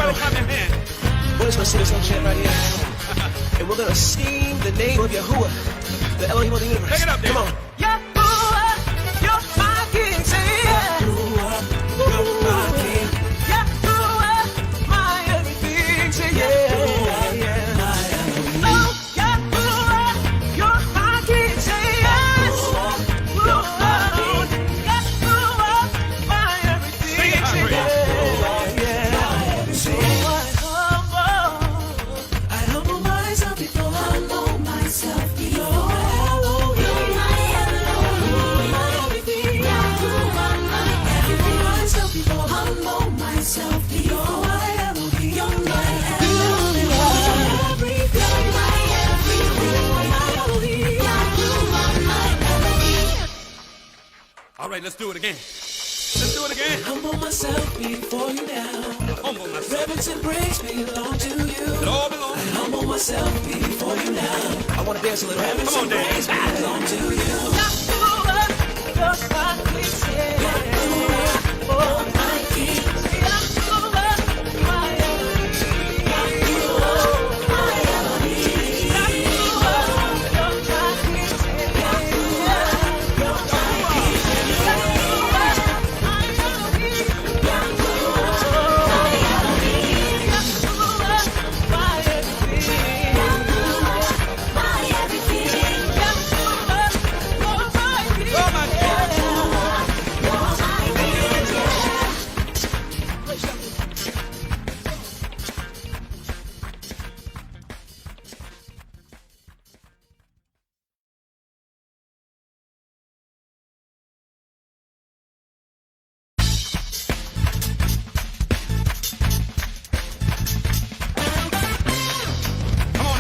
Everybody clap your hands. We're just gonna sing this song chant right here. And we're gonna esteem the name of Yahuwah, the Elohim of the universe. Take it up, Come on. Yahuwah, you're my king. Say Yahuwah, you're my king. Yahuwah, my everything. Say yeah. Oh, Yahuwah, you're my king. Say yes. Yahuwah, my everything. Say yeah. All right, let's do it again. Let's do it again. Humble myself before you now. Humble myself. Reverence and praise belong to you. It all belongs. I humble myself before you now. I want to dance a little. Reverence Come on, and praise belong to you.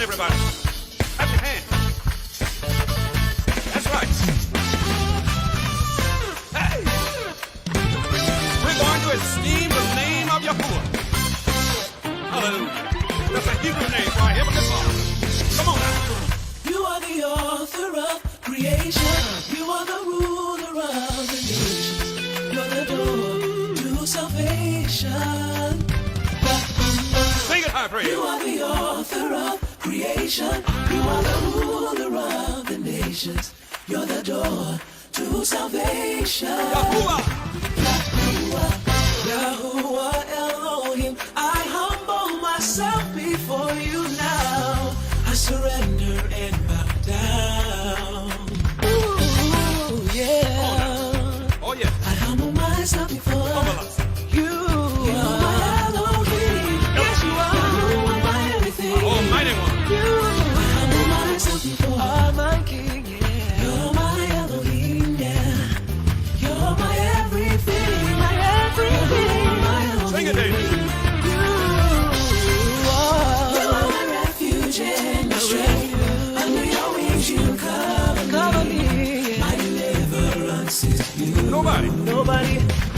Everybody, clap your hands. That's right. Hey, we're going to esteem the name of Yahuwah. Hallelujah. That's a Hebrew name for our Heavenly Father. Come on now. You are the author of creation. You are the ruler of the nations. You're the door to salvation. Sing it high, praise. You are the author of creation. You are the ruler of the nations. You're the door to salvation. Yahuwah. Yahuwah, Yahuwah Elohim. I humble myself before you now. I surrender and bow down. Ooh, yeah. Oh, yeah. I humble myself before you. You're my Elohim. Yes, you are. You are my everything. Almighty One. Before my king, yeah. You're my Elohim, yeah. You're my everything, my everything, my Elohim. Sing it, David. You are my refuge and my strength. Under your wings you cover me. My deliverance is you. Nobody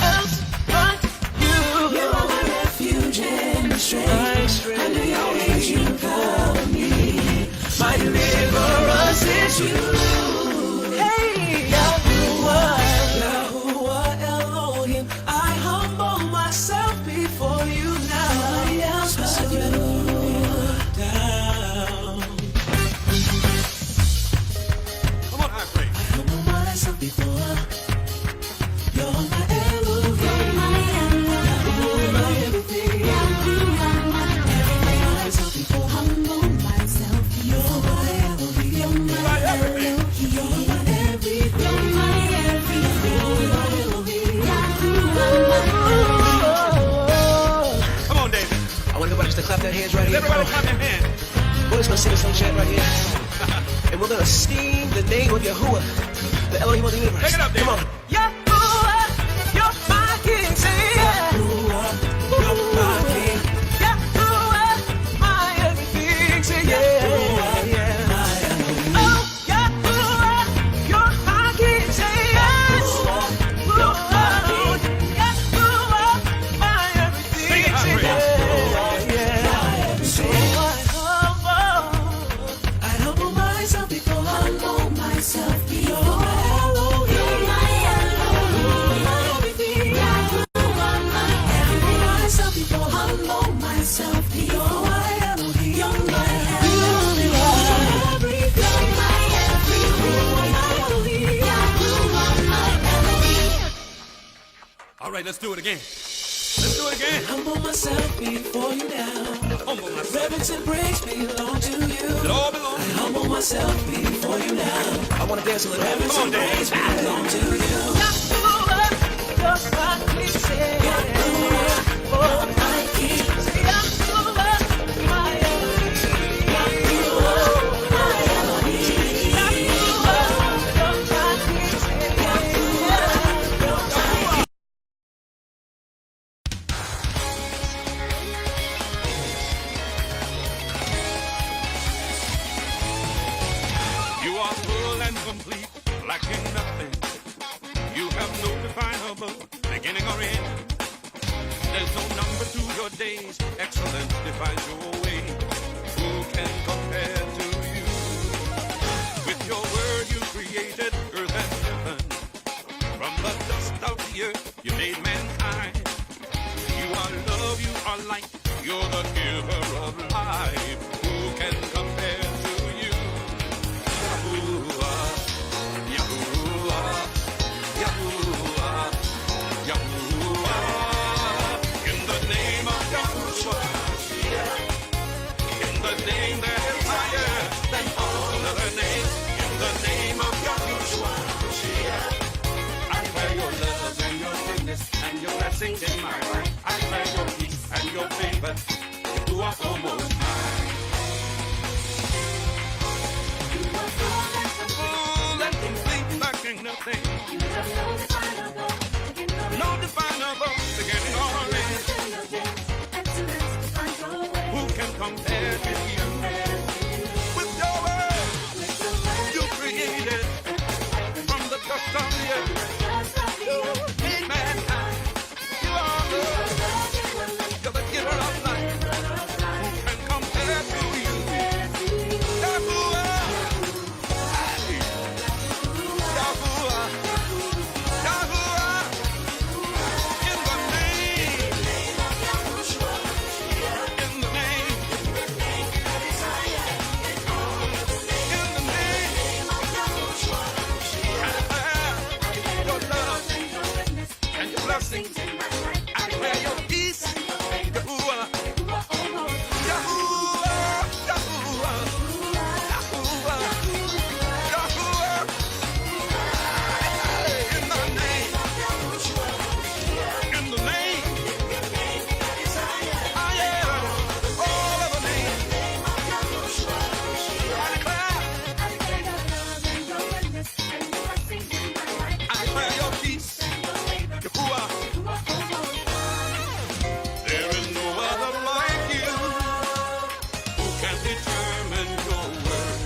else but you. You are my refuge and my strength. Under your wings you cover me. My deliverance is you. Hey, Yahuwah, Yahuwah Elohim. I humble myself before you now. I surrender down. Come on, high praise. I humble myself before. You're my Elohim. You're my everything. Humble myself before. You're my Elohim. You're my everything. You're my everything. You're my everything. Come on, David. I want everybody just to clap their hands right here. Everybody clap your hands. We're just gonna sing this song chant right here. And we're gonna esteem the name of Yahuwah, the Elohim of the universe. Take it up, David. Come on. Yahuwah, you're my king. Say yeah. Yahuwah, you're my king. Yahuwah, my everything. Say yeah. Oh, Yahuwah, you're my king. Say yes. Yahuwah, my everything. Sing it high, Say praise. yeah. So I humble myself before. Humble myself before. You're my Elohim. right, let's do it again. Let's do it again. Humble myself before you now. Humble myself. Reverence and praise belong to you. It all belongs. I humble myself before you now. I want to dance a little. Reverence Come on, and praise dance. belong to you. Yahuwah, just like we said. Yahuwah, oh my King. Yahuwah, my Elohim. Yahuwah, my Elohim. Yahuwah, just like we said. Yahuwah. You are full and complete, lacking nothing. You have no definable beginning or end. There's no number to your days. Excellence defines your way. Who can compare to you? With your word you created earth and heaven. From the dust of the earth you made mankind. You are love, you are light. You're the giver of life. Who can compare to you? Yahuwah, Yahuwah, Yahuwah, Yahuwah. In the name of Yahuwah, in the name that is higher than all other names. In the name of Yahuwah, I pray your love and your goodness and your blessings in my life. I pray your peace and your favor. You are almost high. Full and complete, lacking nothing. No definable beginning or end. Who can compare to you? With your word, you created from the dust of the earth. You made mankind. You are love. You're the giver of life. Who can compare to you? Yahuwah, Yahuwah, Yahuwah. In the name, in the name, in the name, I declare your love and your blessings. I declare your peace, Yahuwah, Yahuwah, Yahuwah, Yahuwah, Yahuwah. In the name, in the name, I am all of the name. I declare your peace, Yahuwah. There is no other like you who can determine your word.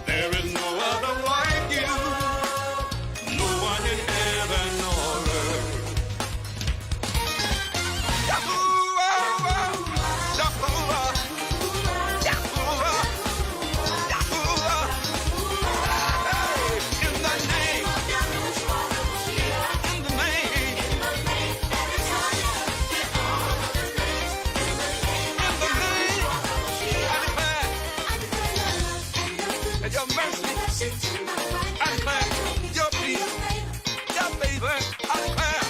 There is no other like you, no one in heaven or earth. Yahuwah, Yahuwah, Yahuwah, Yahuwah. Hey, in the name, in the name, in the name, I declare and your mercy, I declare your peace, your favor, I declare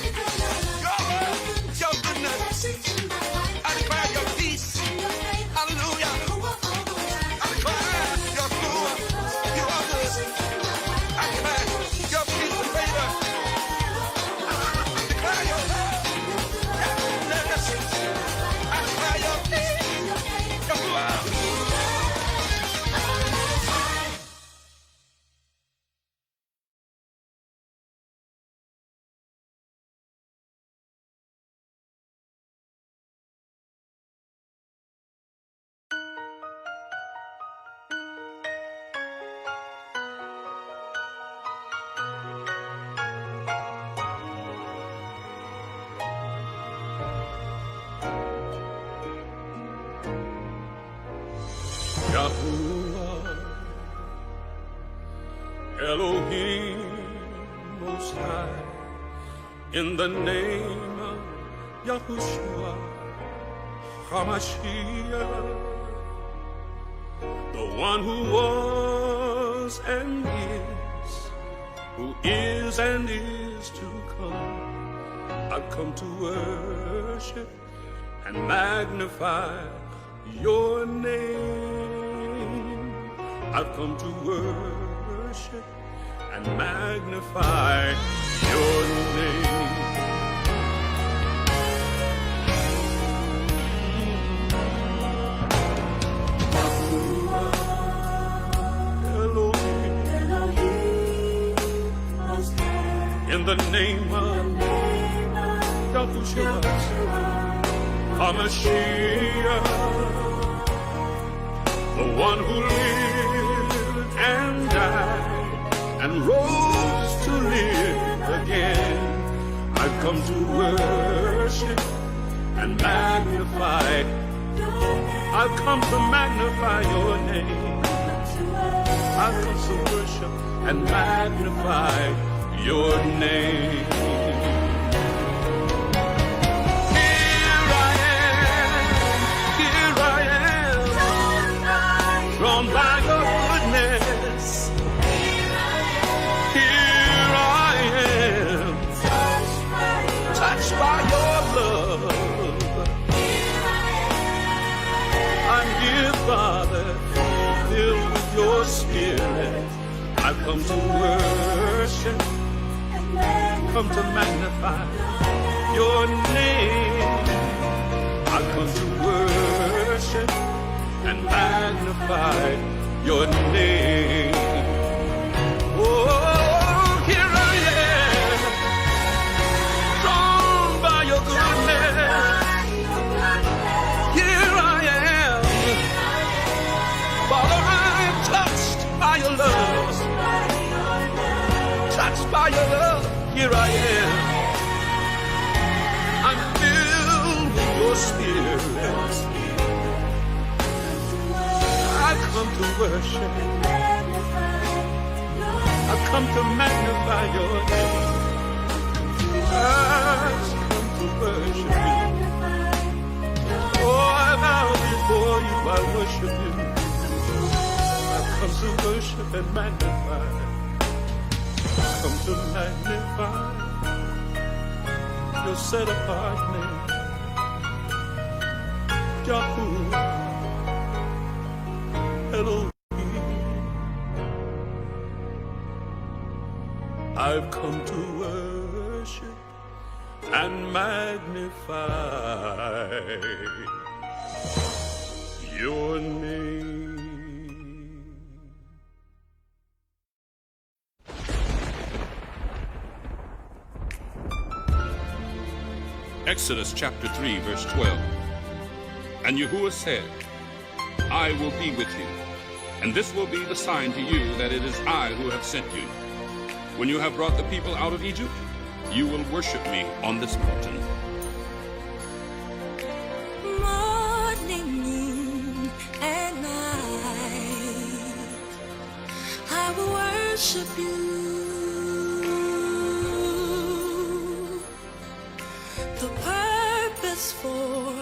your love, your goodness, I declare your peace, hallelujah, I declare your good, you are good, I declare your peace and favor, I declare your love, your goodness, I declare your peace, your love. Yahuwah, Elohim Most High, in the name of Yahushua HaMashiach, the one who was and is, who is and is to come. I've come to worship and magnify your name. I've come to worship and magnify your name. In the name of Yahushua, HaMashiach, the one who lived and died and rose to live again. I've come to worship and magnify. I've come to magnify your name. I've come to worship and magnify your name. Here I am, drawn by your goodness. Here I am, touched by your love. I'm here, Father, filled with your spirit. I've come to worship, come to magnify your name. I've come to worship and magnify your name. Oh, here I am, drawn by your goodness. Here I am, Father, I'm touched by your love. Touched by your love. Here I am, I'm filled with your spirit. I've come to worship, I've come to magnify your name. I've come to worship you. Oh, I bow before you, I worship you. I've come to worship and magnify. Come to magnify your set apart name, Yahuwah, Elohim. I've come to worship and magnify your name. Exodus chapter 3, verse 12. And Yahuwah said, I will be with you, and this will be the sign to you that it is I who have sent you. When you have brought the people out of Egypt, you will worship me on this mountain. Morning, noon, and night, I will worship you. The purpose for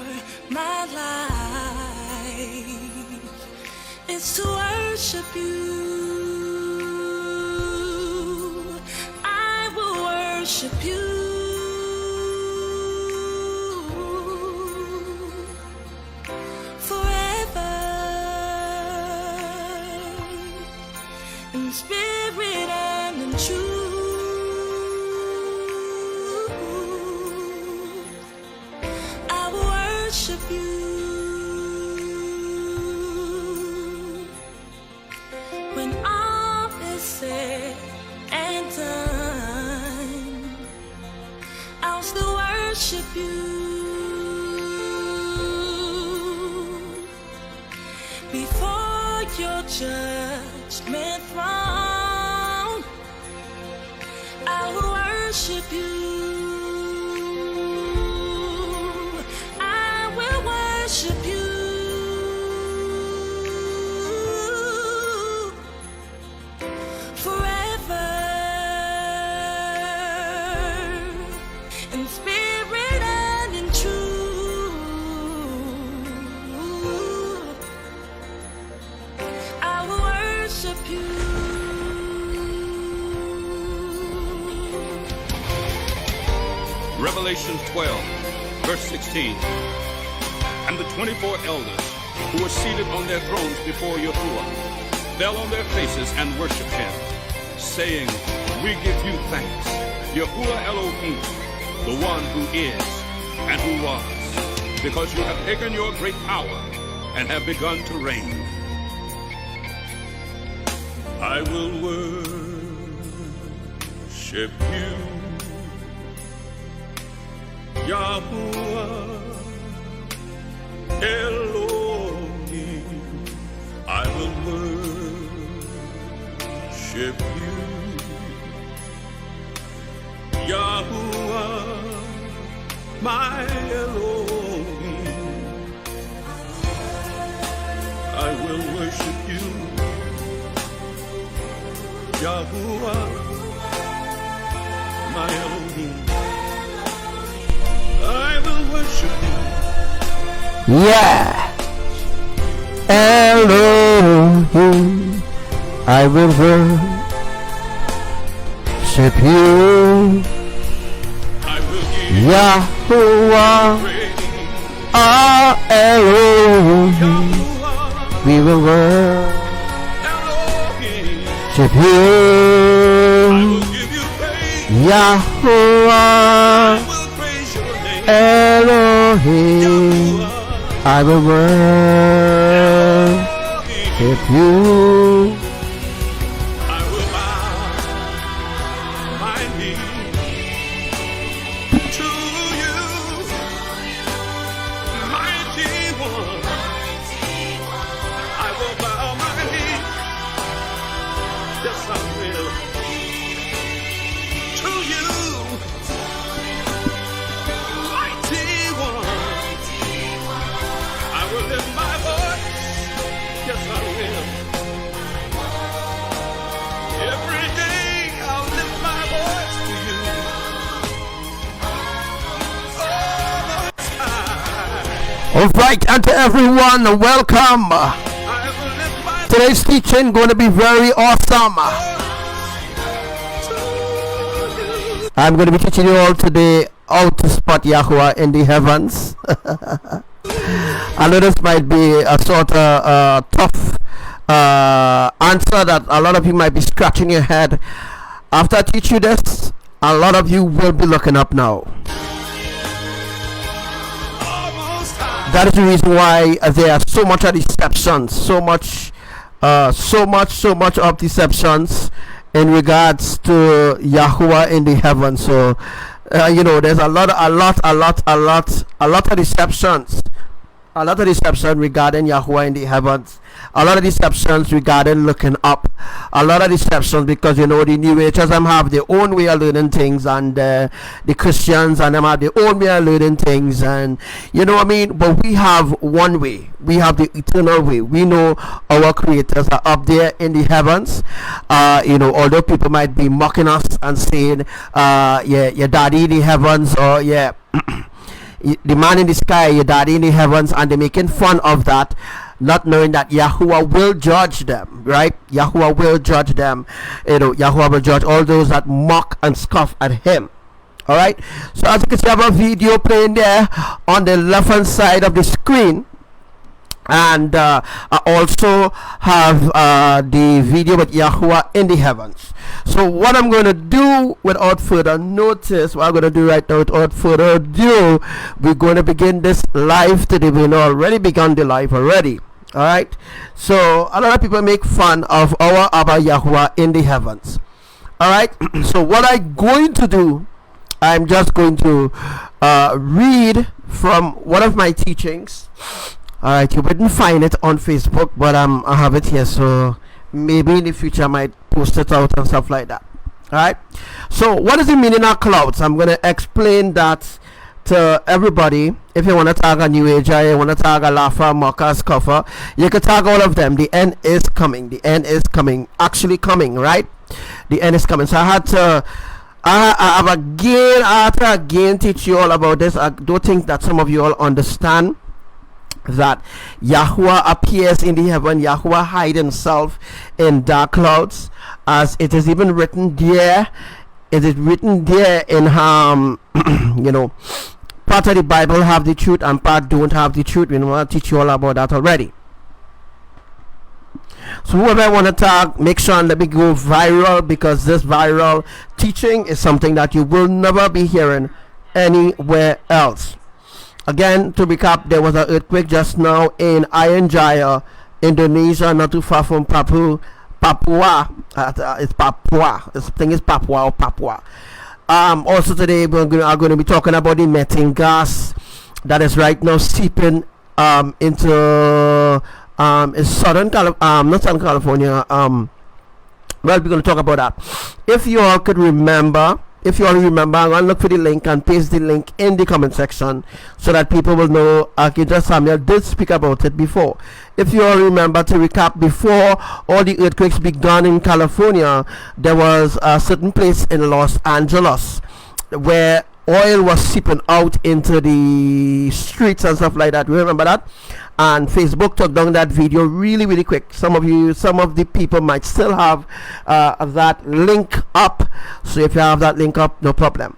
my life is to worship you. I will worship you forever in spirit and in truth. Worship you when all is said and done. I'll still worship you before your judgment throne. I will worship you. Worship you forever in spirit and in truth. I will worship you. Revelation 12, verse 16. And the 24 elders who were seated on their thrones before Yahuwah fell on their faces and worshiped him, saying, we give you thanks, Yahuwah Elohim, the one who is and who was, because you have taken your great power and have begun to reign. I will worship you, Yahuwah Elohim. I will worship you, Yahuwah, my Elohim. I will worship you, Yahuwah, my Elohim. I will worship you. Yeah. Elohim, I will worship you. I will give Yahuwah, praise. our Elohim, Yahuwah, we will worship Elohim. I you. will give you praise. Yahuwah, I will praise your name. Elohim, Yahuwah, I will worship you. I will bow my knee to you, mighty one. I will bow my knee, yes I will, to you, mighty one. I will lift my voice, yes I will. Every day I'll lift my voice to you. All the time All right, and to everyone, welcome. I will lift my Today's teaching going to be very awesome. I'm going to be teaching you all today how to spot Yahuwah in the heavens. I know this might be a sort of tough answer that a lot of you might be scratching your head. After I teach you this, a lot of you will be looking up now. almost time. That is the reason why there are so much of deceptions, so much of deceptions in regards to Yahuwah in the heavens. So there's a lot of deceptions. A lot of deception regarding Yahuwah in the heavens. A lot of deceptions regarding looking up. A lot of deceptions because the New Agers have their own way of learning things, and the Christians and them have their own way of learning things, and but we have one way. We have the eternal way. We know our creators are up there in the heavens. Although people might be mocking us and saying, your daddy in the heavens, or the man in the sky, your daddy in the heavens, and they're making fun of that, not knowing that Yahuwah will judge them, right? Yahuwah will judge them. Yahuwah will judge all those that mock and scoff at him. All right. So as you can see, I have a video playing there on the left hand side of the screen. And I also have the video with Yahuwah in the heavens. So what I'm going to do without further notice, what I'm going to do right now without further ado, we're going to begin this live today. We've already begun the live already. Alright, so a lot of people make fun of our Abba Yahuwah in the heavens. Alright, so what I'm going to do, I'm just going to read from one of my teachings. Alright, you wouldn't find it on Facebook, but I have it here, so maybe in the future I might post it out and stuff like that. Alright, so what is the meaning of clouds? I'm going to explain that to everybody. If you want to tag a New Ager, you want to tag a laugher, mocker, scoffer, you can tag all of them. The end is coming. The end is coming. Actually coming, right? The end is coming. So I had to I have again teach you all about this. I don't think that some of you all understand that Yahuwah appears in the heaven. Yahuwah hide himself in dark clouds, as it is even written there it is written there in you know, part of the Bible have the truth and part don't have the truth. We know I'll teach you all about that already. So whoever I want to talk, make sure and let me go viral, because this viral teaching is something that you will never be hearing anywhere else. Again, to recap, there was an earthquake just now in Jaya, Indonesia, not too far from Papua. It's Papua. This thing is Papua or Papua. Also today are going to be talking about the methane gas that is right now seeping into southern not Southern California. Well, we're going to talk about that. If you all could remember, I'm going to look for the link and paste the link in the comment section so that people will know Archangel Samuel did speak about it before. If you all remember, to recap, before all the earthquakes began in California, there was a certain place in Los Angeles where oil was seeping out into the streets and stuff like that. You remember that? And Facebook took down that video really quick. Some of the people might still have that link up. So if you have that link up, no problem.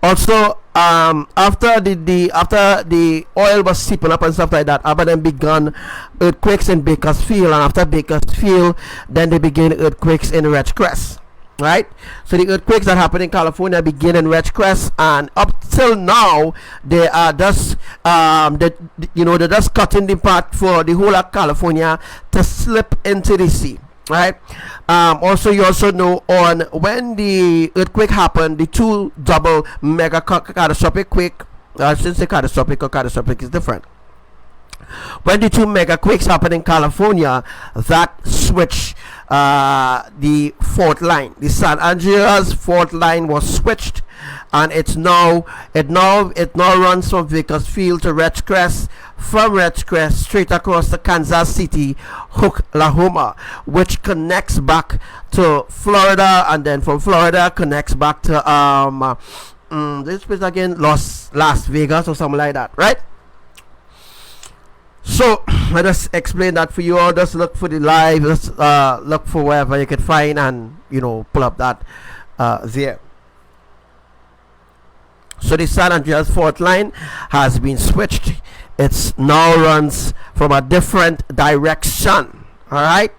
Also, after the oil was seeping up and stuff like that, after then began earthquakes in Bakersfield, and after Bakersfield, then they began earthquakes in Ridgecrest. Right, so the earthquakes that happened in California begin in Ridgecrest, and up till now they are just they're just cutting the path for the whole of California to slip into the sea. Right. Also, you also know, on when the earthquake happened, the two double mega catastrophic quake. I shouldn't say catastrophic, or catastrophic is different. When the two mega quakes happened in California, that switched the fault line. The San Andreas fault line was switched, and it now runs from Bakersfield to Ridgecrest, from Ridgecrest straight across the Kansas City Oklahoma, which connects back to Florida, and then from Florida connects back to this place again, Las Vegas or something like that, right? So I just explain that for you all. Just look for the live, just look for wherever you can find, and pull up that there. So the San Andreas fault line has been switched. It now runs from a different direction. All right,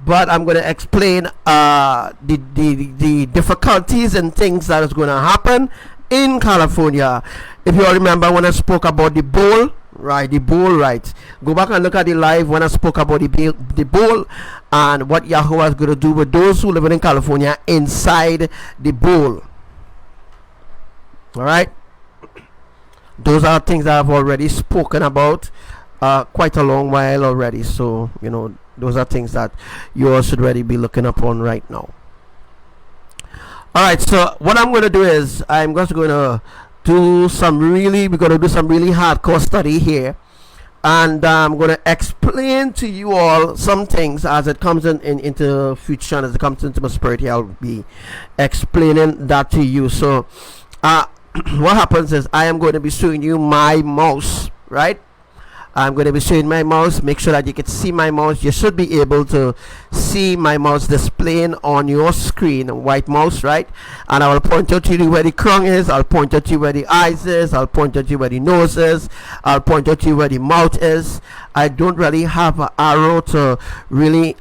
but I'm going to explain the difficulties and things that is going to happen in California. If you all remember when I spoke about the bowl. Right, the bowl, right. Go back and look at the live when I spoke about the bowl and what Yahweh is going to do with those who live in California inside the bowl. All right. Those are things that I've already spoken about quite a long while already. So, those are things that you all should already be looking up on right now. All right, so what I'm going to do is I'm just going to we're going to do some really hardcore study here, and I'm going to explain to you all some things as it comes into future, and as it comes into my spirit here. I'll be explaining that to you. So what happens is I am going to be showing you my mouse, right? I'm going to be showing my mouse. Make sure that you can see my mouse. You should be able to see my mouse displaying on your screen, white mouse, right? And I will point out to you where the crown is. I'll point out to you where the eyes is. I'll point out to you where the nose is. I'll point out to you where the mouth is. I don't really have an arrow to really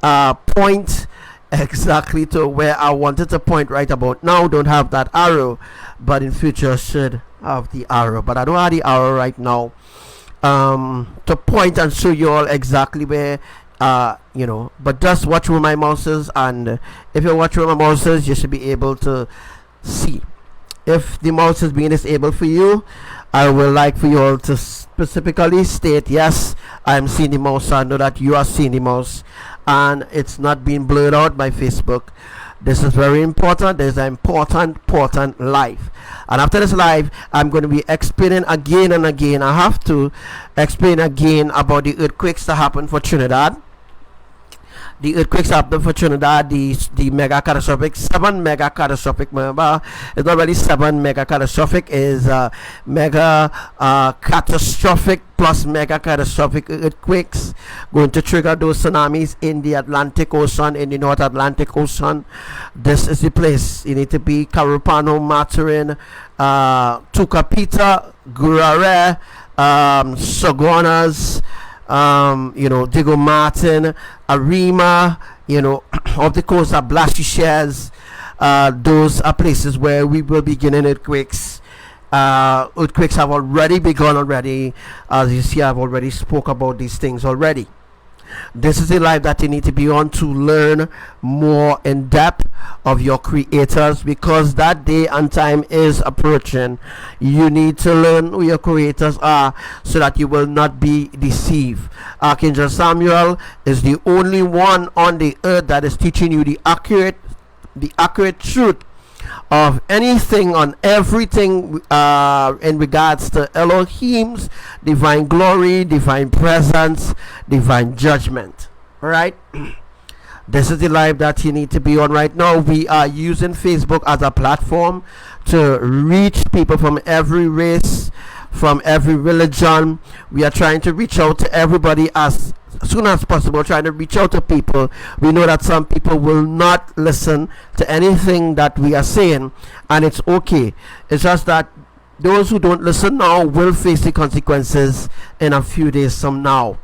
point exactly to where I wanted to point right about now. Don't have that arrow, but in future should have the arrow. But I don't have the arrow right now to point and show you all exactly where but just watch where my mouse is, and if you watch where my mouse is, you should be able to see. If the mouse is being disabled for you, I would like for you all to specifically state, yes, I'm seeing the mouse. I know that you are seeing the mouse and it's not being blurred out by Facebook. This is very important. There's an important live. And after this live, I'm going to be explaining again and again. I have to explain again about the earthquakes that happened for Trinidad. the earthquakes happened for Trinidad, the mega catastrophic, 7 mega catastrophic. Remember, it's not really 7 mega catastrophic, is mega catastrophic plus mega catastrophic earthquakes going to trigger those tsunamis in the Atlantic Ocean, in the North Atlantic Ocean. This is the place you need to be. Carupano, Maturin, Tucapita, Gurare, Sogonas, Diego Martin, Arima, off the coast of Blashy. Those are places where we will be getting earthquakes. Earthquakes have already begun already. As you see, I've already spoke about these things already. This is the life that you need to be on to learn more in depth of your creators, because that day and time is approaching. You need to learn who your creators are so that you will not be deceived. Archangel Samuel is the only one on the earth that is teaching you the accurate truth of anything on everything in regards to Elohim's divine glory, divine presence, divine judgment. All right. This is the life that you need to be on right now. We are using Facebook as a platform to reach people from every race, from every religion. We are trying to reach out to everybody as soon as possible, trying to reach out to people. We know that some people will not listen to anything that we are saying, and it's okay. It's just that those who don't listen now will face the consequences in a few days from now.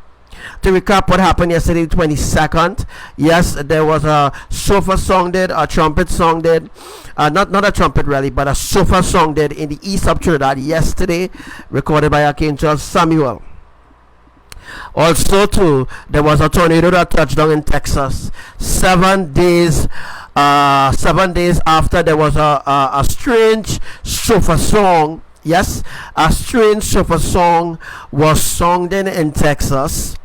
To recap what happened yesterday, 22nd, yes, there was a shofar song did, a trumpet song did, not a trumpet really, but a shofar song did in the east of Trinidad yesterday, recorded by Archangel Samuel. Also too, there was a tornado that touched down in Texas 7 days after there was a strange shofar song. Yes, a strange shofar song was sung in Texas.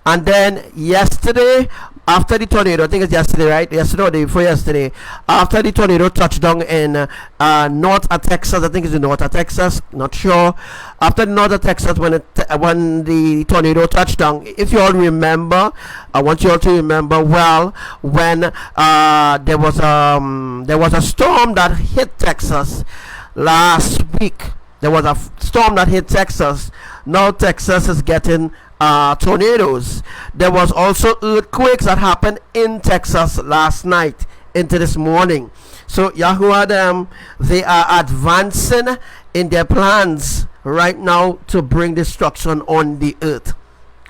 And then yesterday, after the tornado, I think it's yesterday, right? Yesterday or the day before yesterday, after the tornado touched down in north of Texas, I think it's in north of Texas, not sure. After north of Texas, when the tornado touched down, if you all remember, I want you all to remember well when there was a storm that hit Texas last week. There was a storm that hit Texas. Now Texas is getting tornadoes. There was also earthquakes that happened in Texas last night into this morning. So Yahuwah them, they are advancing in their plans right now to bring destruction on the earth.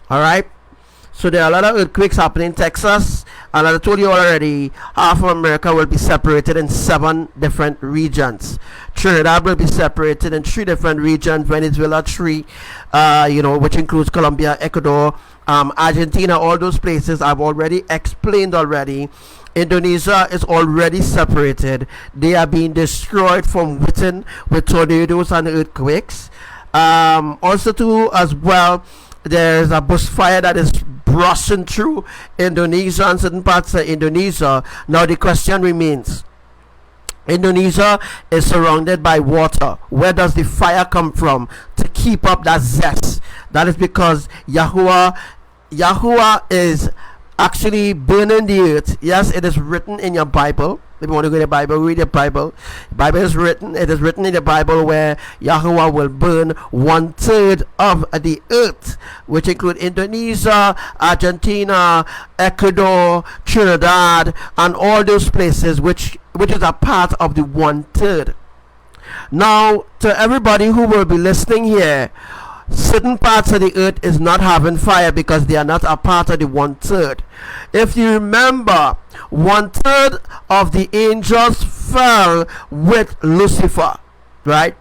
All right. So there are a lot of earthquakes happening in Texas, and as I told you already, half of America will be separated in 7 different regions. Trinidad will be separated in 3 different regions. Venezuela 3, which includes Colombia, Ecuador, Argentina, all those places I've already explained already. Indonesia is already separated. They are being destroyed from within with tornadoes and earthquakes. Also too, as well, there's a bushfire that is rushing through Indonesia and certain parts of Indonesia. Now the question remains, Indonesia is surrounded by water. Where does the fire come from to keep up that zest? That is because Yahuwah is actually burning the earth. Yes, it is written in your Bible. If you want to go to the Bible, read the Bible. The Bible is written. It is written in the Bible where Yahuwah will burn 1/3 of the earth, which include Indonesia, Argentina, Ecuador, Trinidad, and all those places, which is a part of the 1/3. Now, to everybody who will be listening here, certain parts of the earth is not having fire because they are not a part of the 1/3. If you remember, 1/3 of the angels fell with Lucifer, right?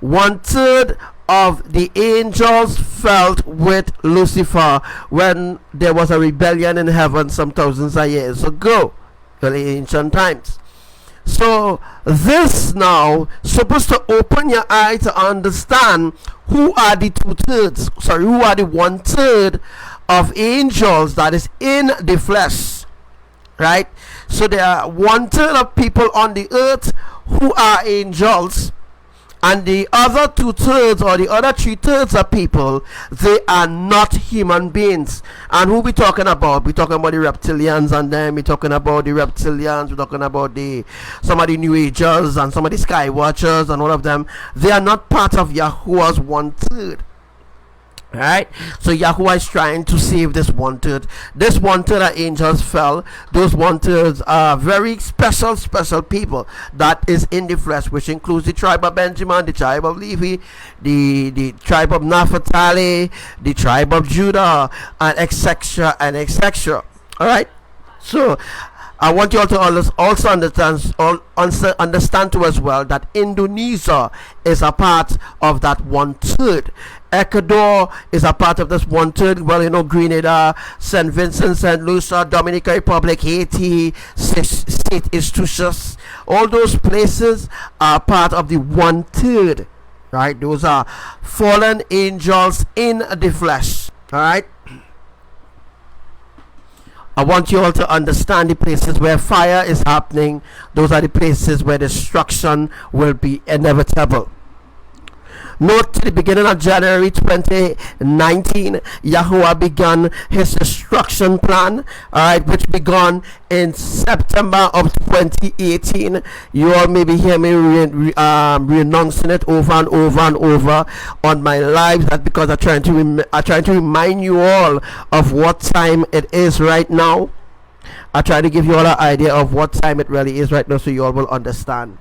1/3 of the angels fell with Lucifer when there was a rebellion in heaven some thousands of years ago, early ancient times. So this now supposed to open your eye to understand who are the 1/3 of angels that is in the flesh, right? So there are 1/3 of people on the earth who are angels, And the other 2/3 or the other 3/3 of people, they are not human beings. And who we talking about? We're talking about the reptilians and them. We're talking about the reptilians. We're talking about some of the New Agers and some of the Sky Watchers and all of them. They are not part of Yahuwah's 1/3. Right, so Yahuwah is trying to save this 1/3. This 1/3 of angels fell. Those 1/3 are very special people that is in the flesh, which includes the tribe of Benjamin, the tribe of Levi, the tribe of Naphtali, the tribe of Judah, and etc. and etc. All right, so I want you all to also understand too as well that Indonesia is a part of that 1/3. Ecuador is a part of this 1/3. Well, you know, Grenada, St. Vincent, St. Lucia, Dominican Republic, Haiti, St. Eustatius, all those places are part of the 1/3. Right? Those are fallen angels in the flesh. All right? I want you all to understand the places where fire is happening. Those are the places where destruction will be inevitable. Note, to the beginning of January 2019, Yahuwah began his destruction plan, alright, which began in September of 2018. You all maybe hear me renouncing it over and over and over on my live. That's because I'm trying to remind you all of what time it is right now. I try to give you all an idea of what time it really is right now, so you all will understand.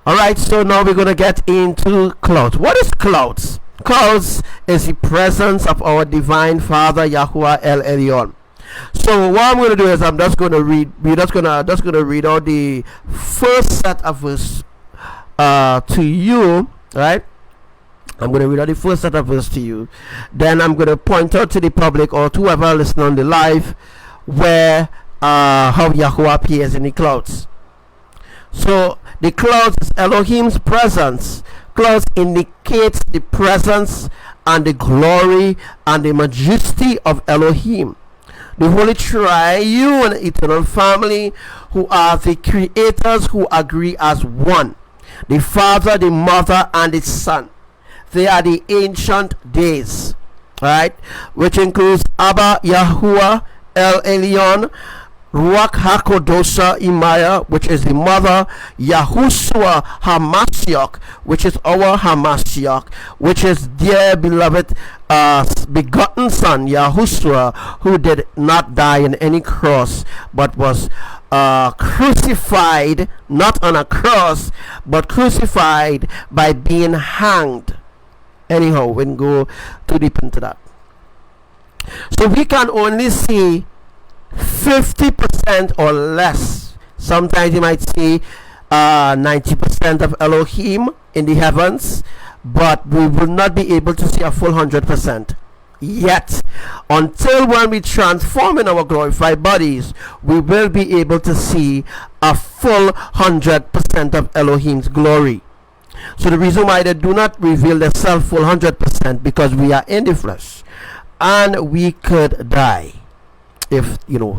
Alright, so now we're going to get into clouds. What is clouds? Clouds is the presence of our divine Father Yahuwah El Elyon. So what I'm going to do is I'm just going to read. We're just going to read out the first set of verse to you, right? I'm going to read out the first set of verse to you. Then I'm going to point out to the public or to whoever listening on the live where how Yahuwah appears in the clouds. So the clouds is Elohim's presence. Clouds indicates the presence and the glory and the majesty of Elohim, the holy triune eternal family, who are the creators who agree as one, the Father, the Mother, and the Son. They are the ancient days, right? Which includes Abba Yahuwah El Elyon, Ruach HaKodosha Imaya, which is the mother, Yahushua Hamashiach, which is our Hamashiach, which is dear beloved begotten son, Yahushua, who did not die in any cross, but was crucified, not on a cross, but crucified by being hanged. Anyhow, we can go too deep into that. So we can only see 50% or less. Sometimes you might see 90% of Elohim in the heavens, but we will not be able to see a full 100% yet. Until when we transform in our glorified bodies, we will be able to see a full 100% of Elohim's glory. So the reason why they do not reveal themselves full 100%, because we are in the flesh and we could die. If you know,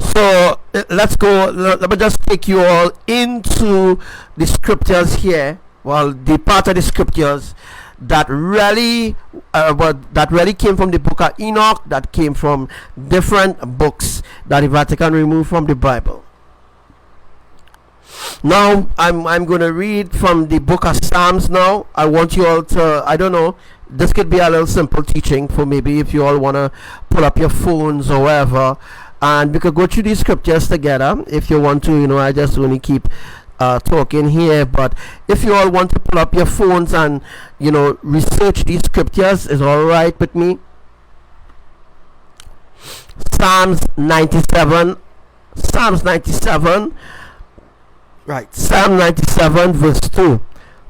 so let's go. Let me just take you all into the scriptures here. Well, the part of the scriptures that really came from the book of Enoch, that came from different books that the Vatican removed from the Bible. Now I'm going to read from the book of Psalms. Now I want you all to, I don't know, this could be a little simple teaching for maybe if you all want to pull up your phones or whatever, and we could go through these scriptures together if you want to. You know, I just only keep talking here, but if you all want to pull up your phones and, you know, research these scriptures, is all right with me. Psalms 97, right, Psalm 97 verse 2.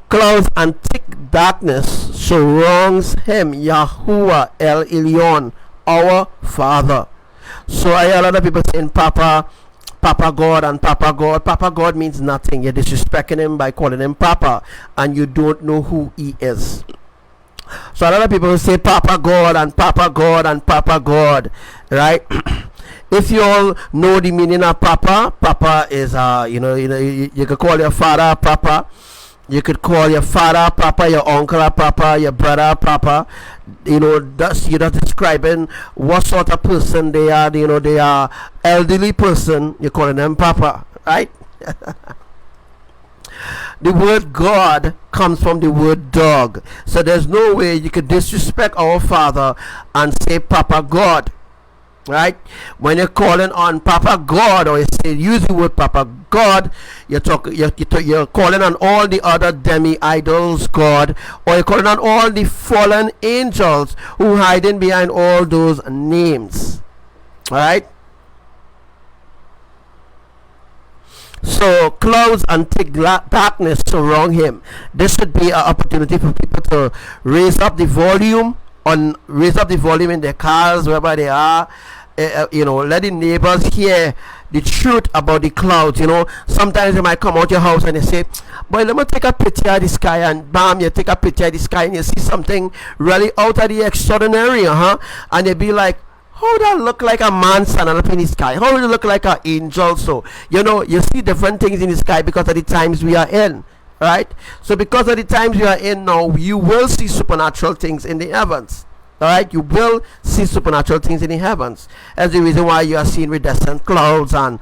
Clouds and thick darkness surrounds him, Yahuwah El Elyon, our Father. So I hear a lot of people saying Papa God and Papa God. Papa God means nothing. You're disrespecting him by calling him Papa, and you don't know who he is. So a lot of people say Papa God and Papa God and Papa God, right? If you all know the meaning of Papa, Papa is you could call your father Papa. You could call your father Papa, your uncle Papa, your brother Papa. That's you're describing what sort of person they are. They are elderly person. You're calling them Papa, right? The word God comes from the word dog. So there's no way you could disrespect our Father and say Papa God. Right? When you're calling on Papa God, or you say use the word Papa God, you're calling on all the other demi-idols God, or you're calling on all the fallen angels who hiding behind all those names. Alright? So clouds and thick darkness surround him. This should be an opportunity for people to raise up the volume in their cars, wherever they are. Let the neighbors hear the truth about the clouds. Sometimes they might come out your house and they say, boy, let me take a picture of the sky, and bam, you take a picture of the sky and you see something really out of the extraordinary, and they be like, how that look like a man standing up in the sky? How would it look like an angel? So you see different things in the sky because of the times we are in, right? So because of the times we are in now, you will see supernatural things in the heavens. Alright, you will see supernatural things in the heavens. That's the reason why you are seeing iridescent clouds and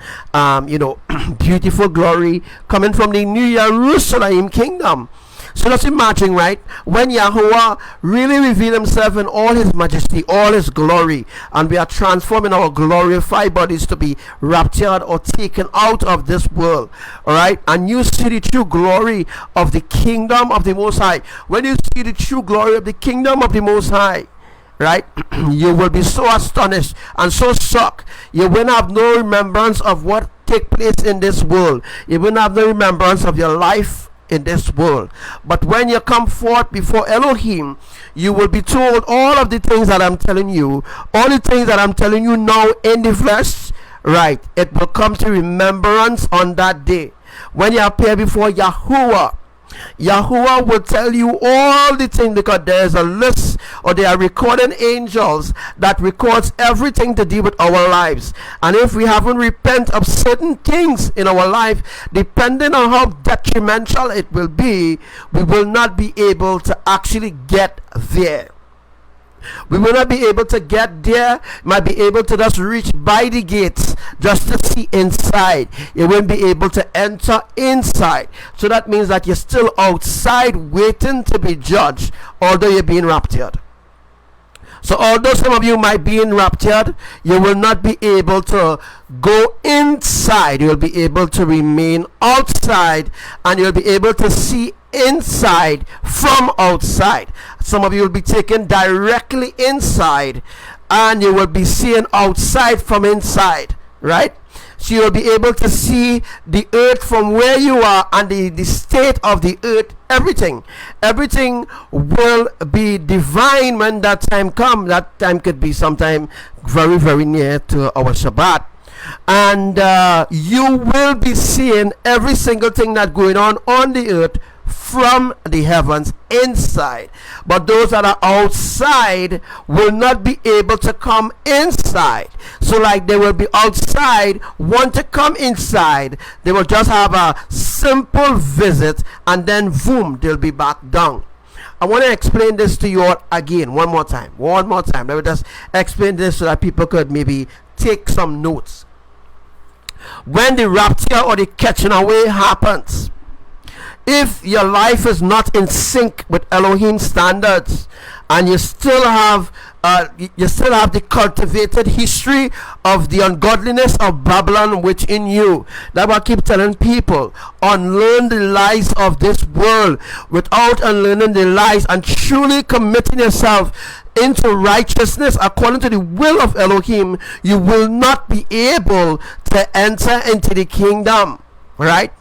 beautiful glory coming from the New Jerusalem kingdom. So let's imagine, right, when Yahweh really revealed himself in all his majesty, all his glory, and we are transforming our glorified bodies to be raptured or taken out of this world. Alright, and you see the true glory of the kingdom of the Most High. When you see the true glory of the kingdom of the Most High, right, you will be so astonished and so shocked. You will have no remembrance of what take place in this world. You will have no remembrance of your life in this world. But when you come forth before Elohim, you will be told all of the things that I'm telling you, all the things that I'm telling you now in the flesh, right? It will come to remembrance on that day when you appear before Yahuwah. Yahuwah will tell you all the things, because there is a list, or there are recording angels that records everything to do with our lives. And if we haven't repented of certain things in our life, depending on how detrimental it will be, we will not be able to actually get there. We will not be able to get there. Might be able to just reach by the gates just to see inside. You won't be able to enter inside. So that means that you're still outside waiting to be judged, although you're being raptured. So although some of you might be enraptured, you will not be able to go inside. You'll be able to remain outside, and you'll be able to see inside from outside. Some of you will be taken directly inside, and you will be seeing outside from inside, right? So you'll be able to see the earth from where you are, and the state of the earth. Everything will be divine when that time comes. That time could be sometime very, very near to our Shabbat. And you will be seeing every single thing that's going on the earth from the heavens inside. But those that are outside will not be able to come inside. So like they will be outside, want to come inside, they will just have a simple visit, and then boom, they'll be back down. I want to explain this to you all again one more time. Let me just explain this so that people could maybe take some notes. When the rapture or the catching away happens, if your life is not in sync with Elohim standards, and you still have the cultivated history of the ungodliness of Babylon within you, that I keep telling people, unlearn the lies of this world. Without unlearning the lies and truly committing yourself into righteousness according to the will of Elohim, you will not be able to enter into the kingdom, right?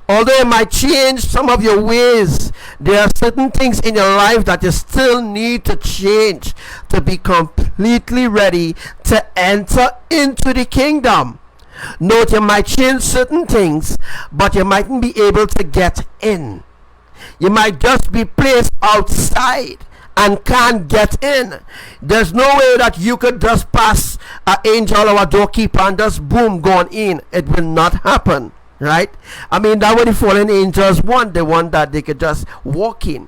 Although it might change some of your ways, there are certain things in your life that you still need to change to be completely ready to enter into the kingdom. Note, you might change certain things, but you mightn't be able to get in. You might just be placed outside, and can't get in. There's no way that you could just pass an angel or a doorkeeper and just boom, gone in. It will not happen, right? I mean, that what the fallen angels want. They want that they could just walk in.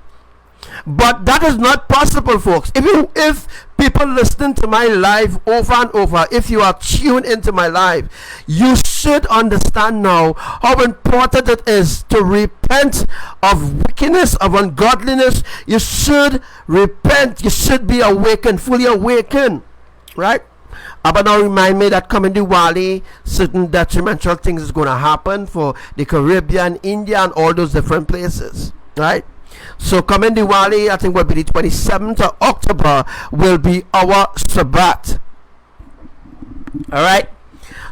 But that is not possible, folks. If people listen to my life over and over, if you are tuned into my life, you should understand now how important it is to repent of wickedness, of ungodliness. You should repent. You should be awakened, fully awakened, right? But now remind me that coming Diwali, certain detrimental things is going to happen for the Caribbean, India, and all those different places, right? So coming Diwali, I think will be the 27th of October will be our Sabbath. Alright?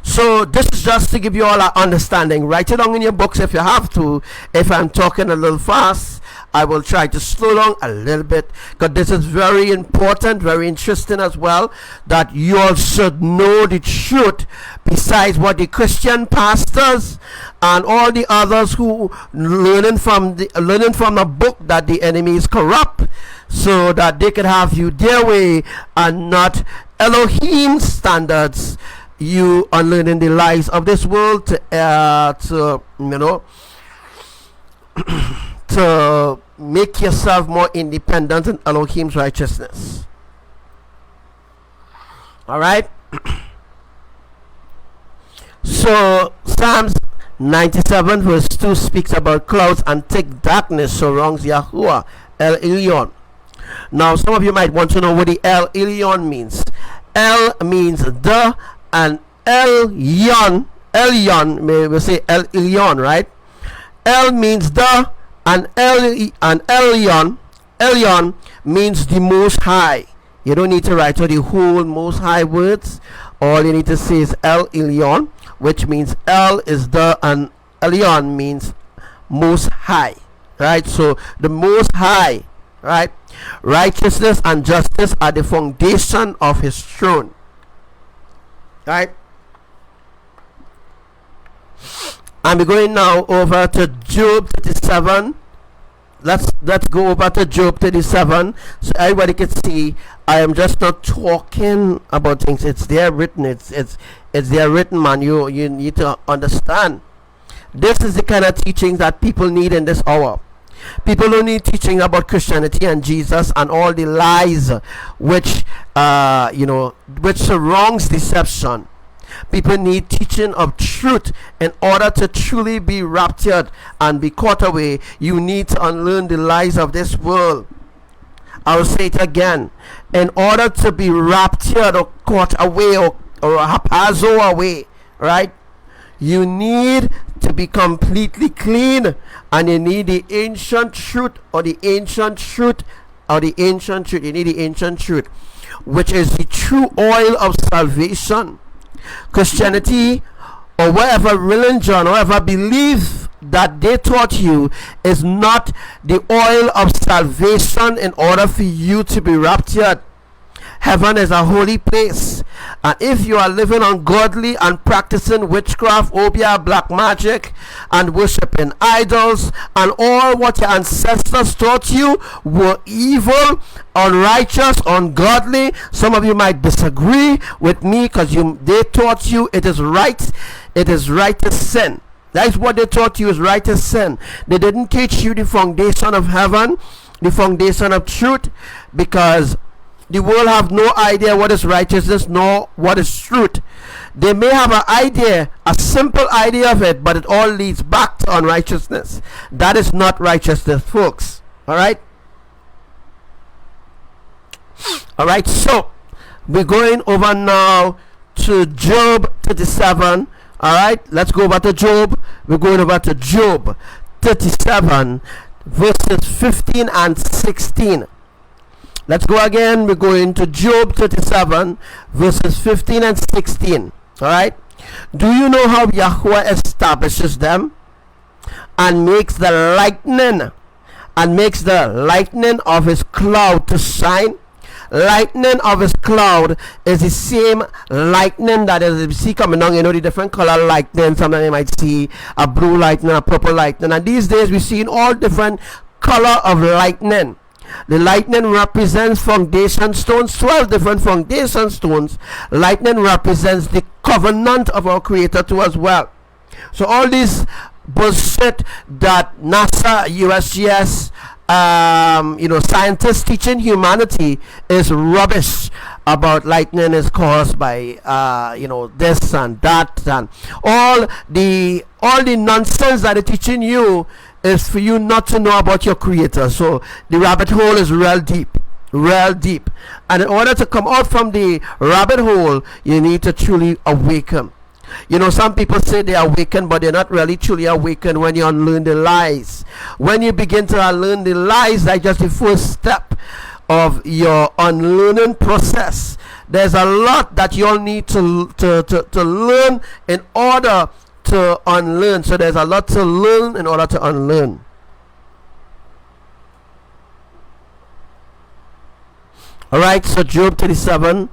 So this is just to give you all an understanding. Write it down in your books if you have to. If I'm talking a little fast, I will try to slow down a little bit, because this is very important, very interesting as well, that you all should know the truth, besides what the Christian pastors and all the others who learning from the book that the enemy is corrupt, so that they can have you their way and not Elohim standards. You are learning the lies of this world to to make yourself more independent in Elohim's righteousness. All right. So Psalms 97 verse 2 speaks about clouds and thick darkness surrounds Yahuwah El Elyon. Now some of you might want to know what the El Elyon means. El means the, and Elyon, we say El Elyon, right? El means the, and Elyon means the Most High. You don't need to write out the whole Most High words. All you need to say is El Elyon, which means El is the, and Elyon means Most High, right? So the Most High, right? Righteousness and justice are the foundation of his throne, right? I'm going now over to Job 37. Let's go over to Job 37 so everybody can see I am just not talking about things. It's there written. It's there written, man. You need to understand. This is the kind of teaching that people need in this hour. People don't need teaching about Christianity and Jesus and all the lies which which surrounds deception. People need teaching of truth in order to truly be raptured and be caught away. You need to unlearn the lies of this world. I will say it again. In order to be raptured or caught away or hapazo away, right? You need to be completely clean, and you need the ancient truth, or the ancient truth, or the ancient truth. You need the ancient truth, which is the true oil of salvation. Christianity or whatever religion or whatever belief that they taught you is not the oil of salvation in order for you to be raptured. Heaven is a holy place, and if you are living ungodly and practicing witchcraft, obeah, black magic, and worshiping idols, and all what your ancestors taught you were evil, unrighteous, ungodly. Some of you might disagree with me because they taught you it is right to sin. That is what they taught you, is right to sin. They didn't teach you the foundation of heaven, the foundation of truth, because the world have no idea what is righteousness nor what is truth. They may have an idea, a simple idea of it, but it all leads back to unrighteousness. That is not righteousness, folks. Alright? Alright, so we're going over now to Job 37. Alright, let's go over to Job. We're going over to Job 37 verses 15 and 16. Let's go again. We're going to Job 37 verses 15 and 16. Alright? Do you know how Yahweh establishes them and makes the lightning of his cloud to shine? Lightning of his cloud is the same lightning that is, you see coming down, the different color lightning. Sometimes you might see a blue lightning, a purple lightning, and these days we're seeing all different color of lightning. The lightning represents foundation stones, 12 different foundation stones. Lightning represents the covenant of our Creator to as well. So all these bullshit that NASA, USGS, scientists teaching humanity is rubbish about lightning is caused by this and that, and all the nonsense that they're teaching you is for you not to know about your Creator. So the rabbit hole is real deep, and in order to come out from the rabbit hole, you need to truly awaken. Some people say they are awakened, but they're not really truly awakened when you unlearn the lies. When you begin to unlearn the lies, that's just the first step of your unlearning process. There's a lot that you'll need to learn in order to unlearn. So there's a lot to learn in order to unlearn. Alright, so Job 37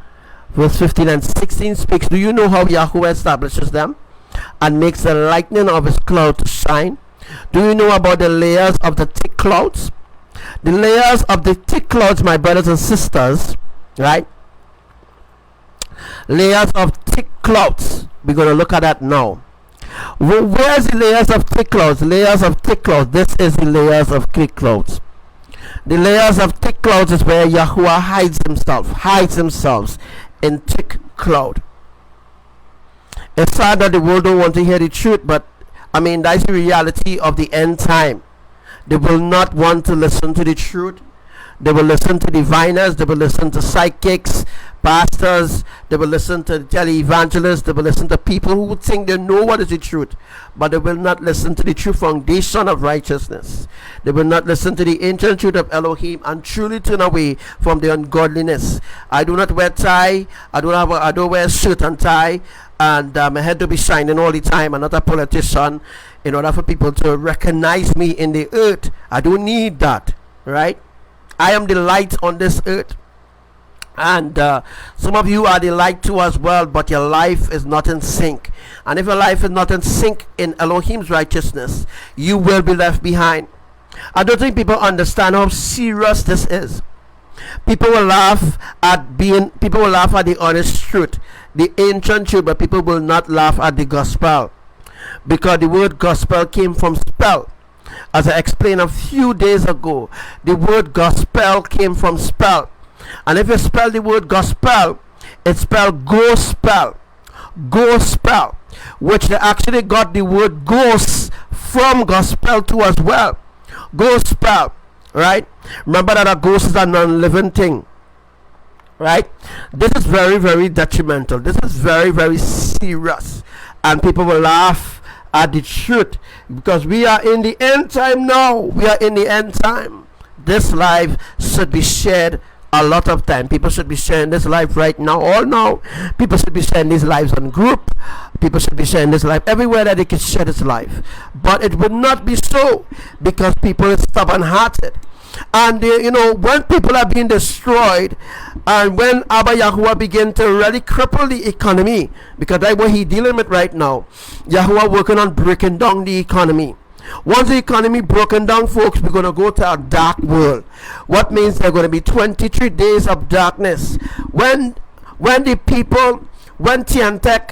verse 15 and 16 speaks. Do you know how Yahweh establishes them and makes the lightning of his cloud to shine? Do you know about the layers of the thick clouds? The layers of the thick clouds, my brothers and sisters, right? Layers of thick clouds. We're going to look at that now. Where's the layers of thick clouds? Layers of thick clouds. This is the layers of thick clouds. The layers of thick clouds is where Yahweh hides himself in thick cloud. It's sad that the world don't want to hear the truth, but that's the reality of the end time. They will not want to listen to the truth. They will listen to diviners. They will listen to psychics, pastors. They will listen to televangelists. They will listen to people who think they know what is the truth, but they will not listen to the true foundation of righteousness. They will not listen to the ancient truth of Elohim and truly turn away from the ungodliness. I do not wear tie. I don't wear shirt and tie, and my head to be shining all the time. I'm not a politician. In order for people to recognize me in the earth, I don't need that, right? I am the light on this earth, and some of you are the light too as well, but your life is not in sync. And if your life is not in sync in Elohim's righteousness, you will be left behind. I don't think people understand how serious this is. People will laugh at the honest truth, the ancient truth, but people will not laugh at the gospel, because the word gospel came from spell. As I explained a few days ago, the word gospel came from spell. And if you spell the word gospel, it's spelled gospel, which they actually got the word ghost from gospel too as well. Gospel, right? Remember that a ghost is a non-living thing, right? This is very, very detrimental. This is very, very serious, and people will laugh at the truth, because we are in the end time now. We are in the end time. This life should be shared a lot of time. People should be sharing this life right now, all now. People should be sharing these lives on group. People should be sharing this life everywhere that they can share this life. But it would not be so, because people are stubborn-hearted. And when people are being destroyed, and when Abba Yahuwah begin to really cripple the economy, because that's what he's dealing with right now. Yahuwah working on breaking down the economy. Once the economy broken down, folks, we're going to go to a dark world. What means there are going to be 23 days of darkness. When Tiantec,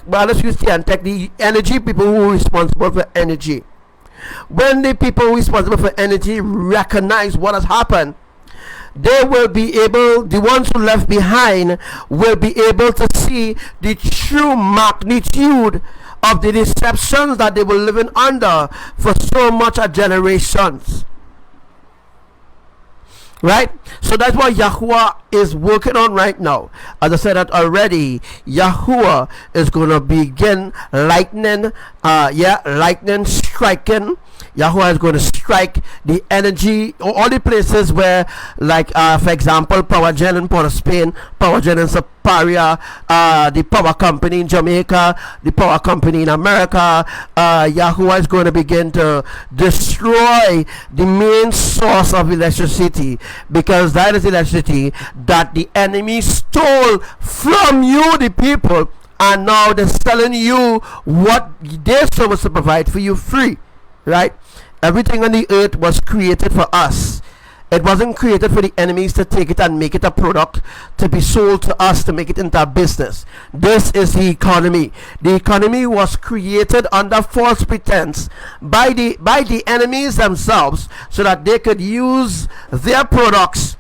well, let's use Tiantec, the energy people who are responsible for energy. When the people responsible for energy recognize what has happened, they will be able, the ones who left behind will be able to see the true magnitude of the deceptions that they were living under for so much a generations. Right? So that's what Yahuwah is working on right now. As I said that already, Yahuwah is going to begin lightning striking. Yahuwah is going to strike the energy, all the places where, like, for example, Power Gen in Port of Spain, Power Gen in Superior, the power company in Jamaica, the power company in America. Yahuwah is going to begin to destroy the main source of electricity, because that is electricity that the enemy stole from you, the people, and now they're selling you what they're supposed to provide for you free. Right? Everything on the earth was created for us. It wasn't created for the enemies to take it and make it a product to be sold to us, to make it into a business. This is the economy. The economy was created under false pretense by the enemies themselves, so that they could use their products,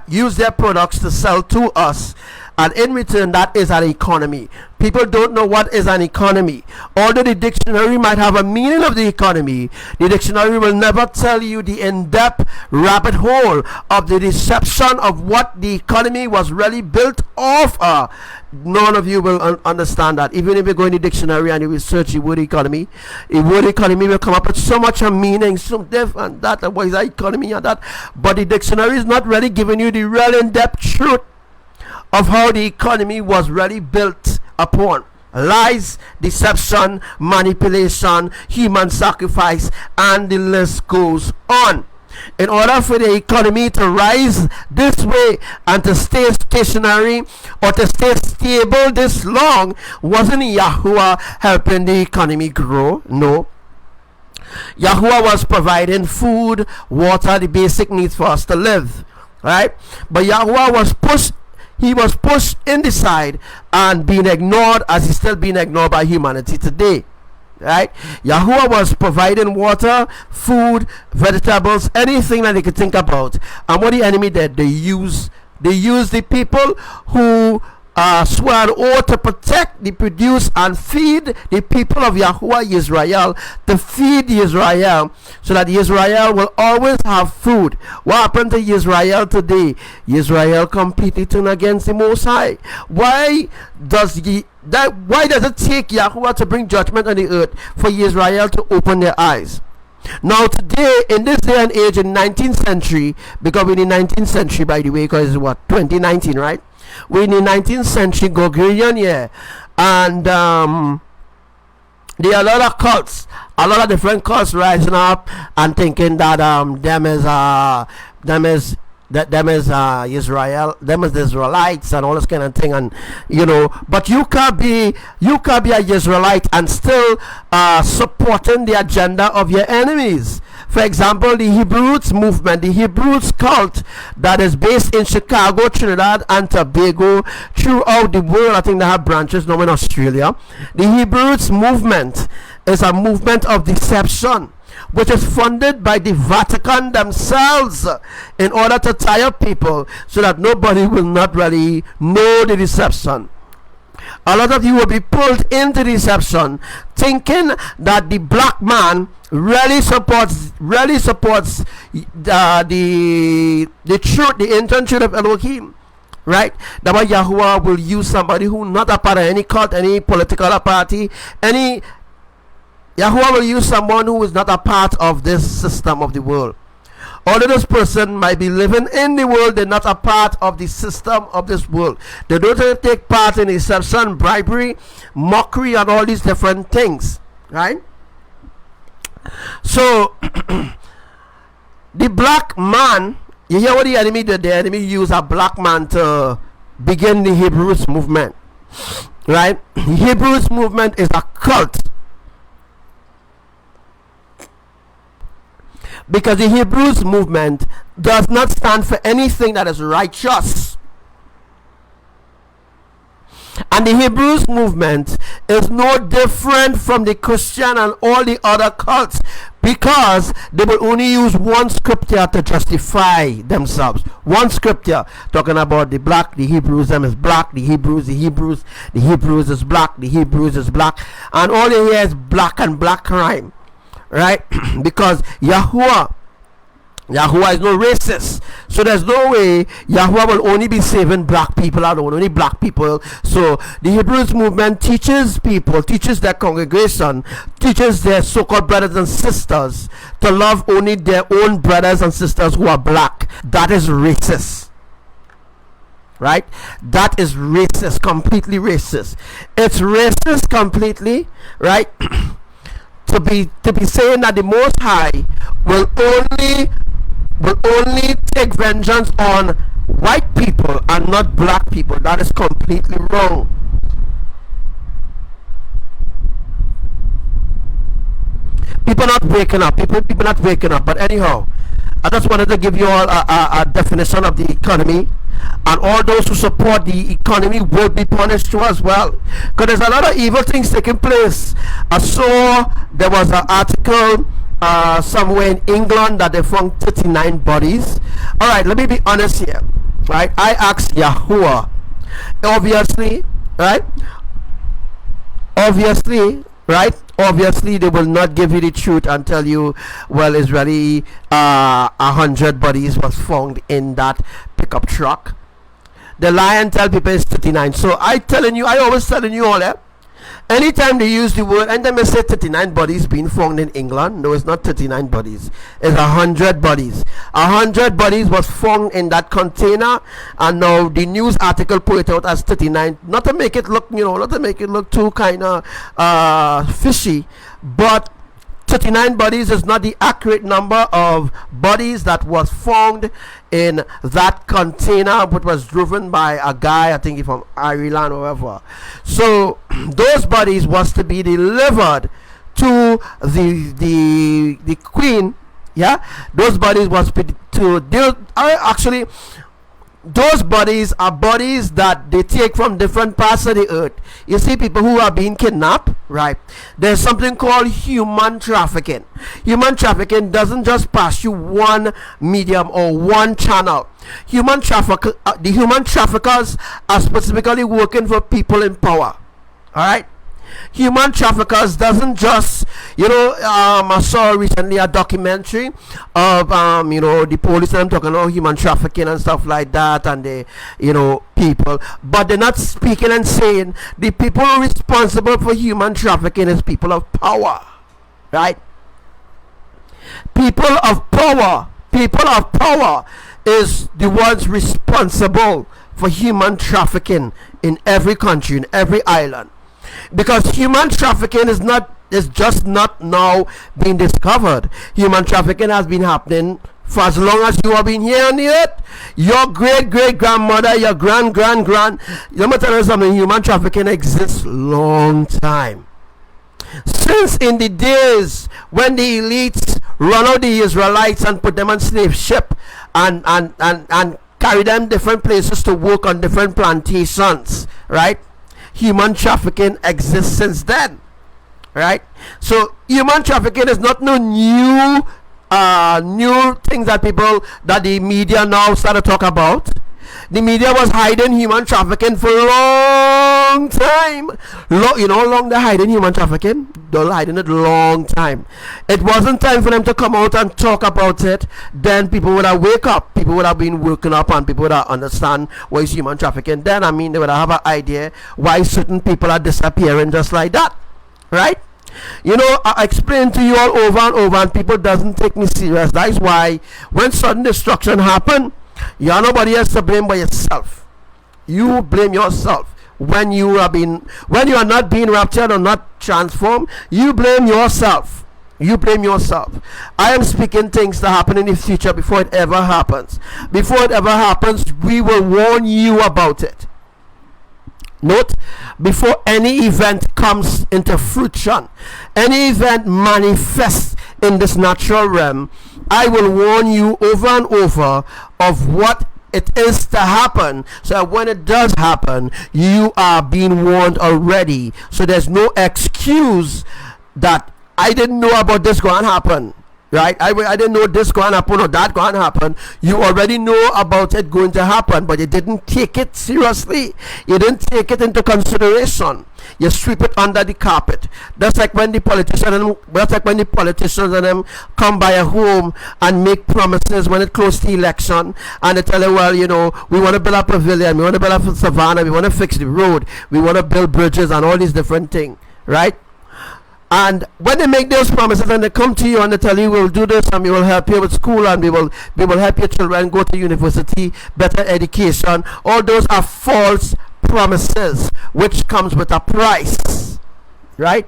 use their products to sell to us. And in return, that is an economy. People don't know what is an economy. Although the dictionary might have a meaning of the economy, the dictionary will never tell you the in-depth rabbit hole of the deception of what the economy was really built off. None of you will understand that. Even if you go in the dictionary and you will search the word economy will come up with so much a meaning, so this and that, and what is that economy and that. But the dictionary is not really giving you the real in-depth truth of how the economy was really built upon lies, deception, manipulation, human sacrifice, and the list goes on. In order for the economy to rise this way and to stay stationary or to stay stable this long, wasn't Yahuwah helping the economy grow? No. Yahuwah was providing food, water, the basic needs for us to live, right? But Yahuwah was pushed in the side and being ignored, as he's still being ignored by humanity today, right? Yahuwah was providing water, food, vegetables, anything that they could think about. And what the enemy did, they used the people who swear an oath to protect, they produce and feed the people of Yahuwah Israel, to feed Israel, so that Israel will always have food. What happened to Israel today? Israel completely turned against the Most High. Why does it take Yahuwah to bring judgment on the earth for Israel to open their eyes? Now today, in this day and age, in 19th century, because we're in the 19th century, by the way, because it's what, 2019, right? We're in the 19th century Gregorian year, and there are a lot of cults, a lot of different cults rising up and thinking that them is Israel, them is the Israelites and all this kind of thing, and but you can't be a Israelite and still supporting the agenda of your enemies. For example, the Hebrews movement, the Hebrews cult that is based in Chicago, Trinidad and Tobago, throughout the world. I think they have branches now in Australia. The Hebrews movement is a movement of deception, which is funded by the Vatican themselves in order to tire people so that nobody will not really know the deception. A lot of you will be pulled into deception, thinking that the black man really supports the truth, the internal truth of Elohim, right? That why Yahuwah will use somebody who not a part of any cult, any political party, Yahuwah will use someone who is not a part of this system of the world. Although this person might be living in the world, they're not a part of the system of this world. They don't take part in deception, bribery, mockery, and all these different things, right? So the black man, you hear what the enemy did? The enemy used a black man to begin the Hebrews movement, right? The Hebrews movement is a cult, because the Hebrews movement does not stand for anything that is righteous. And the Hebrews movement is no different from the Christian and all the other cults, because they will only use one scripture to justify themselves. One scripture talking about the black, the Hebrews, them is black, the Hebrews is black, the Hebrews is black, and all they hear is black and black crime, right? Because Yahuwah is no racist, so there's no way Yahuwah will only be saving black people alone, only black people. So the Hebrews movement teaches people, teaches their congregation, teaches their so-called brothers and sisters to love only their own brothers and sisters who are black. That is racist, right? That is racist, completely racist. It's racist completely, right? to be saying that the Most High will only take vengeance on white people and not black people. That is completely wrong. People not waking up. People not waking up. But anyhow, I just wanted to give you all a definition of the economy, and all those who support the economy will be punished too as well, because there's a lot of evil things taking place. I saw there was an article somewhere in England that they found 39 bodies. All right, let me be honest here, right? I asked Yahuwah, obviously, right? Obviously they will not give you the truth and tell you, well, it's really 100 bodies was found in that pickup truck. The lie and tell people it's 39. So I always telling you all that. Anytime they use the word, and they say 39 bodies being found in England, no, it's not 39 bodies. It's 100 bodies. 100 bodies was found in that container, and now the news article put it out as 39. Not to make it look, not to make it look too kind of fishy, but 39 bodies is not the accurate number of bodies that was found in that container, which was driven by a guy, I think from Ireland or wherever. So those bodies was to be delivered to the queen. Yeah, those bodies was to deal. Actually, those bodies are bodies that they take from different parts of the earth. You see, people who are being kidnapped, right? There's something called human trafficking. Human trafficking doesn't just pass you one medium or one channel. The human traffickers are specifically working for people in power. All right. Human traffickers doesn't just, I saw recently a documentary of, the police, and I'm talking about human trafficking and stuff like that, and the, people, but they're not speaking and saying the people responsible for human trafficking is people of power, right? People of power is the ones responsible for human trafficking in every country, in every island. Because human trafficking is just not now being discovered. Human trafficking has been happening for as long as you have been here on the earth. Your great grandmother, your grand let me tell you something, human trafficking exists long time. Since in the days when the elites run out the Israelites and put them on slave ship and carry them different places to work on different plantations, right? Human trafficking exists since then, right? So human trafficking is not no new thing that the media now start to talk about. The media was hiding human trafficking for a long time. You know how long they're hiding human trafficking? They're hiding it long time. It wasn't time for them to come out and talk about it. Then people would have wake up. People would have been woken up, and people would have understand what is human trafficking. Then, they would have an idea why certain people are disappearing just like that. Right? I explain to you all over and over, and people doesn't take me serious. That's why when sudden destruction happen, you are nobody else to blame but yourself. You blame yourself. When you are not being raptured or not transformed, you blame yourself. I am speaking things that happen in the future before it ever happens. Before it ever happens, we will warn you about it. Note, before any event comes into fruition, any event manifests in this natural realm, I will warn you over and over of what it is to happen, so that when it does happen, you are being warned already. So there's no excuse that I didn't know about this going to happen. Right? I didn't know this going to happen or that going to happen. You already know about it going to happen, but you didn't take it seriously. You didn't take it into consideration. You sweep it under the carpet. That's like when the politicians and them come by a home and make promises when it close to election, and they tell you, well, we want to build a pavilion, we want to build a savannah, we want to fix the road, we want to build bridges and all these different things, right? And when they make those promises and they come to you and they tell you, we'll do this and we will help you with school and we will help your children go to university, better education, all those are false promises, which comes with a price, right?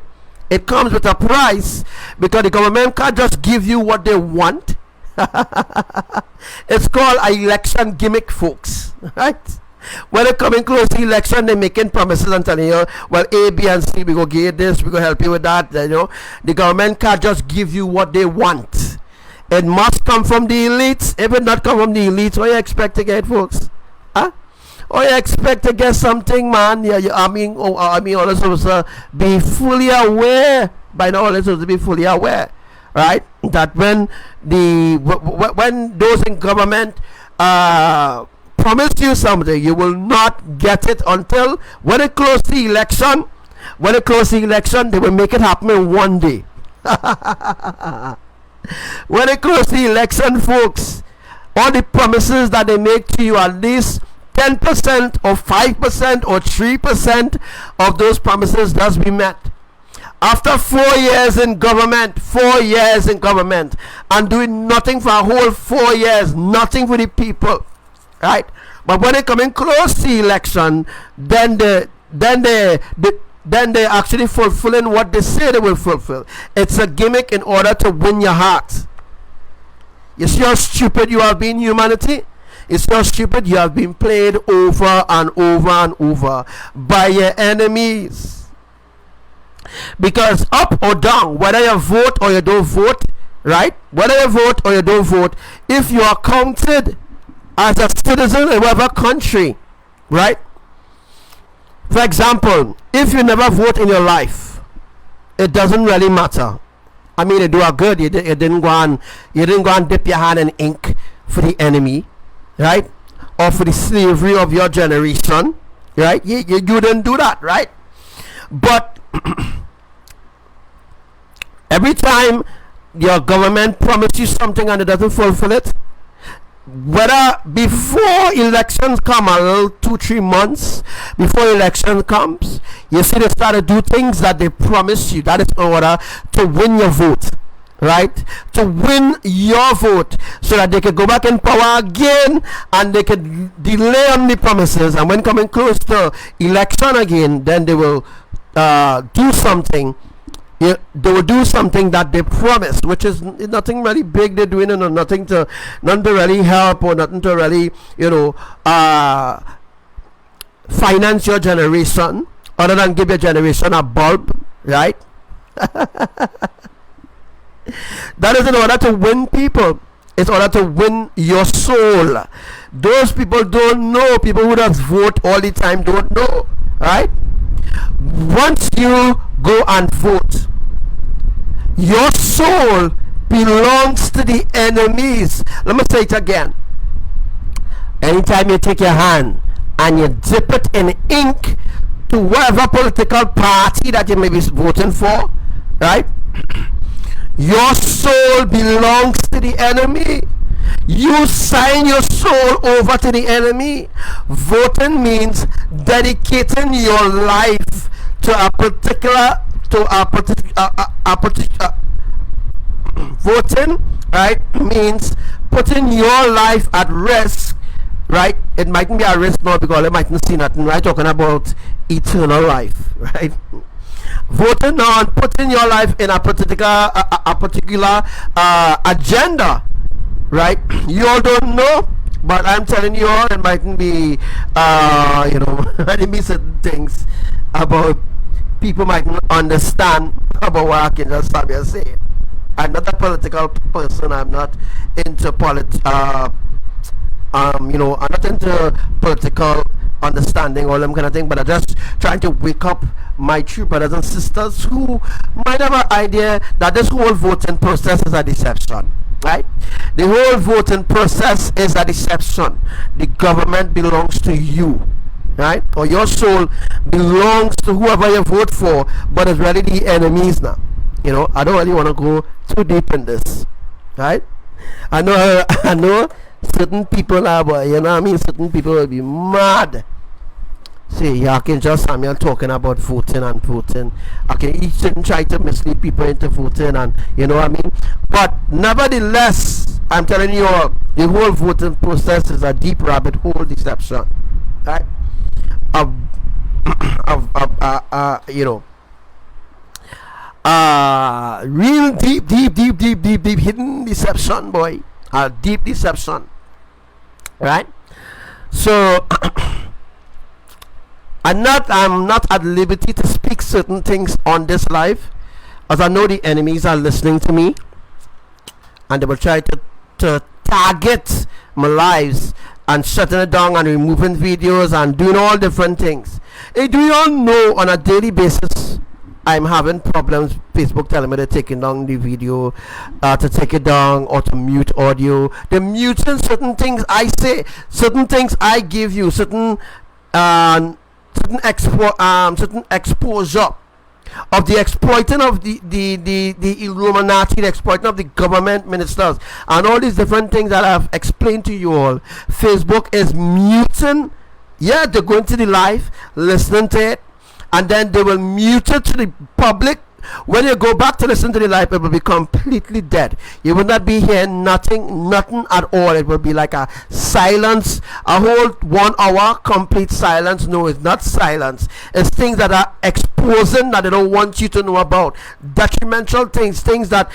It comes with a price, because the government can't just give you what they want. It's called an election gimmick, folks, right? When they coming close to election, they're making promises and telling you, well, A, B, and C, we go give this, we go help you with that. The government can't just give you what they want. It must come from the elites. If it not come from the elites, what you expect to get, folks? Huh? Or you expect to get something, man? Yeah, I mean, all this supposed to be fully aware. By now, all this supposed to be fully aware, right? That when those in government promise you something, you will not get it until when it close the election. When it close the election, they will make it happen in one day. When they close the election, folks, all the promises that they make to you, at least 10% or 5% or 3% of those promises does be met. After 4 years in government, and doing nothing for a whole 4 years, nothing for the people, right? But when they come in close to the election, then they actually fulfilling what they say they will fulfill. It's a gimmick in order to win your heart. You see how stupid you have been, humanity? You see how stupid you have been played over and over and over by your enemies. Because up or down, whether you vote or you don't vote, right? Whether you vote or you don't vote, if you are counted as a citizen in whatever country, right? For example, if you never vote in your life, it doesn't really matter. I mean, you do a good. You didn't go and dip your hand in ink for the enemy, right? Or for the slavery of your generation, right? You didn't do that, right? But every time your government promises you something and it doesn't fulfill it, whether before elections come, a little 2-3 months before election comes, you see they start to do things that they promise you. That is in order to win your vote, right? To win your vote, so that they can go back in power again and they can delay on the promises. And when coming close to election again, then they will do something. They will do something that they promised, which is nothing really big they're doing, and nothing to really help, or nothing to really, finance your generation, other than give your generation a bulb, right? That is in order to win people. It's in order to win your soul. Those people don't know. People who just vote all the time don't know, right? Once you go and vote, your soul belongs to the enemies. Let me say it again. Anytime you take your hand and you dip it in ink to whatever political party that you may be voting for, right? Your soul belongs to the enemy. You sign your soul over to the enemy. Voting means dedicating your life to a particular voting, right, means putting your life at risk, right? It mightn't be at risk now because they mightn't see nothing, right? Talking about eternal life, right? Voting on putting your life in a particular agenda, right? You all don't know, but I'm telling you all, it mightn't be mightn't be certain things about people mightn't understand about what Archangel Samuel saying. I'm not a political person. I'm not into I'm not into political understanding, all them kind of thing, but I'm just trying to wake up my true brothers and sisters who might have an idea that this whole voting process is a deception, right? The whole voting process is a deception. The government belongs to you, right? Or your soul belongs to whoever you vote for, but it's really the enemies now. I don't really want to go too deep in this, right? I know certain people are, but certain people will be mad. See, Archangel Samuel talking about voting and voting. Okay, he shouldn't try to mislead people into voting, and but nevertheless, I'm telling you all, the whole voting process is a deep rabbit hole deception, right? Real deep hidden deception, boy. Deep deception, right? So I'm not at liberty to speak certain things on this live, as I know the enemies are listening to me, and they will try to target my lives and shutting it down and removing videos and doing all different things. Do you all know on a daily basis I'm having problems? Facebook telling me they're taking down the video, to take it down or to mute audio. They're muting certain things I say, certain things I give you, certain exposure of the exploiting of the Illuminati, the exploiting of the government ministers, and all these different things that I've explained to you all. Facebook is muting. Yeah, they're going to the live, listening to it, and then they will mute it to the public. When you go back to listen to the live, it will be completely dead. You will not be hearing nothing at all. It will be like a silence, a whole 1 hour complete silence. No, it's not silence. It's things that are exposing that they don't want you to know about. Detrimental things, things that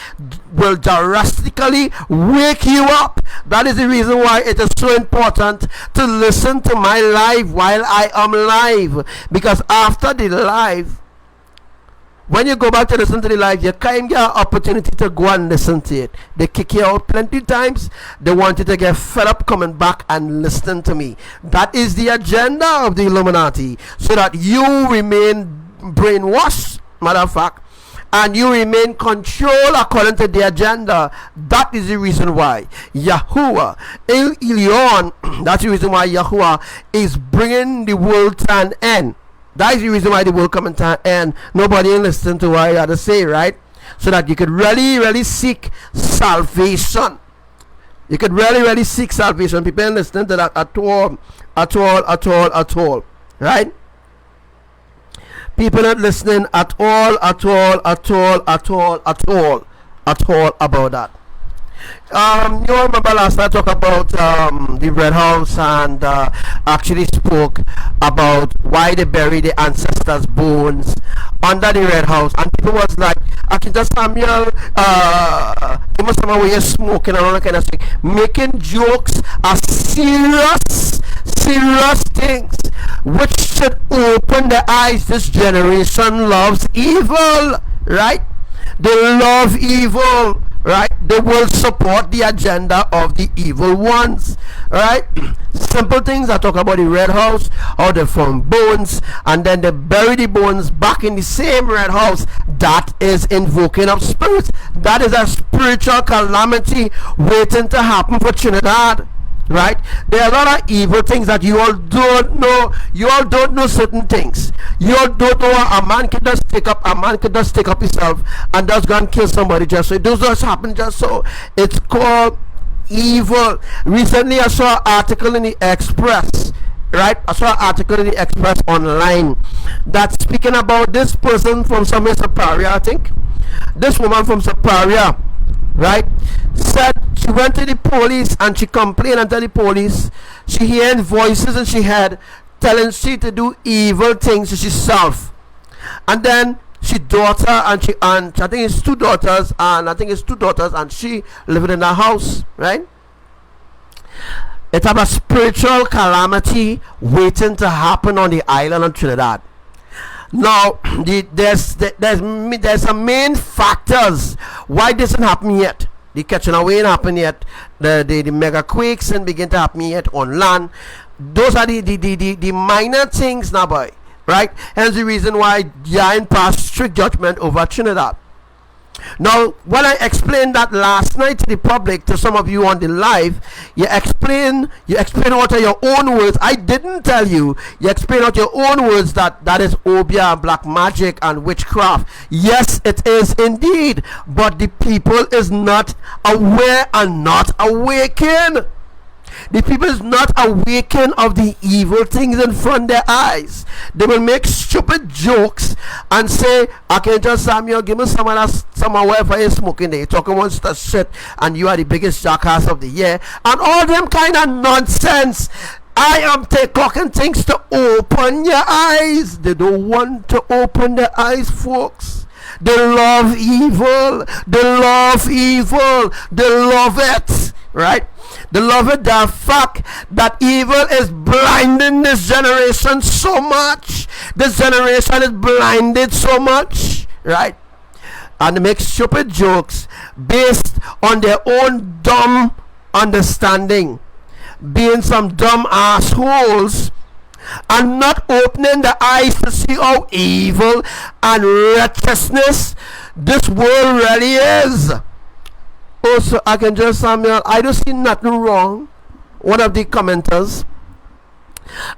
will drastically wake you up. That is the reason why it is so important to listen to my live while I am live. Because after the live, when you go back to listen to the live, you can't get an opportunity to go and listen to it. They kick you out plenty times. They want you to get fed up coming back and listening to me. That is the agenda of the Illuminati, so that you remain brainwashed, matter of fact, and you remain controlled according to the agenda. That is the reason why Yahuwah, El Elyon, that's the reason why Yahuwah is bringing the world to an end. That is the reason why the world coming to an end. Nobody listen to what I had to say, right? So that you could really seek salvation. You could really seek salvation. People ain't listening to that at all. Right? People not listening at all about that. You remember last night I talked about the Red House, and actually spoke about why they bury the ancestors' bones under the Red House, and people was like, Archangel Samuel, you must have a way of smoking and all that kind of thing, making jokes are serious things which should open the eyes. This generation loves evil, right? They love evil, right? They will support the agenda of the evil ones, right? Simple things. I talk about the Red House, how they found bones, and then they bury the bones back in the same Red House. That is invoking of spirits. That is a spiritual calamity waiting to happen for Trinidad. Right? There are a lot of evil things that you all don't know. You all don't know certain things. You all don't know a man can just take up himself and just go and kill somebody just so. It does just happen just so. It's called evil. Recently I saw an article in the Express. Right? I saw an article in the Express online that's speaking about this person from somewhere, Superior, I think. This woman from Superior, right, said she went to the police and she complained until the police, she hearing voices in she head telling she to do evil things to herself. And then she daughter and I think it's two daughters and she living in a house, right? It have a spiritual calamity waiting to happen on the island of Trinidad. Now, there's some main factors why this hasn't happened yet. The catching away ain't happened yet. The mega quakes and begin to happen yet on land. Those are the minor things now, boy. Right? Hence the reason why Yain passed strict judgment over Trinidad. Now, when I explained that last night to the public, to some of you on the live, you explain out of your own words. I didn't tell you. You explain out your own words that is obia, black magic, and witchcraft. Yes, it is indeed. But the people is not aware and not awakened. The people is not awakened of the evil things in front of their eyes. They will make stupid jokes and say, Archangel Samuel, give me some whatever you're smoking there. You're talking one such shit and you are the biggest jackass of the year. And all them kind of nonsense. I am talking things to open your eyes. They don't want to open their eyes, folks. They love evil. They love evil. They love it. Right? They love it, the fact that evil is blinding this generation so much. This generation is blinded so much, right? And they make stupid jokes based on their own dumb understanding, being some dumb assholes, and not opening the eyes to see how evil and righteousness this world really is. Also, Archangel Samuel, I don't see nothing wrong. One of the commenters,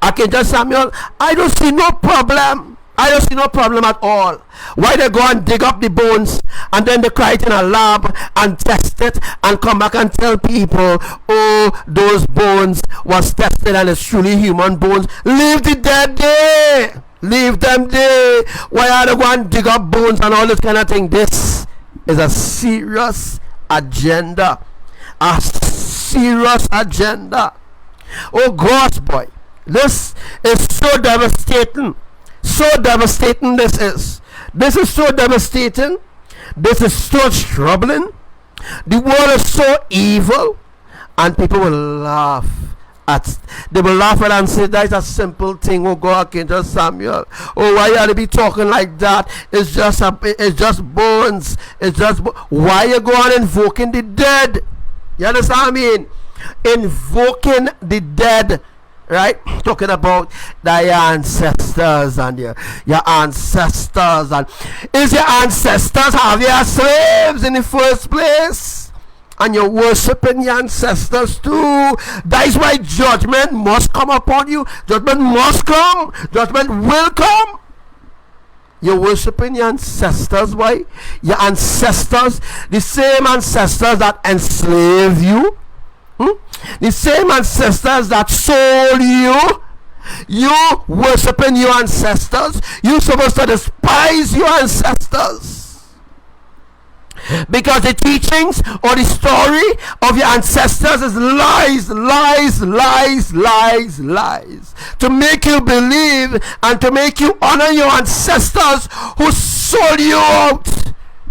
Archangel Samuel, I don't see no problem. I don't see no problem at all. Why they go and dig up the bones and then they cry it in a lab and test it and come back and tell people, oh, those bones was tested and it's truly human bones. Leave the dead there. Leave them there. Why are they going to dig up bones and all this kind of thing? This is a serious agenda. A serious agenda. Oh gosh, boy. This is so devastating. So devastating this is. This is so devastating. This is so troubling. The world is so evil. And people will laugh at, they will laugh at and say that's a simple thing. Oh God, Archangel Samuel. Oh, why you to be talking like that? It's just bones. It's just why you go on invoking the dead? You understand what I mean? Invoking the dead. Right, talking about your ancestors and your ancestors, and is your ancestors have your slaves in the first place, and you're worshiping your ancestors too. That is why judgment must come upon you. Judgment must come. Judgment will come. You're worshiping your ancestors. Why? Your ancestors, the same ancestors that enslaved you. The same ancestors that sold you. You worshiping your ancestors. You're supposed to despise your ancestors, because the teachings or the story of your ancestors is lies, lies, lies, lies, lies, to make you believe and to make you honor your ancestors who sold you out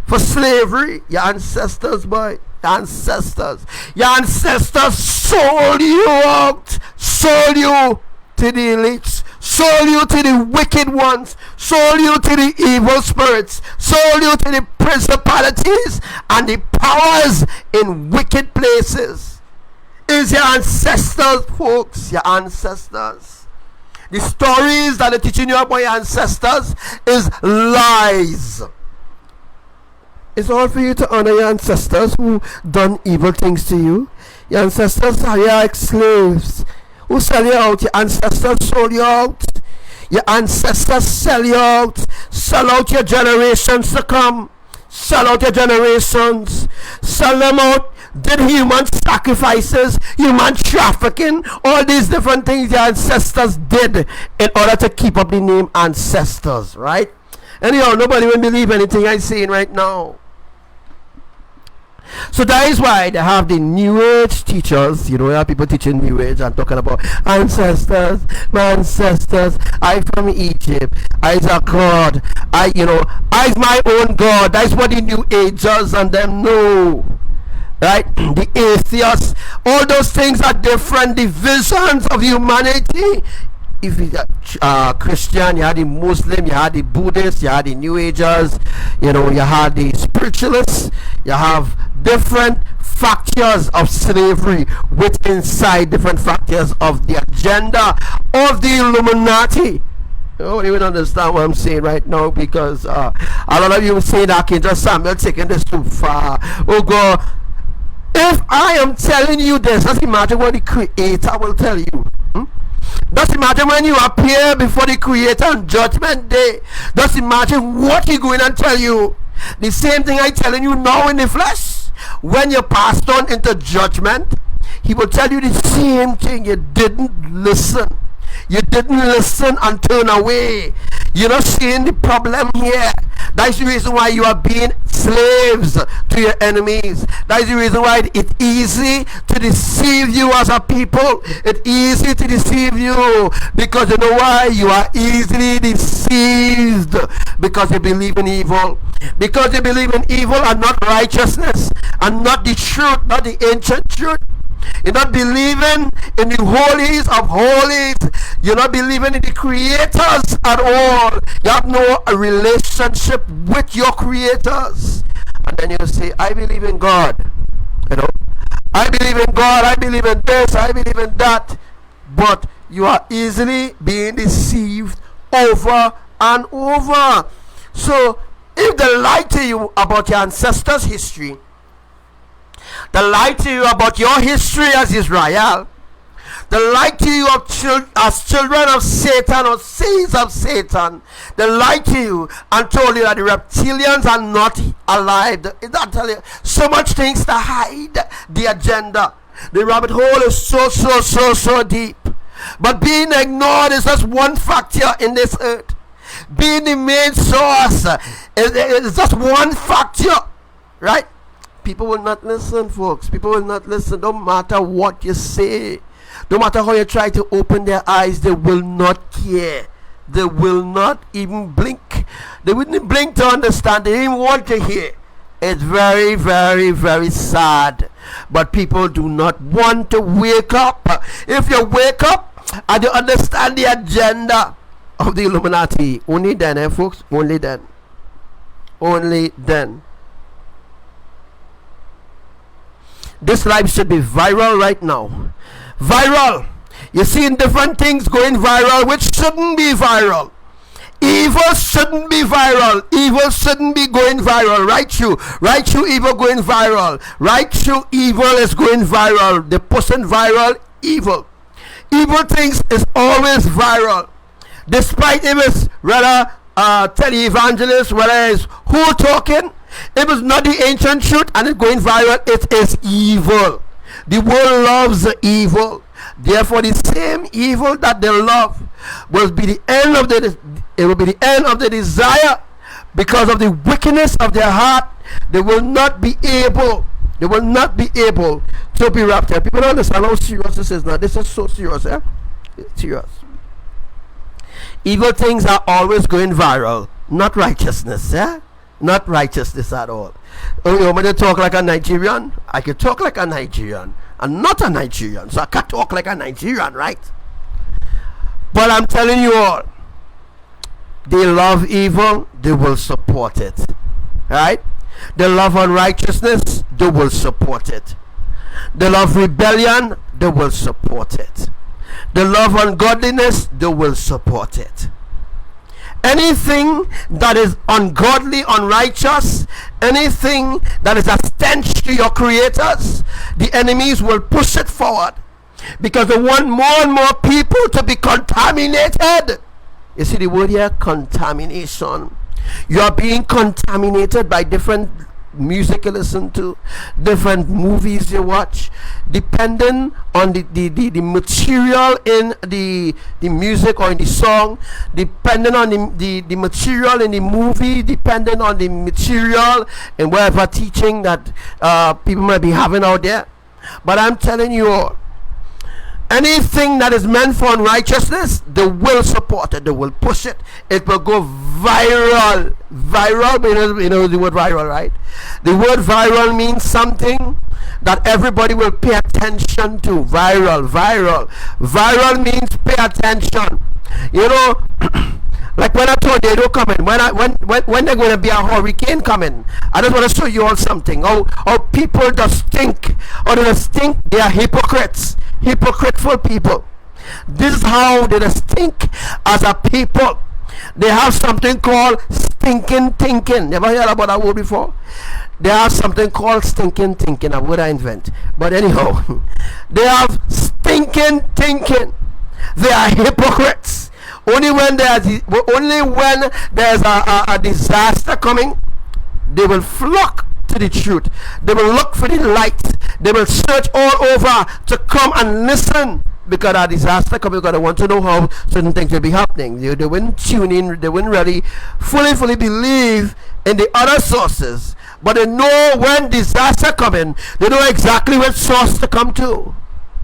for slavery. Your ancestors, boy. Your ancestors sold you out, sold you to the elites, sold you to the wicked ones, sold you to the evil spirits, sold you to the principalities and the powers in wicked places. Is your ancestors, folks, your ancestors. The stories that they're teaching you about your ancestors is lies. It's all for you to honor your ancestors who done evil things to you. Your ancestors are your ex-slaves who sell you out. Your ancestors sold you out. Your ancestors sell you out. Sell out your generations to come. Sell out your generations. Sell them out. Did human sacrifices, human trafficking, all these different things your ancestors did in order to keep up the name ancestors, right? Anyhow, nobody will believe anything I'm saying right now. So that is why they have the New Age teachers. You know, you have people teaching New Age and talking about ancestors, my ancestors. I from Egypt. I's a god. I's my own god. That's what the New Agers and them know. Right? The atheists. All those things are different divisions of humanity. If you got Christian, you had the Muslim, you had the Buddhist, you had the New Agers, you had the spiritualists, you have different factors of slavery with inside different factors of the agenda of the Illuminati. You don't even understand what I'm saying right now, because a lot of you say that Archangel Samuel taking this too far. Oh God, if I am telling you this, just imagine what the Creator will tell you. Just imagine when you appear before the Creator on Judgment Day. Just imagine what He's going to tell you. The same thing I'm telling you now in the flesh. When you passed on into judgment, He will tell you the same thing. You didn't listen. You didn't listen and turn away. You're not seeing the problem here. That's the reason why you are being slaves to your enemies. That's the reason why it's easy to deceive you as a people. It's easy to deceive you, because you know why? You are easily deceived, because you believe in evil. Because you believe in evil and not righteousness, and not the truth, not the ancient truth. You're not believing in the holies of holies. You're not believing in the creators at all. You have no relationship with your creators. And then you say, I believe in God. You know, I believe in God, I believe in this, I believe in that, but you are easily being deceived over and over. So if they lie to you about your ancestors' history, they lie to you about your history as Israel, they lie to you as children of Satan or seeds of Satan. They lie to you and told you that the reptilians are not alive. That tell you so much things to hide the agenda. The rabbit hole is so deep. But being ignored is just one factor in this earth. Being the main source is just one factor, right? People will not listen, folks. People will not listen. Don't matter what you say. No matter how you try to open their eyes, they will not care. They will not even blink. They wouldn't blink to understand. They didn't want to hear. It's very, very, very sad. But people do not want to wake up. If you wake up and you understand the agenda of the Illuminati, only then, folks, only then. Only then. This live should be viral right now. Viral. You're seeing different things going viral which shouldn't be viral. Evil shouldn't be viral. Evil shouldn't be going viral. Right you evil going viral. Right you evil is going viral. The person viral, evil. Evil things is always viral. Despite if it's rather televangelist, whether it's who talking, if it's not the ancient truth and it's going viral, it is evil. The world loves the evil. Therefore, the same evil that they love will be the end of the desire, because of the wickedness of their heart. They will not be able to be raptured. People don't understand how serious this is now. This is so serious, It's serious. Evil things are always going viral, not righteousness, not righteousness at all. Oh, you want me to talk like a Nigerian? I can talk like a Nigerian. I'm not a Nigerian, so I can't talk like a Nigerian, right? But I'm telling you all, they love evil, they will support it, right? They love unrighteousness, they will support it. They love rebellion, they will support it. They love ungodliness, they will support it. Anything that is ungodly, unrighteous, anything that is a stench to your creators, the enemies will push it forward, because they want more and more people to be contaminated. You see the word here, contamination. You are being contaminated by different music you listen to, different movies you watch, depending on the material in the music or in the song, depending on the material in the movie, depending on the material and whatever teaching that people might be having out there. But I'm telling you all, anything that is meant for unrighteousness, they will support it, they will push it, it will go viral. Viral, you know the word viral, right? The word viral means something that everybody will pay attention to. Viral means pay attention. You know, like when a tornado coming, when they're going to be a hurricane coming, I just want to show you all something. How people just think, or they just think they are hypocrites, hypocritical people. This is how they just think as a people. They have something called stinking thinking. Never heard about that word before? They have something called stinking thinking, a word I invent. But anyhow, they have stinking thinking. They are hypocrites. Only when there's a disaster coming, they will flock to the truth. They will look for the light. They will search all over to come and listen, because a disaster coming, because they want to know how certain things will be happening. They wouldn't tune in. They wouldn't really fully believe in the other sources, but they know when disaster coming, they know exactly what source to come to.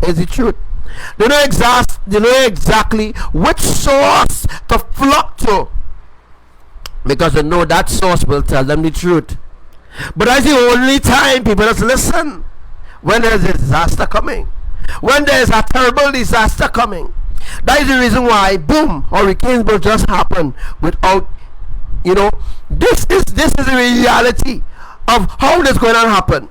Is the truth. They know exactly which source to flock to, because they know that source will tell them the truth. But that's the only time people just listen, when there's a disaster coming, when there's a terrible disaster coming. That is the reason why, boom, hurricanes will just happen without, you know, this is the reality of how this going to happen.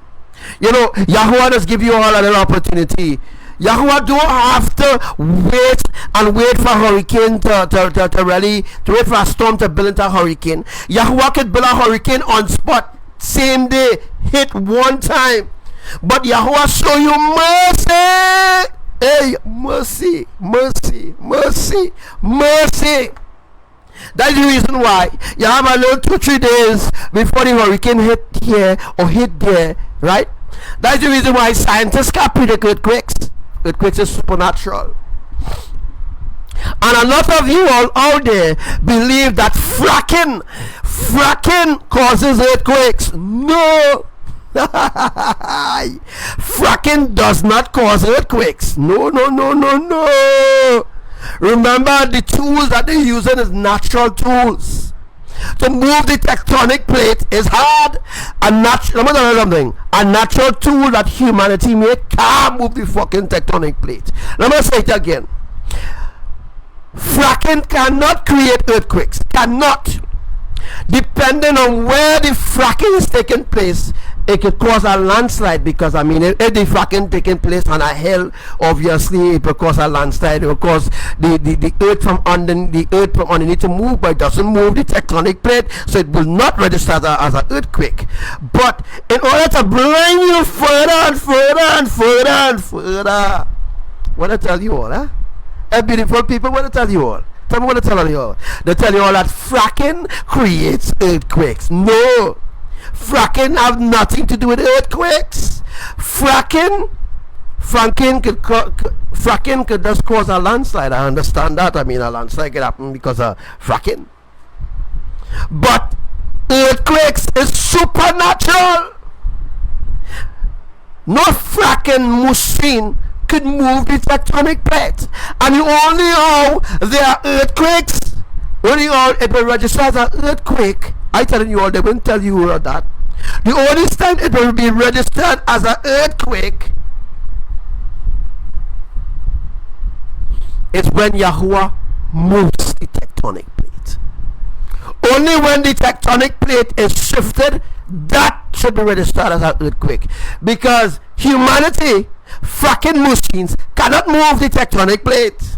You know, Yahuwah just give you all a little opportunity. Yahuwah don't have to wait for hurricane to really, to wait for a storm to build into a hurricane. Yahuwah could build a hurricane on spot, same day, hit one time. But Yahuwah show you mercy. Hey, mercy, mercy, mercy, mercy. That's the reason why you have a little 2-3 days before the hurricane hit here or hit there, right? That's the reason why scientists can predict earthquakes. Earthquakes is supernatural. And a lot of you all out there believe that fracking causes earthquakes. No. Fracking does not cause earthquakes. No, no, no, no, no. Remember, the tools that they're using is natural tools. To move the tectonic plate is hard. Let me tell you something. A natural tool that humanity made can't move the fucking tectonic plate. Let me say it again. Fracking cannot create earthquakes. Cannot. Depending on where the fracking is taking place, it could cause a landslide, because I mean, if the fracking taking place on a hill, obviously it will cause a landslide. It will cause the earth from underneath to move, but it doesn't move the tectonic plate, so it will not register as an earthquake. But in order to bring you further and further and further and further, what I tell you all, huh? Beautiful people, what I tell you all? Tell me what I tell you all. They tell you all that fracking creates earthquakes. No. Fracking have nothing to do with earthquakes. Fracking could just cause a landslide. I understand that. I mean, a landslide could happen because of fracking. But earthquakes is supernatural. No fracking machine could move the tectonic plate. And you only know there are earthquakes, only how it will register as an earthquake. I telling you all, they won't tell you all that. The only time it will be registered as an earthquake is when Yahuwah moves the tectonic plate. Only when the tectonic plate is shifted, that should be registered as an earthquake. Because humanity, fracking machines, cannot move the tectonic plate.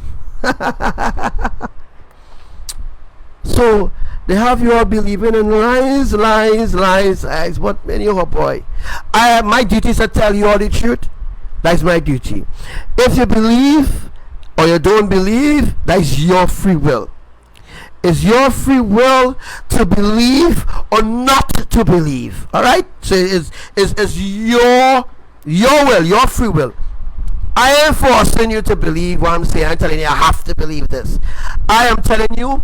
So they have you all believing in lies. But anyhow, boy, my duty is to tell you all the truth. That's my duty. If you believe or you don't believe, that is your free will. It's your free will to believe or not to believe. All right. So it's your will, your free will. I am forcing you to believe what I'm saying. I'm telling you, I have to believe this. I am telling you,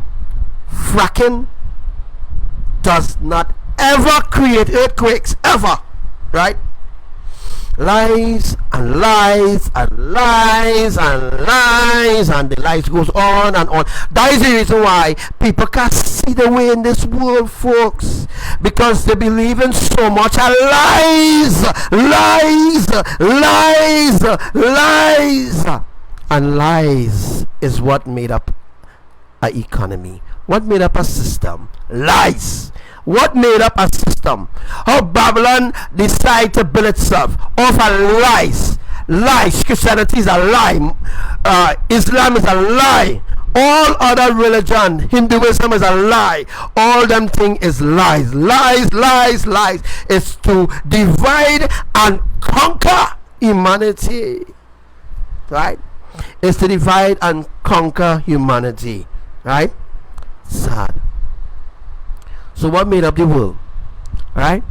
fracking does not ever create earthquakes, ever. Right? Lies and lies and lies and lies, and the lies goes on and on. That is the reason why people can't see the way in this world, folks, because they believe in so much lies, and lies is what made up an economy, what made up a system. Lies. What made up a system? How Babylon decided to build itself off of lies. Lies. Christianity is a lie. Islam is a lie. All other religion, Hinduism is a lie. All them thing is lies. Lies. It's to divide and conquer humanity. Right? It's to divide and conquer humanity. Right? Sad. So what made up the world? Right?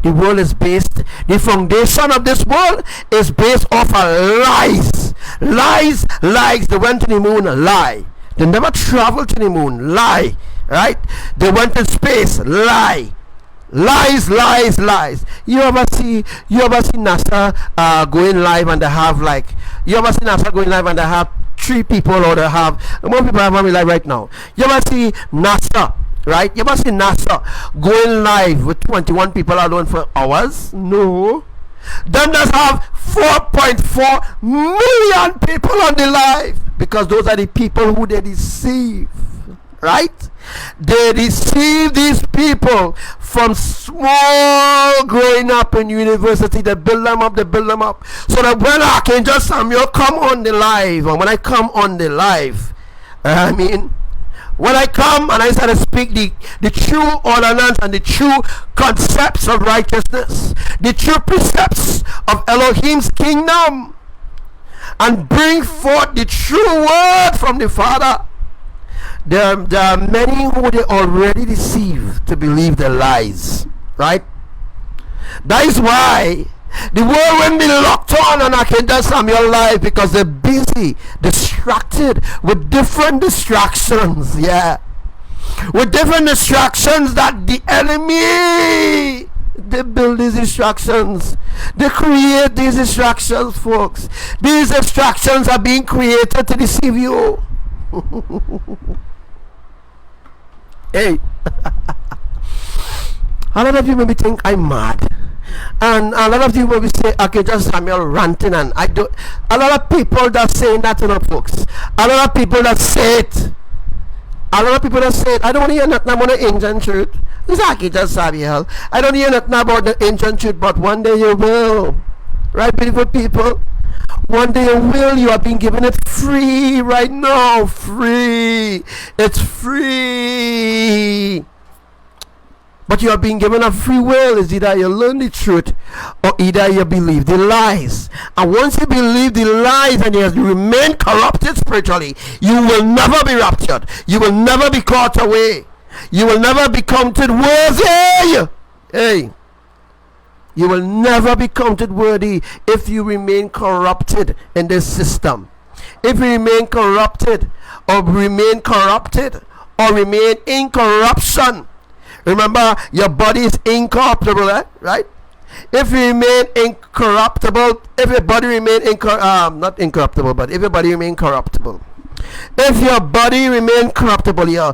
The world is based, the foundation of this world is based off of lies. Lies. They went to the moon, lie. They never traveled to the moon, lie. Right? They went to space, lie. Lies. You ever see NASA going live, and they have NASA going live and they have 3 people, or they have more people have on live right now. You ever see NASA? Right? You must see NASA going live with 21 people alone for hours? No. Them just have 4.4 million people on the live, because those are the people who they deceive. right? They deceive these people from small growing up in university. They build them up, so that when Archangel Samuel come on the live, or when I come on the live, when I come and I start to speak the true ordinance and the true concepts of righteousness, the true precepts of Elohim's kingdom, and bring forth the true word from the Father, there are many who they already deceived to believe the lies, right? That is why the world will be locked on Archangel Samuel live, because they're busy, distracted with different distractions, with different distractions that the enemy, they build these distractions, they create these distractions, folks. These distractions are being created to deceive you. Hey, a lot of you maybe think I'm mad, and a lot of you maybe say, okay, just Samuel ranting, and I don't. A lot of people that saying that, folks. A lot of people that say it. A lot of people that say it. I don't want to hear nothing about the ancient truth. It's Archangel Samuel. I don't hear nothing about the ancient truth, but one day you will, right, beautiful people? One day you will. You are being given it free right now. Free. It's free. But you are being given a free will. Is either you learn the truth, or either you believe the lies. And once you believe the lies and you remain corrupted spiritually, you will never be raptured. You will never be caught away. You will never be counted worthy. Hey. You will never be counted worthy if you remain corrupted in this system. If you remain corrupted, or remain in corruption. Remember, your body is incorruptible, right? If you remain incorruptible, if your body remain not incorruptible, but if your body remain corruptible. If your body remain corruptible, your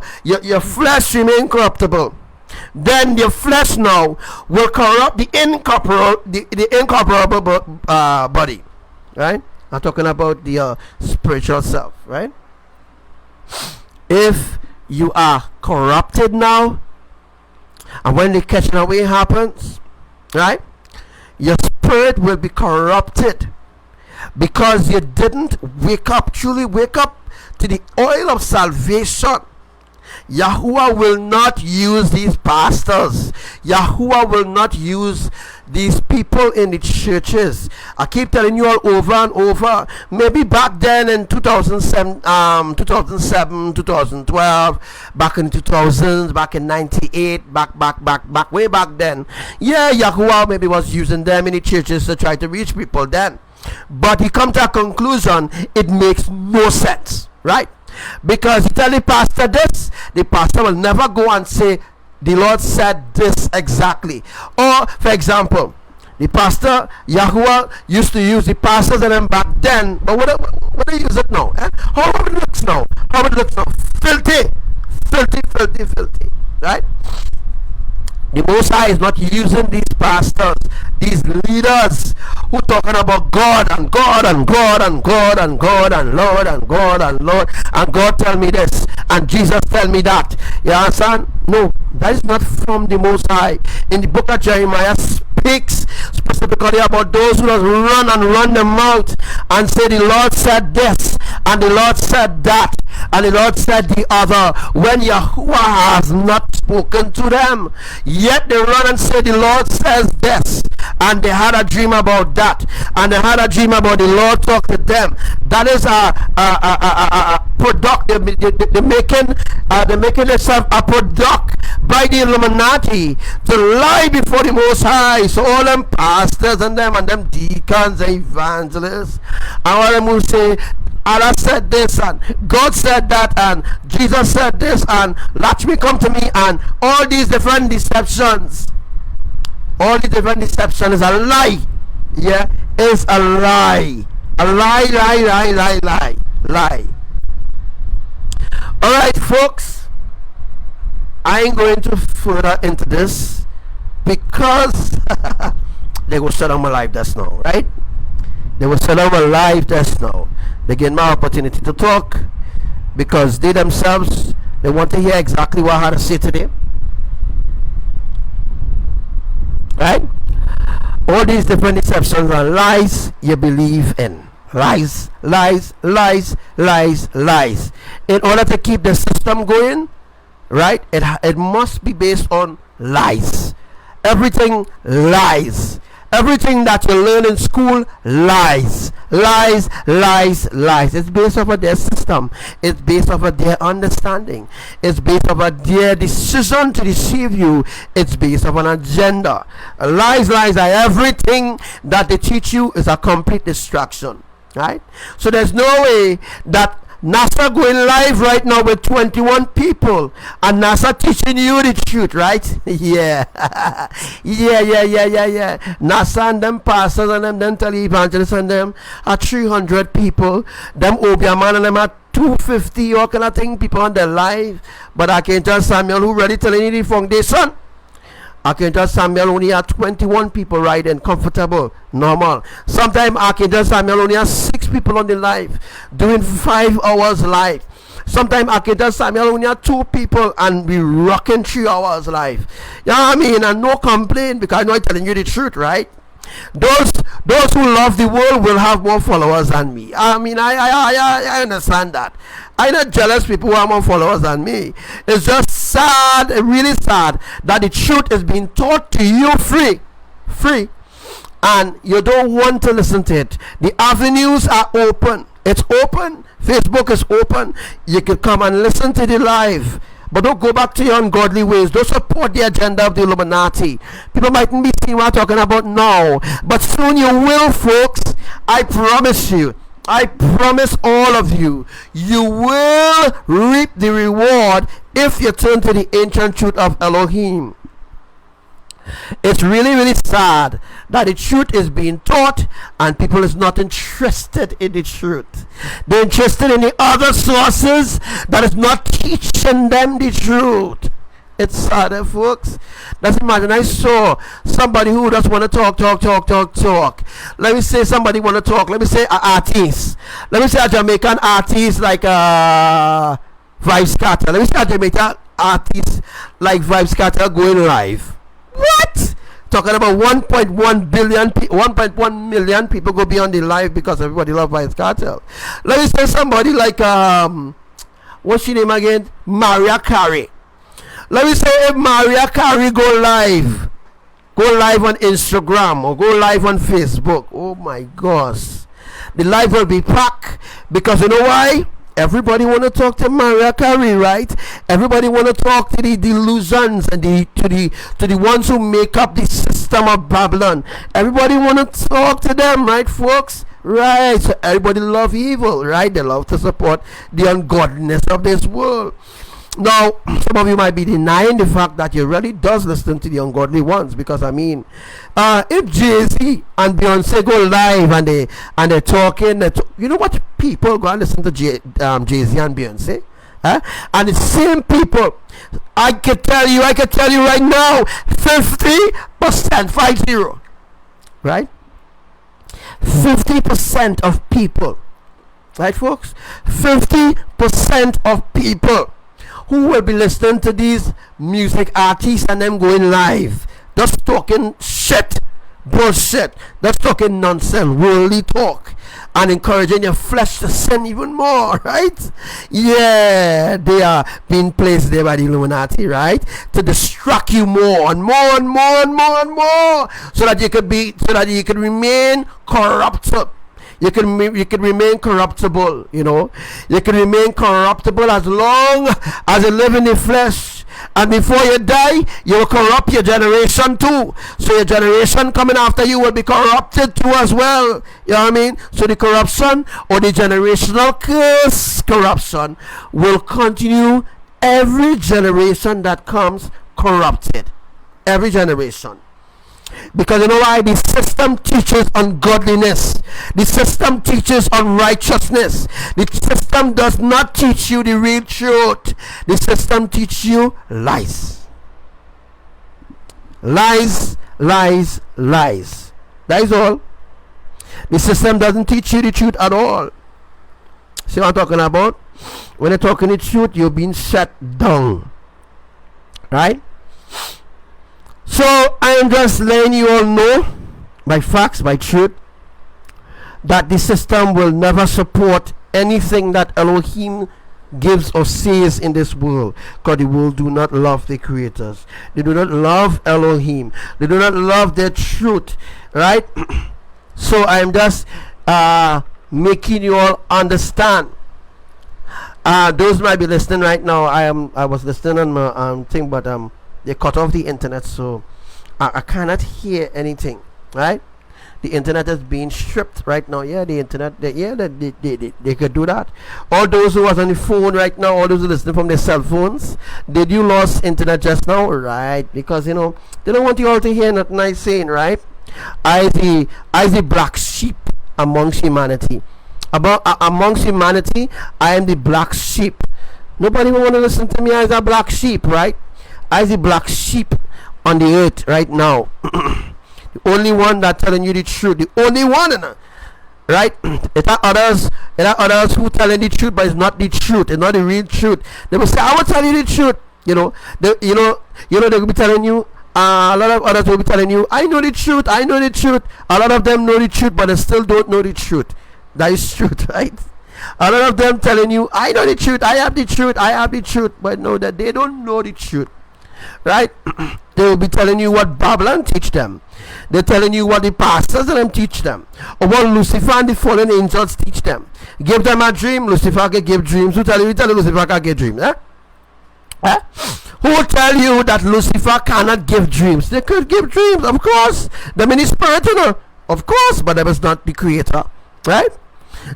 flesh remain corruptible, then your flesh now will corrupt the incorporeal body, right? I'm talking about the spiritual self, right? If you are corrupted now, and when the catching away happens, right, your spirit will be corrupted, because you didn't truly wake up to the oil of salvation. Yahuwah will not use these pastors. Yahuwah will not use these people in the churches. I keep telling you all over and over. Maybe back then in 2007, 2012, back in 2000s, back in 98, way back then. Yeah, Yahuwah maybe was using them in the churches to try to reach people then. But he come to a conclusion, it makes no sense, right? Because you tell the pastor this, the pastor will never go and say, the Lord said this exactly. Or, for example, the pastor, Yahuwah used to use the pastors and them back then, but what do you use it now? How it looks now? Filthy, right? The Most High is not using these pastors, these leaders who talking about God and God and God and God and God and Lord and God and Lord, and God tell me this and Jesus tell me that. You understand? No, that is not from the Most High. In the book of Jeremiah speaks specifically about those who just run their mouth and say the Lord said this and the Lord said that and the Lord said the other, when Yahuwah has not spoken to them. Yet they run and say the Lord says this, and they had a dream about that, and they had a dream about the Lord talk to them. That is a product. They're making themselves a product by the Illuminati to lie before the Most High. So all them pastors and them deacons and evangelists, and all them will say, Allah said this and God said that and Jesus said this and Lakshmi come to me, and all these different deceptions. All the different deception is a lie. Yeah, it's a lie. A lie. Alright, folks, I ain't going to further into this because they will shut down my live just now, right? They will shut down my live just now. They get my opportunity to talk because they themselves They want to hear exactly what I had to say today. Right? All these different deceptions are lies you believe in. Lies, lies, lies, lies, lies. In order to keep the system going, right, it must be based on lies. Everything lies. Everything that you learn in school, lies. Lies, lies, lies. It's based off of their system. It's based off of their understanding. It's based off of their decision to deceive you. It's based off an agenda. Lies, lies, lies. Everything that they teach you is a complete distraction. Right? So there's no way that NASA going live right now with 21 people and NASA teaching you the truth, right? Yeah. yeah. NASA and them pastors and them televangelists and them are 300 people. Them Obiaman and them are 250 or kind of thing people on their live. But Archangel Samuel who ready telling you the foundation. Archangel Samuel only had 21 people riding, comfortable, normal. Sometimes Archangel Samuel only has 6 people on the live, doing 5 hours live. Sometimes Archangel Samuel only had 2 people and be rocking 3 hours live. You know what I mean? And no complaint because I know I'm telling you the truth, right? Those who love the world will have more followers than me. I mean, I understand that. I'm not jealous people who have more followers than me. It's just sad, really sad, that the truth is being taught to you free, and you don't want to listen to it. The avenues are open. It's open. Facebook is open. You can come and listen to the live. But don't go back to your ungodly ways. Don't support the agenda of the Illuminati. People mightn't be seeing what I'm talking about now, but soon you will, folks. I promise you. I promise all of you, you will reap the reward if you turn to the ancient truth of Elohim. It's really, really sad that the truth is being taught and people is not interested in the truth. They're interested in the other sources that is not teaching them the truth. It's sad, folks. Let's imagine I saw somebody who just want to talk. Let me say somebody want to talk. Let me say an artist. Let me say a Jamaican artist like Vibes Carter. Let me say a Jamaican artist like Vibes Carter going live. What? Talking about 1.1 million people go be on the live because everybody love Vibes Cartel. Let me say somebody like what's your name again? Mariah Carey. Let me say if Mariah Carey go live on Instagram or go live on Facebook. Oh my gosh, the live will be packed because you know why? Everybody want to talk to Mariah Carey, right? Everybody want to talk to the delusions and to the ones who make up the system of Babylon. Everybody want to talk to them, right, folks? Right. So everybody love evil, right? They love to support the ungodliness of this world. Now, some of you might be denying the fact that you really does listen to the ungodly ones, because I mean, if Jay-Z and Beyonce go live and they're talking, you know what, people go and listen to Jay-Z and Beyonce, and the same people, I could tell you right now, 50%, 50, right? 50% of people, right, folks? 50% of people who will be listening to these music artists and them going live, just talking shit, bullshit, just talking nonsense, worldly talk, and encouraging your flesh to sin even more, right? Yeah, they are being placed there by the Illuminati, right? To distract you more and more, so that you could remain corrupted. You can remain corruptible, you know. You can remain corruptible as long as you live in the flesh. And before you die, you will corrupt your generation too. So your generation coming after you will be corrupted too as well. You know what I mean? So the corruption or the generational curse corruption will continue every generation that comes corrupted. Every generation. Because you know why? The system teaches ungodliness. The system teaches unrighteousness. The system does not teach you the real truth. The system teaches you lies. Lies. That is all. The system doesn't teach you the truth at all. See what I'm talking about? When you're talking the truth, you're being shut down. Right? So I am just letting you all know, by facts, by truth, that the system will never support anything that Elohim gives or says in this world, because the world do not love the creators. They do not love Elohim. They do not love their truth. Right? So I am just making you all understand. Those might be listening right now. I was listening on my thing, but they cut off the internet, so I cannot hear anything. Right? The internet is being stripped right now. Yeah, the internet. They could do that. All those who was on the phone right now, all those who listening from their cell phones, did you lost internet just now? Right? Because they don't want you all to hear nothing I saying. Right? I the black sheep amongst humanity. Amongst humanity, I am the black sheep. Nobody will want to listen to me as a black sheep, right? I the black sheep on the earth right now. The only one that telling you the truth. The only one, right? It are others who telling the truth, but it's not the truth. It's not the real truth. They will say, "I will tell you the truth." They will be telling you. A lot of others will be telling you, "I know the truth. I know the truth." A lot of them know the truth, but they still don't know the truth. That is truth, right? A lot of them telling you, "I know the truth. I have the truth. I have the truth," but know that they don't know the truth, right? They will be telling you what Babylon teach them. They're telling you what the pastors and them teach them, or what Lucifer and the fallen angels teach them. Give them a dream, Lucifer can give dreams. Who tell you Lucifer can give dreams? Who will tell you that Lucifer cannot give dreams? They could give dreams, of course. The many spirit, of course, but that was not the creator, right?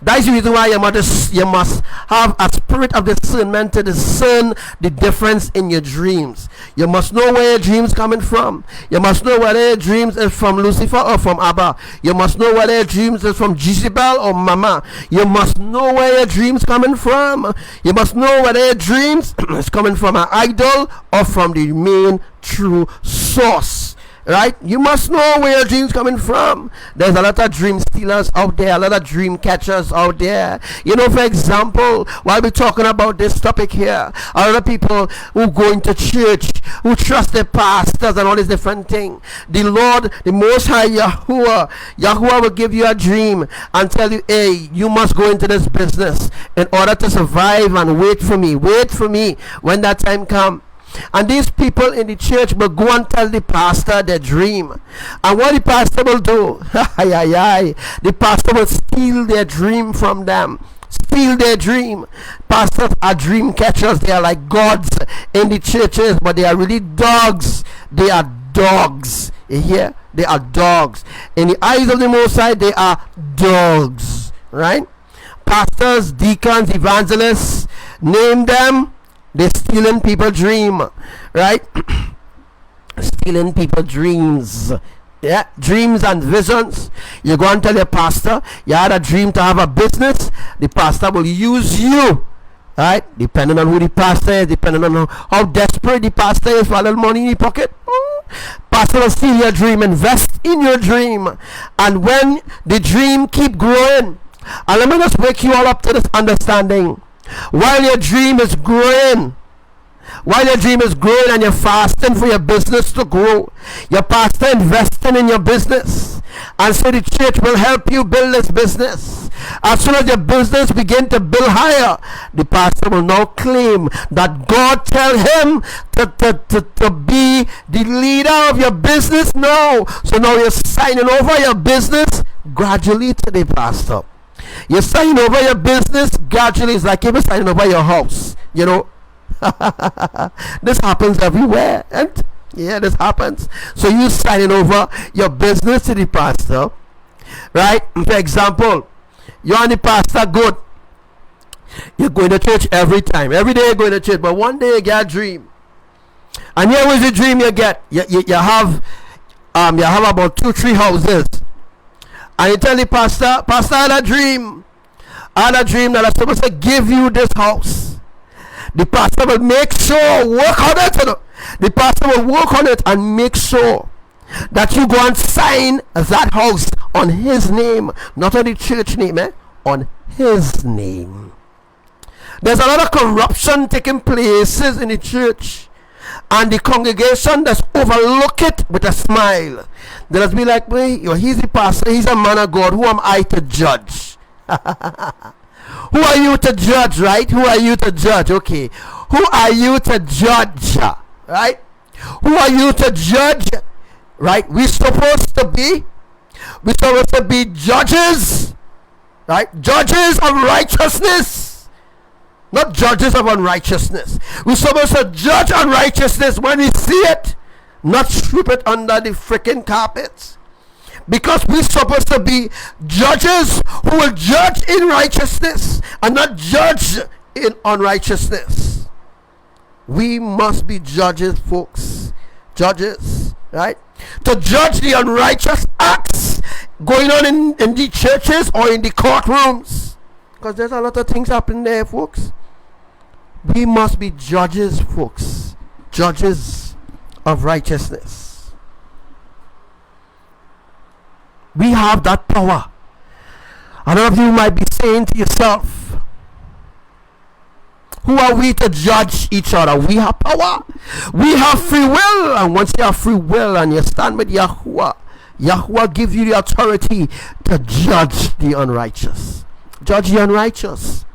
That's the reason why you must have a spirit of discernment to discern the difference in your dreams. You must know where your dreams coming from. You must know whether your dreams is from Lucifer or from Abba. You must know whether your dreams is from Jezebel or Mama. You must know where your dreams coming from. You must know whether your dreams is coming from an idol or from the main true source. Right? You must know where your dreams coming from. There's a lot of dream stealers out there, a lot of dream catchers out there. For example, while we're talking about this topic here, a lot of people who go into church, who trust their pastors and all these different things. The Lord, the Most High Yahuwah will give you a dream and tell you, "Hey, you must go into this business in order to survive, and wait for me when that time comes." And these people in the church will go and tell the pastor their dream. And what the pastor will do, the pastor will steal their dream from them. Steal their dream. Pastors are dream catchers. They are like gods in the churches, but they are really dogs. They are dogs. You hear? They are dogs. In the eyes of the Most High, they are dogs. Right? Pastors, deacons, evangelists, name them. They're stealing people's dream, right? Stealing people's dreams. Yeah, dreams and visions. You go and tell your pastor you had a dream to have a business. The pastor will use you, right? Depending on who the pastor is, depending on how desperate the pastor is for a little money in his pocket. Pastor will steal your dream, invest in your dream, and when the dream keep growing, and let me just wake you all up to this understanding. While your dream is growing, and you're fasting for your business to grow, your pastor investing in your business, and so the church will help you build this business. As soon as your business begin to build higher, the pastor will now claim that God tell him to be the leader of your business now. So now you're signing over your business gradually to the pastor. You're signing over your business gradually. It's like you're signing over your house. This happens everywhere. And yeah, this happens. So you signing over your business to the pastor, right? For example, you're on the pastor good. You're going to church every time. Every day you're going to church. But one day you get a dream. And here was the dream you get. You have about 2-3 houses. And you tell the pastor, I had a dream that I'm supposed to give you this house. The pastor will make sure, work on it. The pastor will work on it and make sure that you go and sign that house on his name, not on the church name, on his name. There's a lot of corruption taking places in the church, and the congregation just overlook it with a smile. They just be like, well, he's the pastor, he's a man of God, who am I to judge? Who are you to judge, right? Who are you to judge? Okay. Who are you to judge? Right? Who are you to judge? Right? We're supposed to be judges. Right? Judges of righteousness. Not judges of unrighteousness. We're supposed to judge unrighteousness when we see it. Not sweep it under the freaking carpet. Because we're supposed to be judges who will judge in righteousness and not judge in unrighteousness. We must be judges, folks. Judges, right? To judge the unrighteous acts going on in the churches or in the courtrooms. Because there's a lot of things happening there, folks. We must be judges, folks. Judges of righteousness. We have that power. A lot of you might be saying to yourself, who are we to judge each other? We have power. We have free will. And once you have free will and you stand with Yahuwah, Yahuwah gives you the authority to judge the unrighteous. Judge the unrighteous.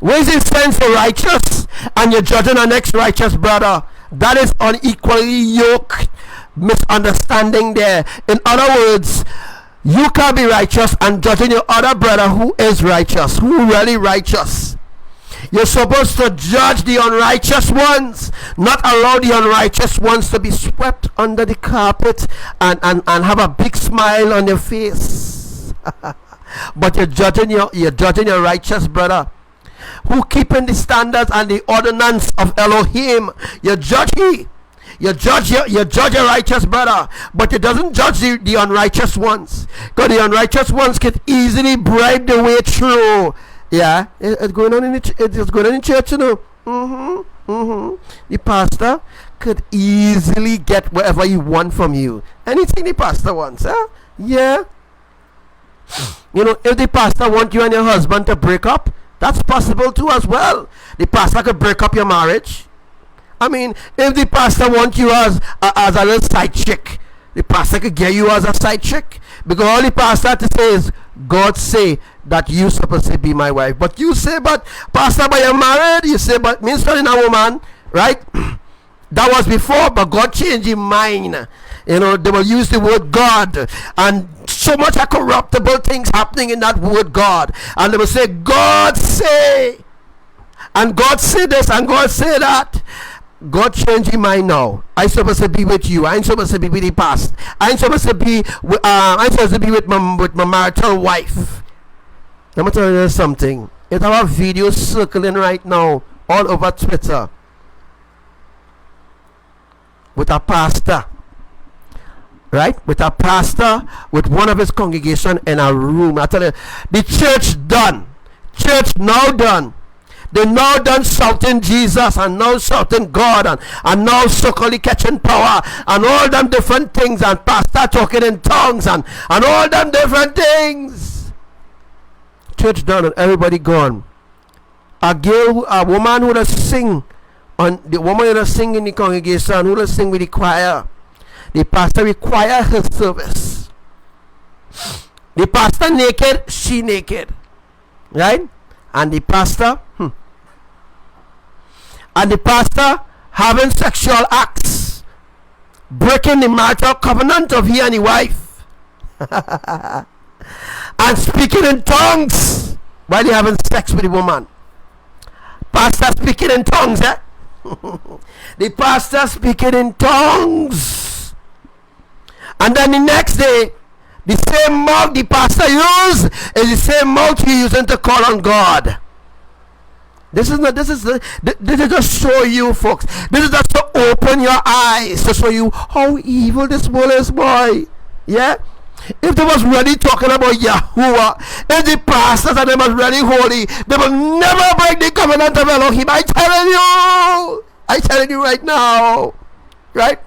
Where is it sense the righteous and you're judging the next righteous brother? That is unequally yoked misunderstanding there. In other words, you can't be righteous and judging your other brother who is righteous, who really righteous. You're supposed to judge the unrighteous ones, not allow the unrighteous ones to be swept under the carpet and have a big smile on your face. But you're judging your righteous brother who keeping the standards and the ordinance of Elohim. You judge your righteous brother, but it doesn't judge the unrighteous ones, because the unrighteous ones can easily bribe their way through. Yeah, it's going on in church, you know. The pastor could easily get whatever you want from you. Anything the pastor wants, huh? Yeah. You know, if the pastor wants you and your husband to break up, that's possible too as well. The pastor could break up your marriage. I mean, if the pastor wants you as a little side chick, the pastor could get you as a side chick. Because all the pastor has to say is, God say that you supposed to be my wife. But you say, but pastor, but you're married. You say, but me studying a woman, right? That was before, but God changed his mind. You know, they will use the word God, and so much of corruptible things happening in that word God. And they will say, God say, and God say this, and God say that. God changed his mind now. I'm supposed to be with you. I ain't supposed to be with the past. I ain't supposed to be with, my marital wife. Let me tell you something. It's our video circling right now all over Twitter with a pastor, right? With a pastor with one of his congregation in a room. I tell you, the church done. Church now done. They now done shouting Jesus and now shouting God and now so-called catching power and all them different things, and pastor talking in tongues and all them different things. Church done and everybody gone. A woman who does sing, the woman who does sing in the congregation, who does sing with the choir. The pastor require her service. The pastor naked, she naked, right? And the pastor having sexual acts, breaking the marital covenant of he and his wife, and speaking in tongues while they having sex with the woman. Pastor speaking in tongues, eh? The pastor speaking in tongues, and then the next day, the same mouth the pastor used is the same mouth he using to call on God. This is just show you, folks. This is just to open your eyes, to show you how evil this world is, boy. Yeah? If they was really talking about Yahuwah, if the pastors and they was really holy, they will never break the covenant of Elohim. I'm telling you right now. Right?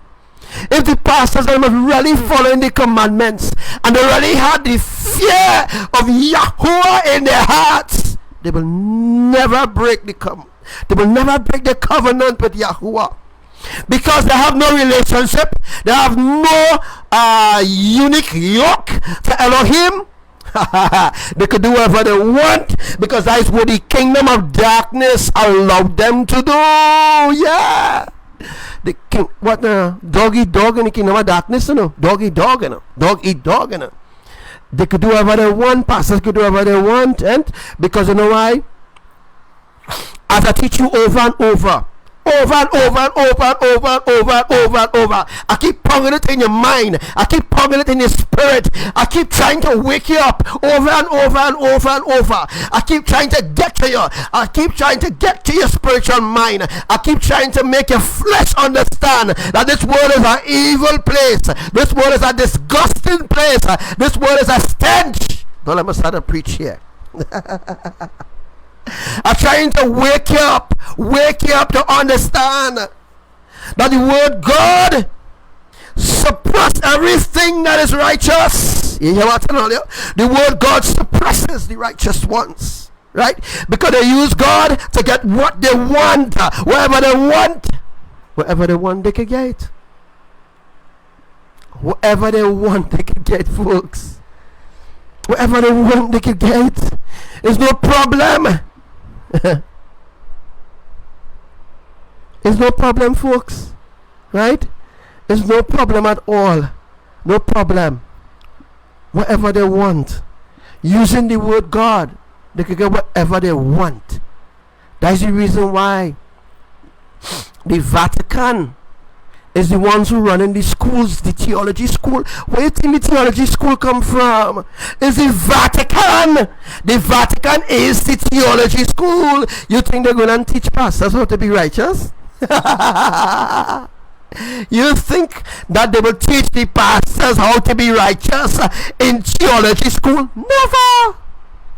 If the pastors and them was really following the commandments and they really had the fear of Yahuwah in their hearts, They will never break the they will never break the covenant with Yahuwah, because they have no relationship. They have no unique yoke to Elohim. They could do whatever they want, because that is what the kingdom of darkness allowed them to do. Yeah. The king, what dog eat dog in the kingdom of darkness, you know? Dog eat dog, you know? Dog eat dog, you know? They could do whatever they want. Pastors could do whatever they want, and because you know why? As I teach you over and over and over and over and over and over and over and over, I keep pounding it in your mind, I keep pounding it in your spirit, I keep trying to wake you up over and over and over and over. I keep trying to get to you, I keep trying to get to your spiritual mind, I keep trying to make your flesh understand that this world is an evil place, this world is a disgusting place, this world is a stench. Don't let me start to preach here. I'm trying to wake you up to understand that the word God suppresses everything that is righteous. You hear what I'm telling you? The word God suppresses the righteous ones, right? Because they use God to get what they want, wherever they want they can get. Whatever they want they can get, folks. Whatever they want they can get. There's no problem. It's no problem, folks, right? It's no problem at all. No problem. Whatever they want, using the word God, they can get whatever they want. That's the reason why the Vatican is the ones who run in the schools, the theology school. Where do you think the theology school come from? It's the Vatican. The Vatican is the theology school. You think they're going to teach pastors how to be righteous? You think that they will teach the pastors how to be righteous in theology school?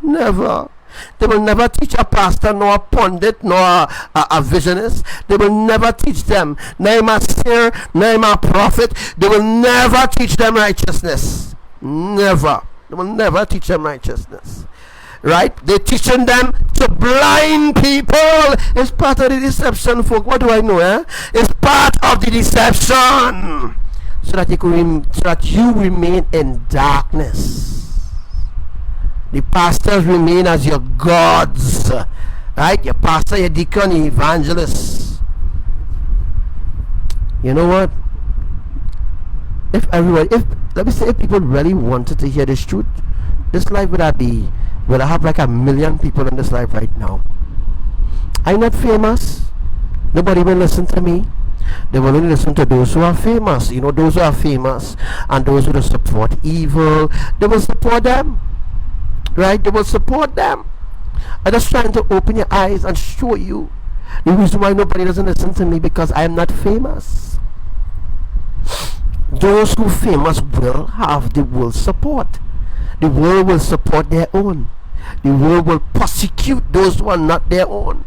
Never. They will never teach a pastor, nor a pundit, nor a visionist. They will never teach them. Name a seer, name a prophet. They will never teach them righteousness. Never. They will never teach them righteousness. Right? They're teaching them to blind people. It's part of the deception, folk. What do I know? It's part of the deception. So that you remain in darkness. The pastors remain as your gods, right? Your pastor, your deacon, your evangelist. You know what? If people really wanted to hear this truth, this life would I have like 1 million people in this life right now. I'm not famous. Nobody will listen to me. They will only listen to those who are famous. You know, those who are famous and those who support evil, they will support them. Right? They will support them. I'm just trying to open your eyes and show you the reason why nobody doesn't listen to me, because I am not famous. Those who are famous will have the world's support. The world will support their own. The world will persecute those who are not their own.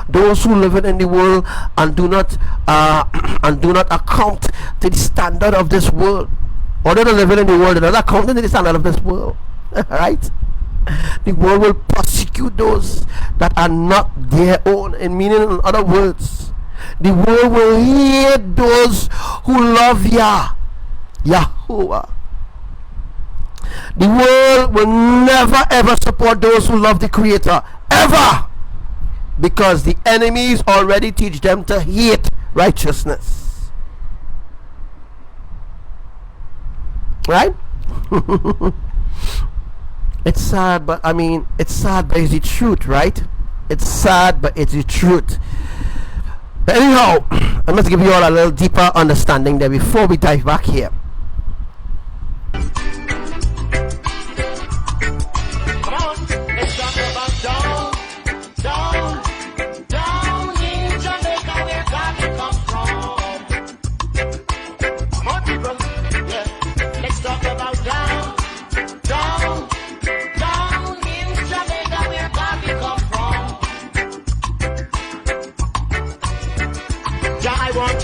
Those who live in the world and do not account to the standard of this world. Although they live in the world, they're not accounting to the standard of this world. Right? The world will persecute those that are not their own. In meaning, in other words, the world will hate those who love Yahuwah. The world will never ever support those who love the Creator, ever, because the enemies already teach them to hate righteousness. Right? It's sad, but it's sad, but it's the truth, right? It's sad, but it's the truth. But anyhow, I must give you all a little deeper understanding there before we dive back here.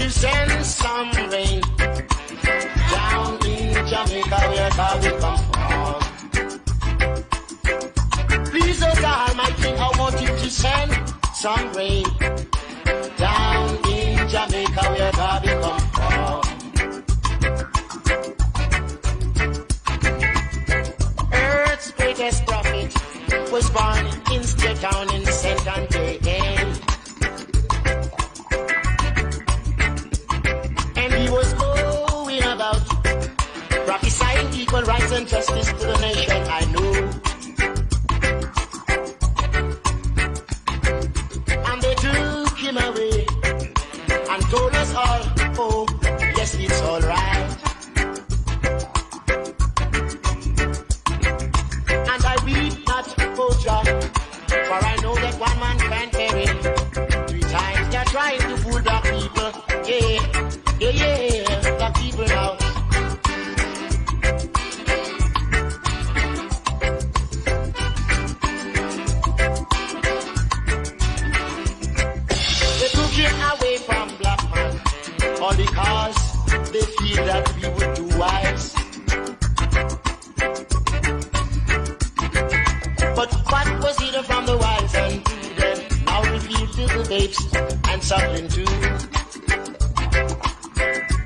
Send some rain down in Jamaica where God will come from. Please, oh God Almighty, I want send some rain down in Jamaica where God come from. Earth's greatest prophet was born in State Town in St. Anthony. And he was going about prophesying equal rights and justice to the nation, I know. And they took him away and told us all, oh, yes, it's all right. And I weep not, oh John, for I know that one man can't carry 3 times. They're trying to fool the people, yeah, the people now. Away from black man, all because they feel that we would do wise. But what was hidden from the wise and prudent now revealed to the babes and suckling too.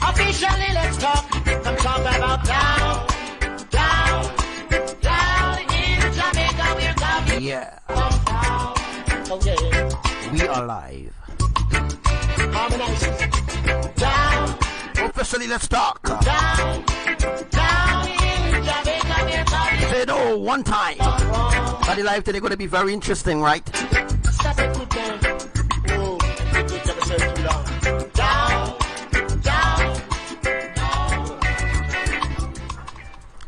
Officially, let's talk. I'm talking about down in Jamaica. We're coming. Yeah. Down. Oh yeah. We are live. Harmonizing. Down. Officially, let's talk. Down in Jamaica, we're coming. Say no one time. Body live today going to be very interesting, right? Stop it, good man. Oh, it took yourself too long. Down.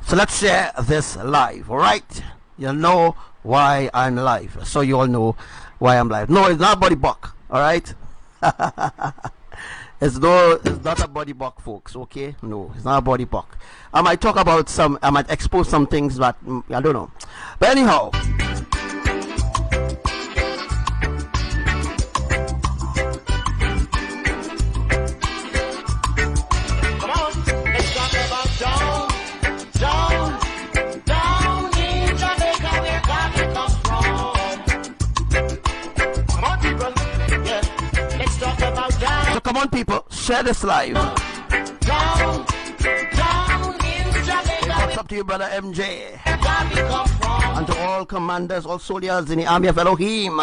So let's share this live, alright? You know why I'm live. So you all know why I'm live. No, it's not body buck, alright? It's not a body buck, folks, okay? No, it's not a body buck. I might talk about I might expose some things that I don't know. But anyhow, Come on, let's talk about down in Jamaica where God comes from. Come on, people, yeah, let's talk about down. so come on people, share this live. Down in Jamaica What's up to you, brother MJ? where God comes from. And to all commanders, all soldiers in the army of Elohim.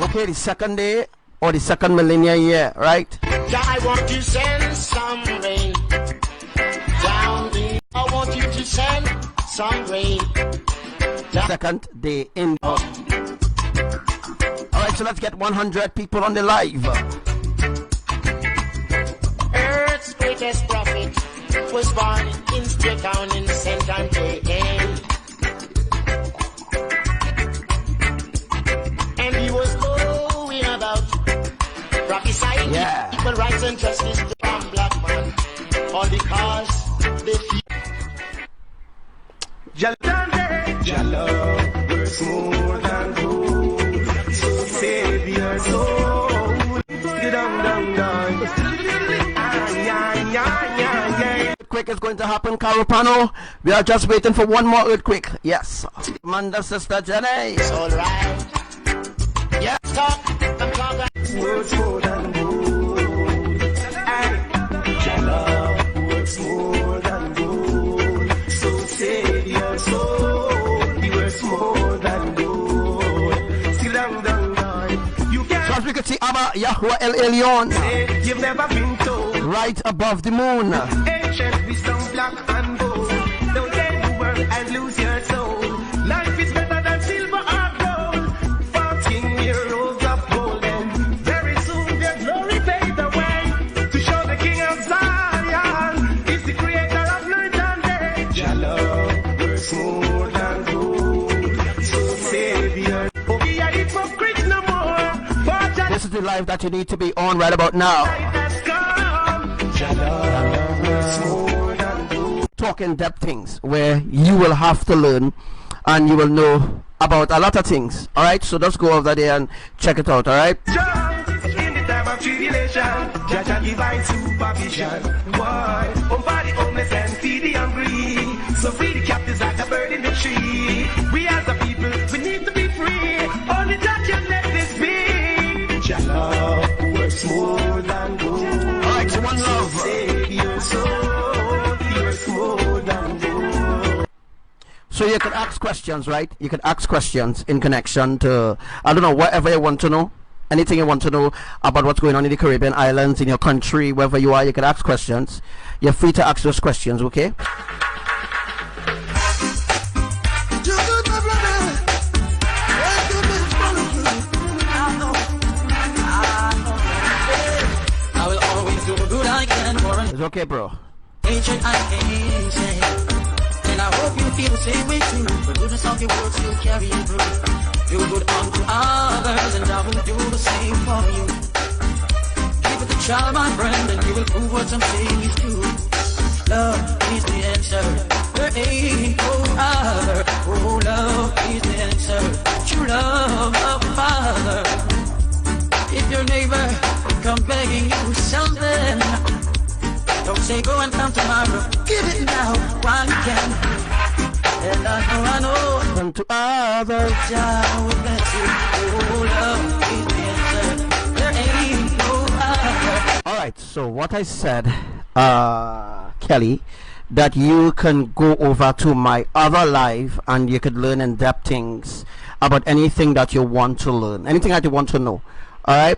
Okay, the second day or the second millennium year, right? Yeah, I want to send some rain down in. I want you to send some rain down. Second day in. Alright, so let's get 100 people on the live. Earth's greatest prophet was born in State Town in St. Anthony. And he was going about prophesying Yeah. equal rights and justice to one black man. All because they feel. Your love works more than gold. So save your soul. Down. Earthquake is going to happen, Carupano. We are just waiting for one more earthquake. Yes. Manda sister Jenny. It's all right. Yeah. Talk. I'm talking. Works more than gold. Your love works more than gold. So save your soul. He works more than gold. Still down. You So as can't we can see Abba Yahweh El Elyon say you've never been told. right above the moon. Ancient wisdom, black and gold. Don't gain the world and lose your soul. Life is better than silver or gold. 14-year-olds of golden. Very soon their glory fade away. To show the King of Zion is the creator of night and day. Your love works more than gold. So Savior, oh, we are hypocrites no more. For Jah This is the life that you need to be on right about now. has come. Your love works more than gold. Talk in depth things where you will have to learn and you will know about a lot of things. Alright, so just go over there and check it out, alright? In the time of tribulation, Jah divine supervision. Why? Over the homeless and feed the hungry. So free the captives like a bird in the tree. We as a people, we So you can ask questions, right? You can ask questions in connection to, I don't know, whatever you want to know. Anything you want to know about what's going on in the Caribbean islands, in your country, wherever you are, you can ask questions. You're free to ask those questions, okay? It's okay, bro. And I hope you feel the same way too. The goodness of your words will carry you through. You will go on to others, and I will do the same for you. Keep it a child, my friend, and you will prove what I'm saying is true. Love is the answer. There ain't no other. Oh, love is the answer. True love of the Father. If your neighbor come begging you something, don't say go and come tomorrow. Give it now while you can. And I know. Come to others. I will bless you. Oh, love is the answer. There ain't no other. Alright, so what I said, Kelly, that you can go over to my other live and you could learn in-depth things about anything that you want to learn, anything that you want to know. Alright?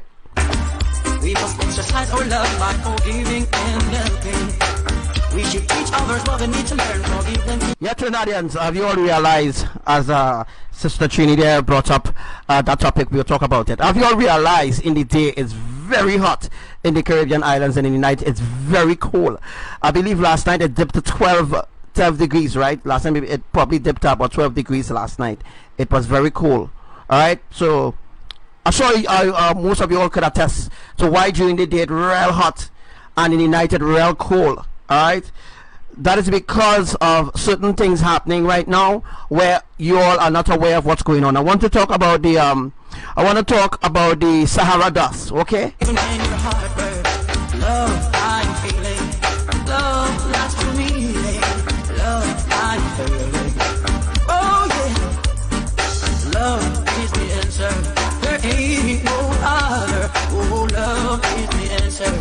We must exercise our love by forgiving and helping. We should teach others what they need to learn, forgive them. Yeah, Trinidadians, have you all realized, as Sister Trini there brought up that topic, we'll talk about it. Have you all realized in the day it's very hot in the Caribbean islands, and in the night it's very cold? I believe last night it dipped to 12 degrees, right? Last time it probably dipped up about 12 degrees last night. It was very cold. Alright, so I'm sure most of you all could attest to why during the day it's real hot and in the night it's real cold. Alright, that is because of certain things happening right now where you all are not aware of what's going on. I want to talk about the Sahara dust, okay? Even when your heart burns, love I'm feeling, love lasts for me, love I'm feeling. Oh yeah, love is the answer. There ain't no other. Oh, love is the answer.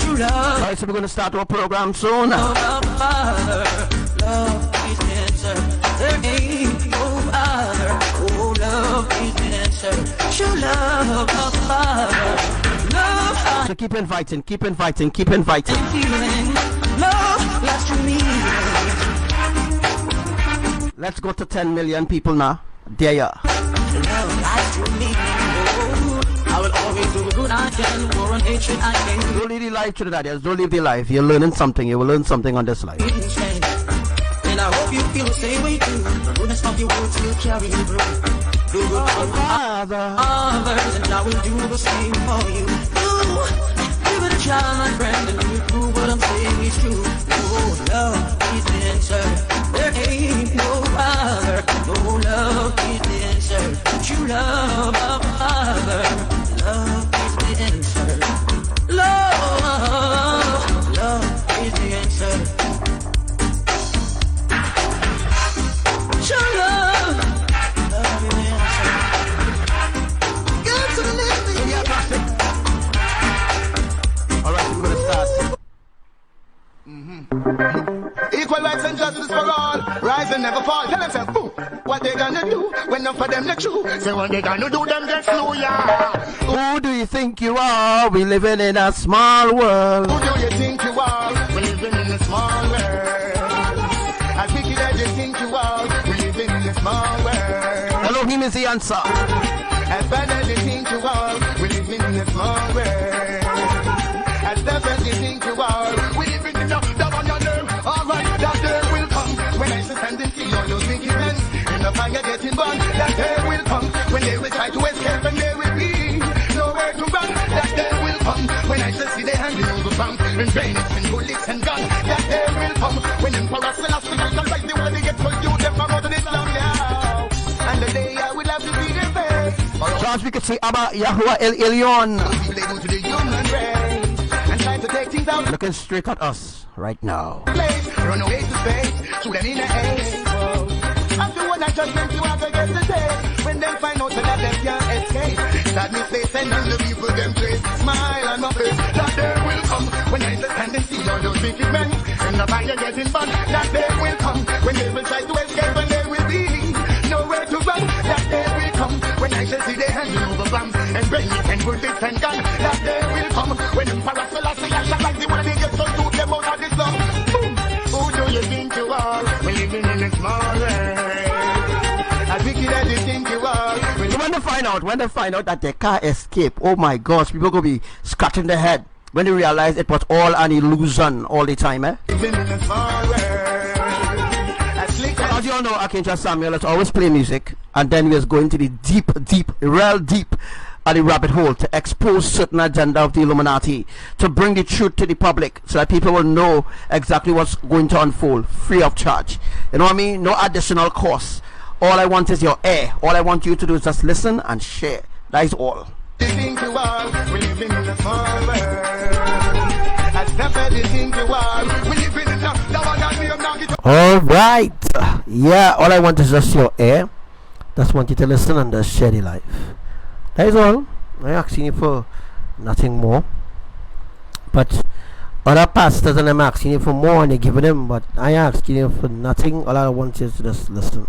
True love. Alright, so we're going to start our program soon. Love of the Father. Love is the answer. There ain't no other. Oh, love is the answer. True love of the Father. Love. So keep inviting, keep inviting, keep inviting. Feeling. Love lasts for me. Let's go to 10 million people now. There you are. Love lasts for me. I will always do the good I can, war and hatred I can. Don't leave the life, Trinidadians. Don't leave the life. You're learning something. You will learn something on this life. And I hope you feel the same way too. The goodness of your words will carry you through. Do good for others, and I will do the same for you. Give it a try, my friend, and you will prove what I'm saying is true. Oh, love is the answer. There ain't no other. No, love is the answer. True love of the Father. Love is the answer. Love is the answer. True love is the answer. Good to live in your perfect. Alright, we're going to start. Equal rights and justice for all. Rise and never fall. Tell themselves, boo, what they gonna do when none for them the true. Say what they gonna do, them get slow, yeah. Who do you think you are? We living in a small world. Who do you think you are? We living in a small world. As wicked as you think you are, we living in a small world. Elohim is the answer. As bad as you think you are, we living in a small world. As tough as you think you are, we living in a dub on your nerve. Alright, that day will come when I stand and see all those wicked men in the fire getting burned. That day will come when they will try to escape and there will be nowhere to run. That day will come when I shall see their handing over bombs and bayonets and bullets and guns. That day will come when Emperor Selassie can rise the world they get for you them from out of Islam now. And the day I will have to see their face. So as we can see, Abba Yahuwah El Elyon They go to the human race and try to take things out. looking straight at us right now. Place, run away to space, shoot them in the air. After one I judgment you have to get the day. When they find out that they can't escape, sadness they send and the people them trace. Smile on my face, that day will come when I stand and see all those wicked men in the fire getting burned. That day will come when they will try to escape and there will be kilograms and brain and bullets and gun. That day will come when Emperor Selassie shall rise. The one they get so to them out of this love. Boom. Who do you think you are? We're living in a small world. As wicked as you think you are. When they find out that they can't escape, oh my gosh, people gonna be scratching their head when they realize it was all an illusion all the time, eh? Living in a small world. As you all know, Archangel Samuel has always play music, and then he was going to the real deep at the rabbit hole to expose certain agenda of the Illuminati, to bring the truth to the public so that people will know exactly what's going to unfold free of charge. You know what I mean? No additional cost. All I want is your ear. All I want you to do is just listen and share. That is all. You think you are, we live in a small world. As never you think you are, we live in a all right. Yeah, all I want is just your ear. Just want you to listen and just share the life. That is all. I'm asking you for nothing more. But other pastors and I'm asking you for more and they're giving them, but I asking you for nothing. All I want is to just listen.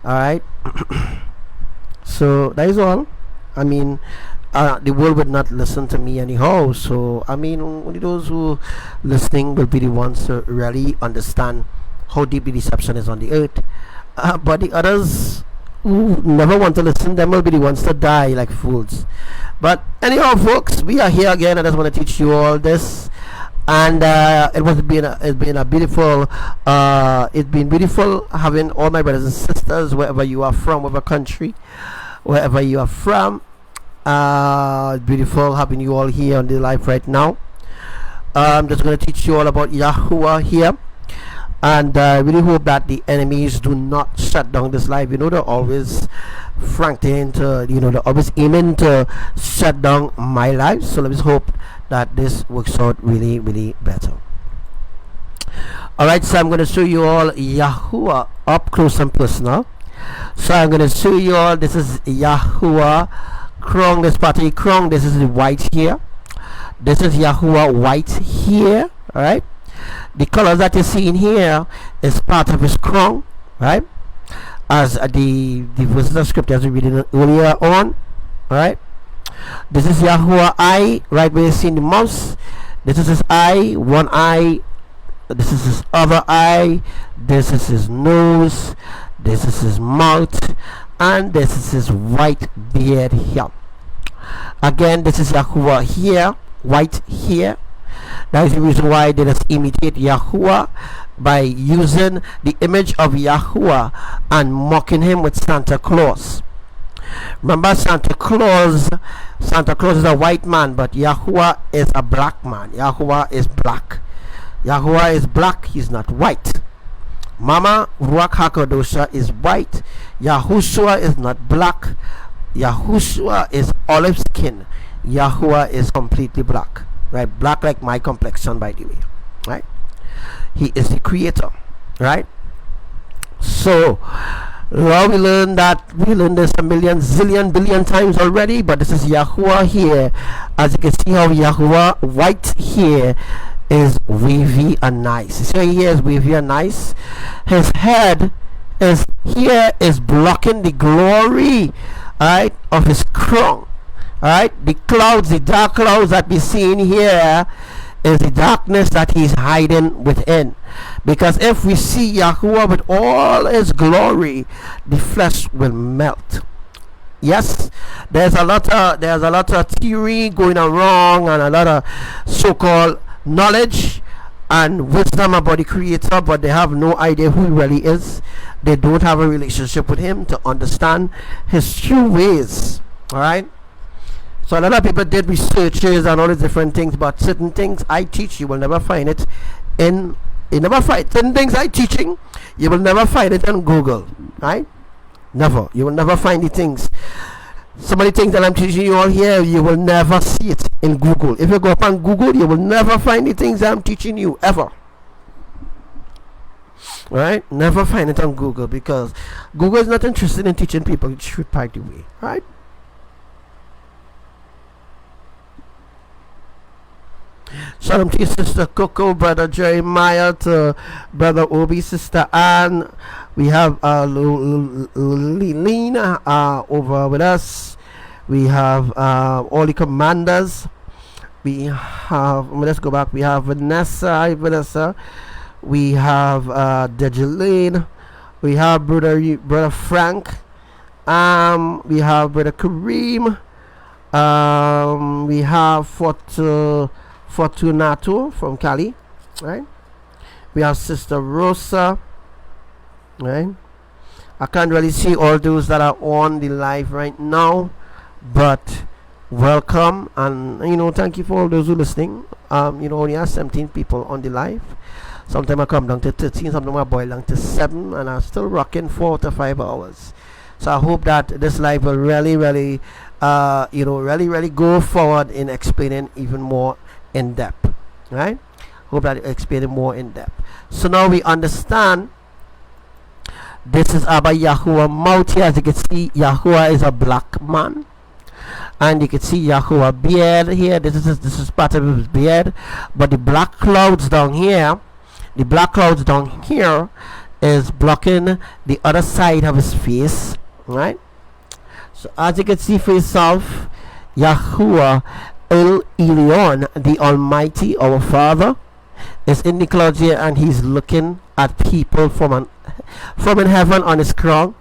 Alright. So that is all. I mean, the world would not listen to me anyhow. So I mean, only those who listening will be the ones to really understand how deep the deception is on the earth. But the others who never want to listen, them will be the ones to die like fools. But anyhow, folks, we are here again. I just want to teach you all this. And it's been beautiful having all my brothers and sisters wherever you are from, whatever country, wherever you are from. It's beautiful having you all here on the live right now. I'm just going to teach you all about Yahuwah here, and I really hope that the enemies do not shut down this live. You know, they're always they're always aiming to shut down my life. So let's hope that this works out really, really better. Alright, so I'm going to show you all Yahuwah up close and personal. So I'm going to show you all, this is Yahuwah crown, this part of the crown, this is the white here. This is Yahuwah white here, alright. The colors that you see in here is part of his crown, right? As the verses of scriptures we read earlier on, alright. This is Yahuwah eye, right where you see the mouse. This is his eye, one eye. This is his other eye. This is his nose. This is his mouth. And this is his white beard here. Again, this is Yahuwah here, white here. That is the reason why they just imitate Yahuwah by using the image of Yahuwah and mocking him with Santa Claus. Remember, Santa Claus is a white man, but Yahuwah is a black man. Yahuwah is black. Yahuwah is black, he's not white. Mama Ruach HaKadosha is white. Yahushua is not black. Yahushua is olive skin. Yahuwah is completely black. Right? Black like my complexion, by the way. Right? He is the creator. Right? So now we learned this a million, zillion, billion times already, but this is Yahuwah here. As you can see how Yahuwah white here is wavy and nice. So here is wavy and nice. His head is here is blocking the glory, right, of his crown. Alright, the clouds, the dark clouds that we see in here is the darkness that he's hiding within. Because if we see Yahuwah with all his glory, the flesh will melt. Yes, there's a lot of theory going around and a lot of so-called knowledge and wisdom about the creator, but they have no idea who he really is. They don't have a relationship with him to understand his true ways. Alright, so a lot of people did researches and all these different things, but certain things I teach, you will never find it in certain things I teaching, you will never find it on Google. Right? Never. You will never find the things. Some of the things that I'm teaching you all here, you will never see it in Google. If you go up on Google, you will never find the things that I'm teaching you, ever. Right? Never find it on Google, because Google is not interested in teaching people the truth by the way. Right? Shalom to your sister Coco, brother Jeremiah, to brother Obi, sister Ann. We have Lena over with us. We have all the commanders. We have, let's go back. We have Vanessa. Hi, Vanessa. We have Dejalene. We have brother Frank. We have brother Kareem. We have Fortunato from Cali, right? We have Sister Rosa, right? I can't really see all those that are on the live right now, but welcome, and thank you for all those who are listening. Only have 17 people on the live. Sometimes I come down to 13, sometimes I boil down to 7, and I'm still rocking 4 to 5 hours. So I hope that this live will really really go forward in explaining even more in depth, right? Hope that it explain more in depth. So now we understand this is Abba Yahuwah mouth here. As you can see, Yahuwah is a black man, and you can see Yahuwah beard here. This is part of his beard, but the black clouds down here, is blocking the other side of his face, right? So as you can see for yourself, Yahuwah El Elyon, the Almighty, our Father, is in the clouds here, and he's looking at people from in heaven on his crown,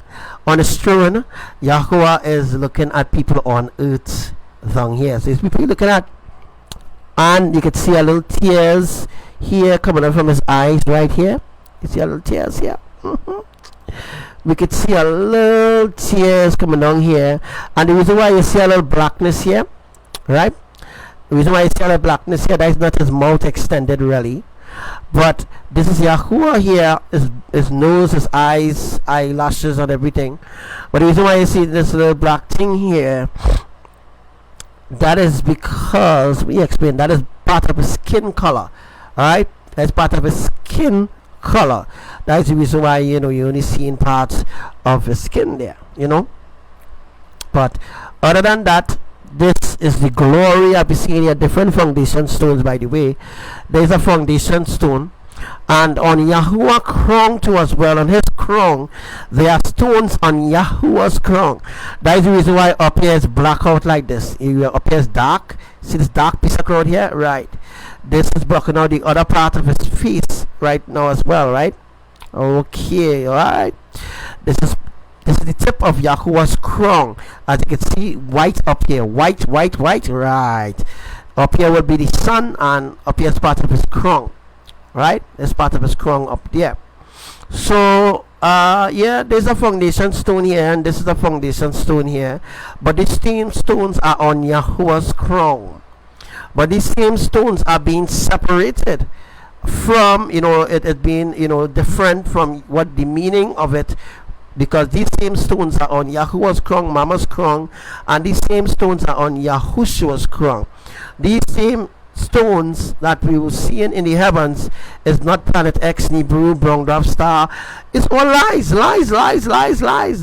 on his throne. Yahuwah is looking at people on earth down here. So it's people you're looking at, and you can see a little tears here coming out from his eyes right here. You see a little tears here. We could see a little tears coming down here, and the reason why you see a little blackness here, right? The reason why you see a little blackness here, that is not his mouth extended really, but this is Yahuwah here, his nose, his eyes, eyelashes, and everything. But the reason why you see this little black thing here, that is because we explained that is part of his skin color. Alright, that's part of his skin color. That's the reason why you only seeing parts of his skin there, but other than that, this is the glory. I'll be seeing here different foundation stones. By the way, there's a foundation stone, and on Yahuwah crown too as well. On his crown there are stones on Yahuwah's crown. That is the reason why up here is black out like this. Up here is dark. See this dark piece of crown here, right? This is blocking out the other part of his face right now as well, right? Okay, all right. This is the tip of Yahuwah's crown. As you can see, white up here, white, right? Up here will be the sun, and up here is part of his crown, right? It's part of his crown up there. So yeah, there's a foundation stone here, and this is a foundation stone here, but these same stones are on Yahuwah's crown. But these same stones are being separated from, it being, different from what the meaning of it, because these same stones are on Yahuwah's crown, Mama's crown, and these same stones are on Yahushua's crown. These same stones that we will see in the heavens is not planet X, Nibiru, brown dwarf star. It's all lies.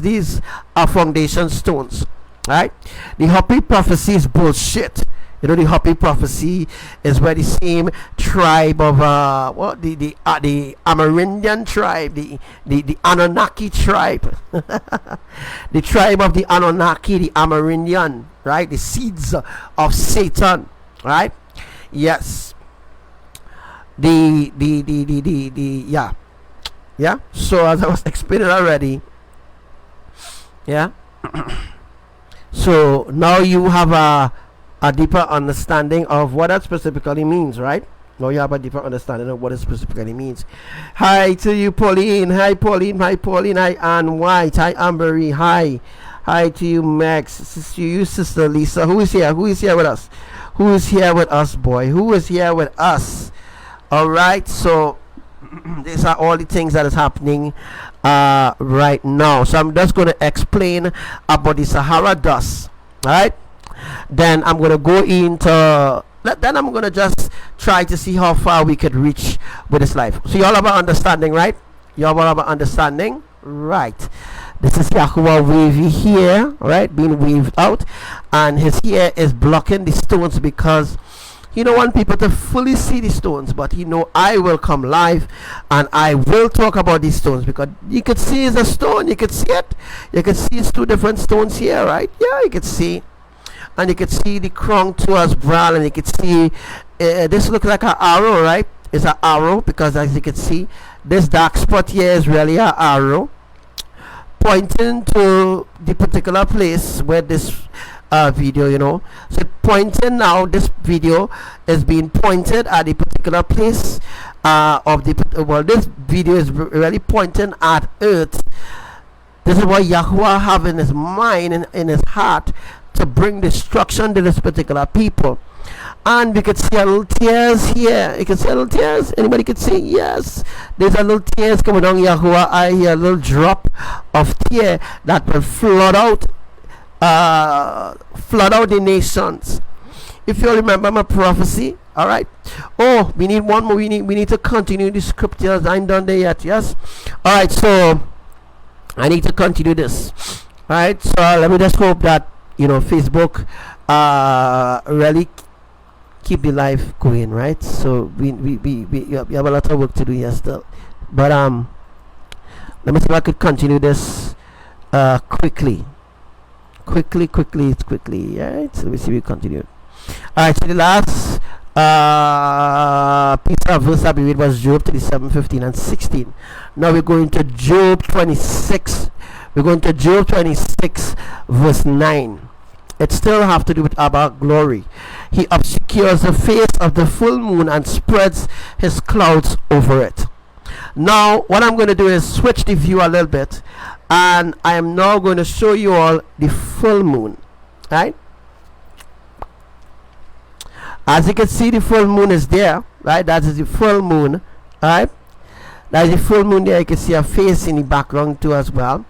These are foundation stones, right? The Hopi prophecy is bullshit. The Hopi prophecy is where the same tribe of the Amerindian tribe, the Anunnaki tribe, the tribe of the Anunnaki, the Amerindian, right? The seeds of Satan, right? Yes. Yeah. So as I was explaining already, yeah. So now you have a deeper understanding of what that specifically means, right? Now you have a deeper understanding of what it specifically means. Hi to you, Pauline. Hi, Pauline. Hi, Ann White. Hi, Ambery. Hi to you, Max. To you, Sister Lisa. Who is here with us? Who is here with us, boy? Who is here with us? All right. So these are all the things that is happening right now. So I'm just going to explain about the Sahara dust. All right. Then I'm going to go into, then I'm going to just try to see how far we could reach with this life. So you all have an understanding, right? You all have an understanding, right? This is Yahuwah wavy here, right? Being waved out, and his hair is blocking the stones because he don't want people to fully see the stones, but I will come live and I will talk about these stones, because you could see it's a stone. You could see it. You could see it's two different stones here, right? Yeah, you could see. and you can see the crown to his brow, and you can see this looks like an arrow, right? It's an arrow, because as you can see, this dark spot here is really an arrow pointing to the particular place where this video, you know, so pointing now, this video is being pointed at the particular place of the, well, this video is really pointing at earth. This is what Yahuwah have in his mind and in his heart, to bring destruction to this particular people. And we can see a little tears here. You can see a little tears. Anybody can see? Yes, there's a little tears coming down Yahuwah. I hear a little drop of tear that will flood out the nations. If you remember my prophecy, all right. Oh, we need one more. We need to continue the scriptures. I ain't done there yet. Yes. All right. So I need to continue this. All right. So let me just hope that, you know, Facebook really keep the life going, right? So we have a lot of work to do here still. But let me see if I could continue this quickly. Right? So let me see if we continue. Alright, so the last piece of verse that we read was Job 37, 15 and 16. Now we're going to Job 26. We're going to Job 26 verse 9. It still have to do with about glory. He obscures the face of the full moon and spreads his clouds over it. Now what I'm going to do is switch the view a little bit, and I am now going to show you all the full moon, right? As you can see, the full moon is there, right? That is the full moon, right? That is the full moon there. You can see a face in the background too as well.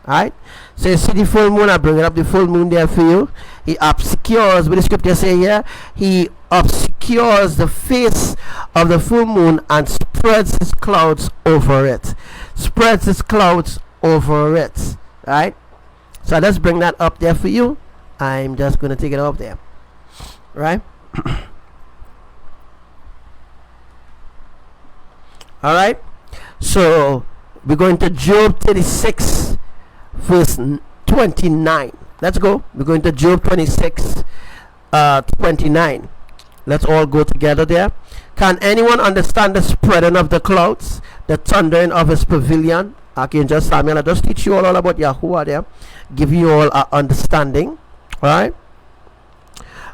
Alright, so you see the full moon. I bring up the full moon there for you. He obscures, what the scripture say here, he obscures the face of the full moon and spreads his clouds over it. Spreads his clouds over it. Right? So let's bring that up there for you. I'm just going to take it up there. Right? Alright, so we're going to Job 36 verse 29. Let's go. We're going to Job 26 29. Let's all go together there. Can anyone understand the spreading of the clouds, the thundering of his pavilion? Archangel Samuel, I just teach you all about Yahuwah there, give you all understanding. Alright,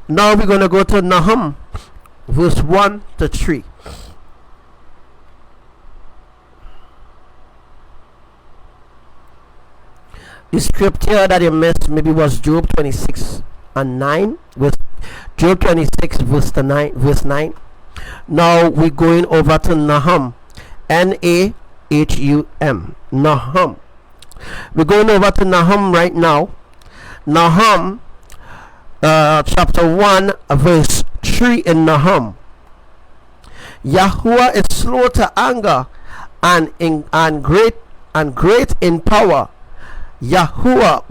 now we're going to go to Nahum verse 1 to 3. The scripture that you missed maybe was Job 26 and 9, with Job 26 verse 9. Now we're going over to Nahum, Nahum. Nahum. We're going over to Nahum right now. Nahum chapter 1 verse 3 in Nahum. Yahuwah is slow to anger and great in power. Yahuwah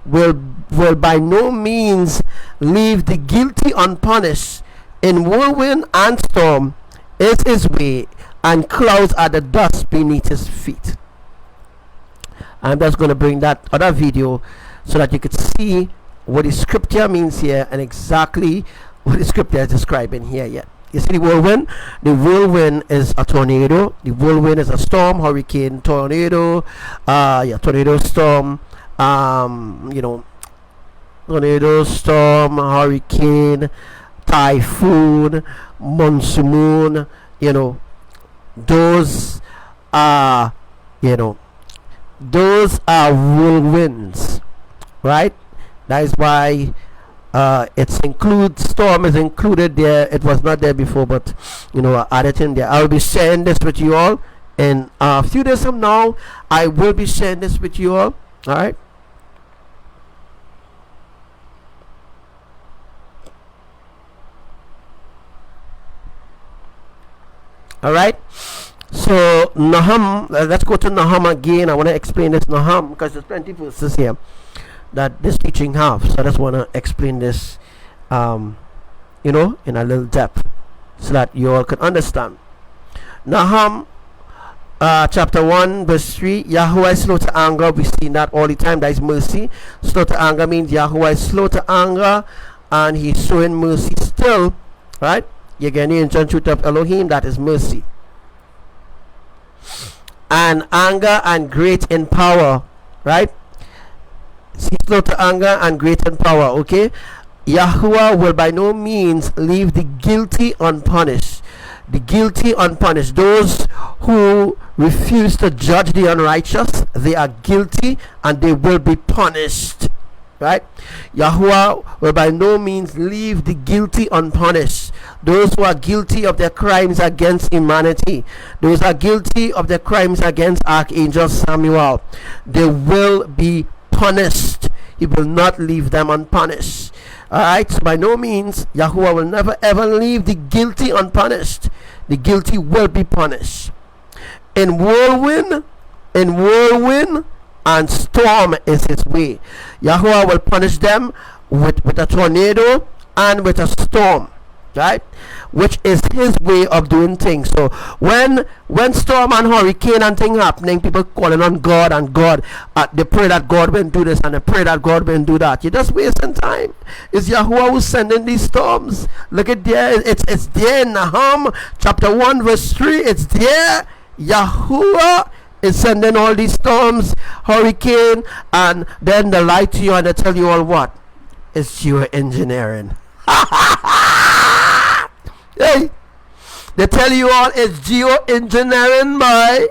will by no means leave the guilty unpunished. In whirlwind and storm is his way, and clouds are the dust beneath his feet. I'm just going to bring that other video so that you could see what the scripture means here and exactly what the scripture is describing here yet. You see the whirlwind? The whirlwind is a tornado. The whirlwind is a storm, hurricane, tornado, tornado, storm, tornado, storm, hurricane, typhoon, monsoon, those are whirlwinds, right? That is why it's storm is included there. It was not there before, but I added in there. I'll be sharing this with you all in a few days from now. I will be sharing this with you all. All right. All right. So Nahum, let's go to Nahum again. I want to explain this Nahum because there's plenty of verses here that this teaching have, so I just want to explain this in a little depth so that you all can understand. Nahum chapter 1 verse 3, Yahweh is slow to anger. We see that all the time. That is mercy. Slow to anger means Yahweh is slow to anger and he's showing mercy still, right? You get the ancient truth of Elohim, that is mercy. And anger and great in power, right? He's slow to anger and great in power, okay? Yahuwah will by no means leave the guilty unpunished. The guilty unpunished. Those who refuse to judge the unrighteous, they are guilty and they will be punished, right? Yahuwah will by no means leave the guilty unpunished. Those who are guilty of their crimes against humanity, those are guilty of their crimes against Archangel Samuel, they will be punished. He will not leave them unpunished. Alright, so by no means Yahuwah will never ever leave the guilty unpunished. The guilty will be punished. In whirlwind and storm is his way. Yahuwah will punish them with a tornado and with a storm, right? Which is his way of doing things. So when storm and hurricane and thing happening, people calling on God and God, they pray that God will do this and they pray that God will do that. You're just wasting time. It's Yahuwah who's sending these storms. Look at there. It's there in Nahum chapter 1 verse 3. It's there. Yahuwah is sending all these storms, hurricane, and then they lie to you and they tell you all what? It's geoengineering. Hey, they tell you all it's geoengineering, boy.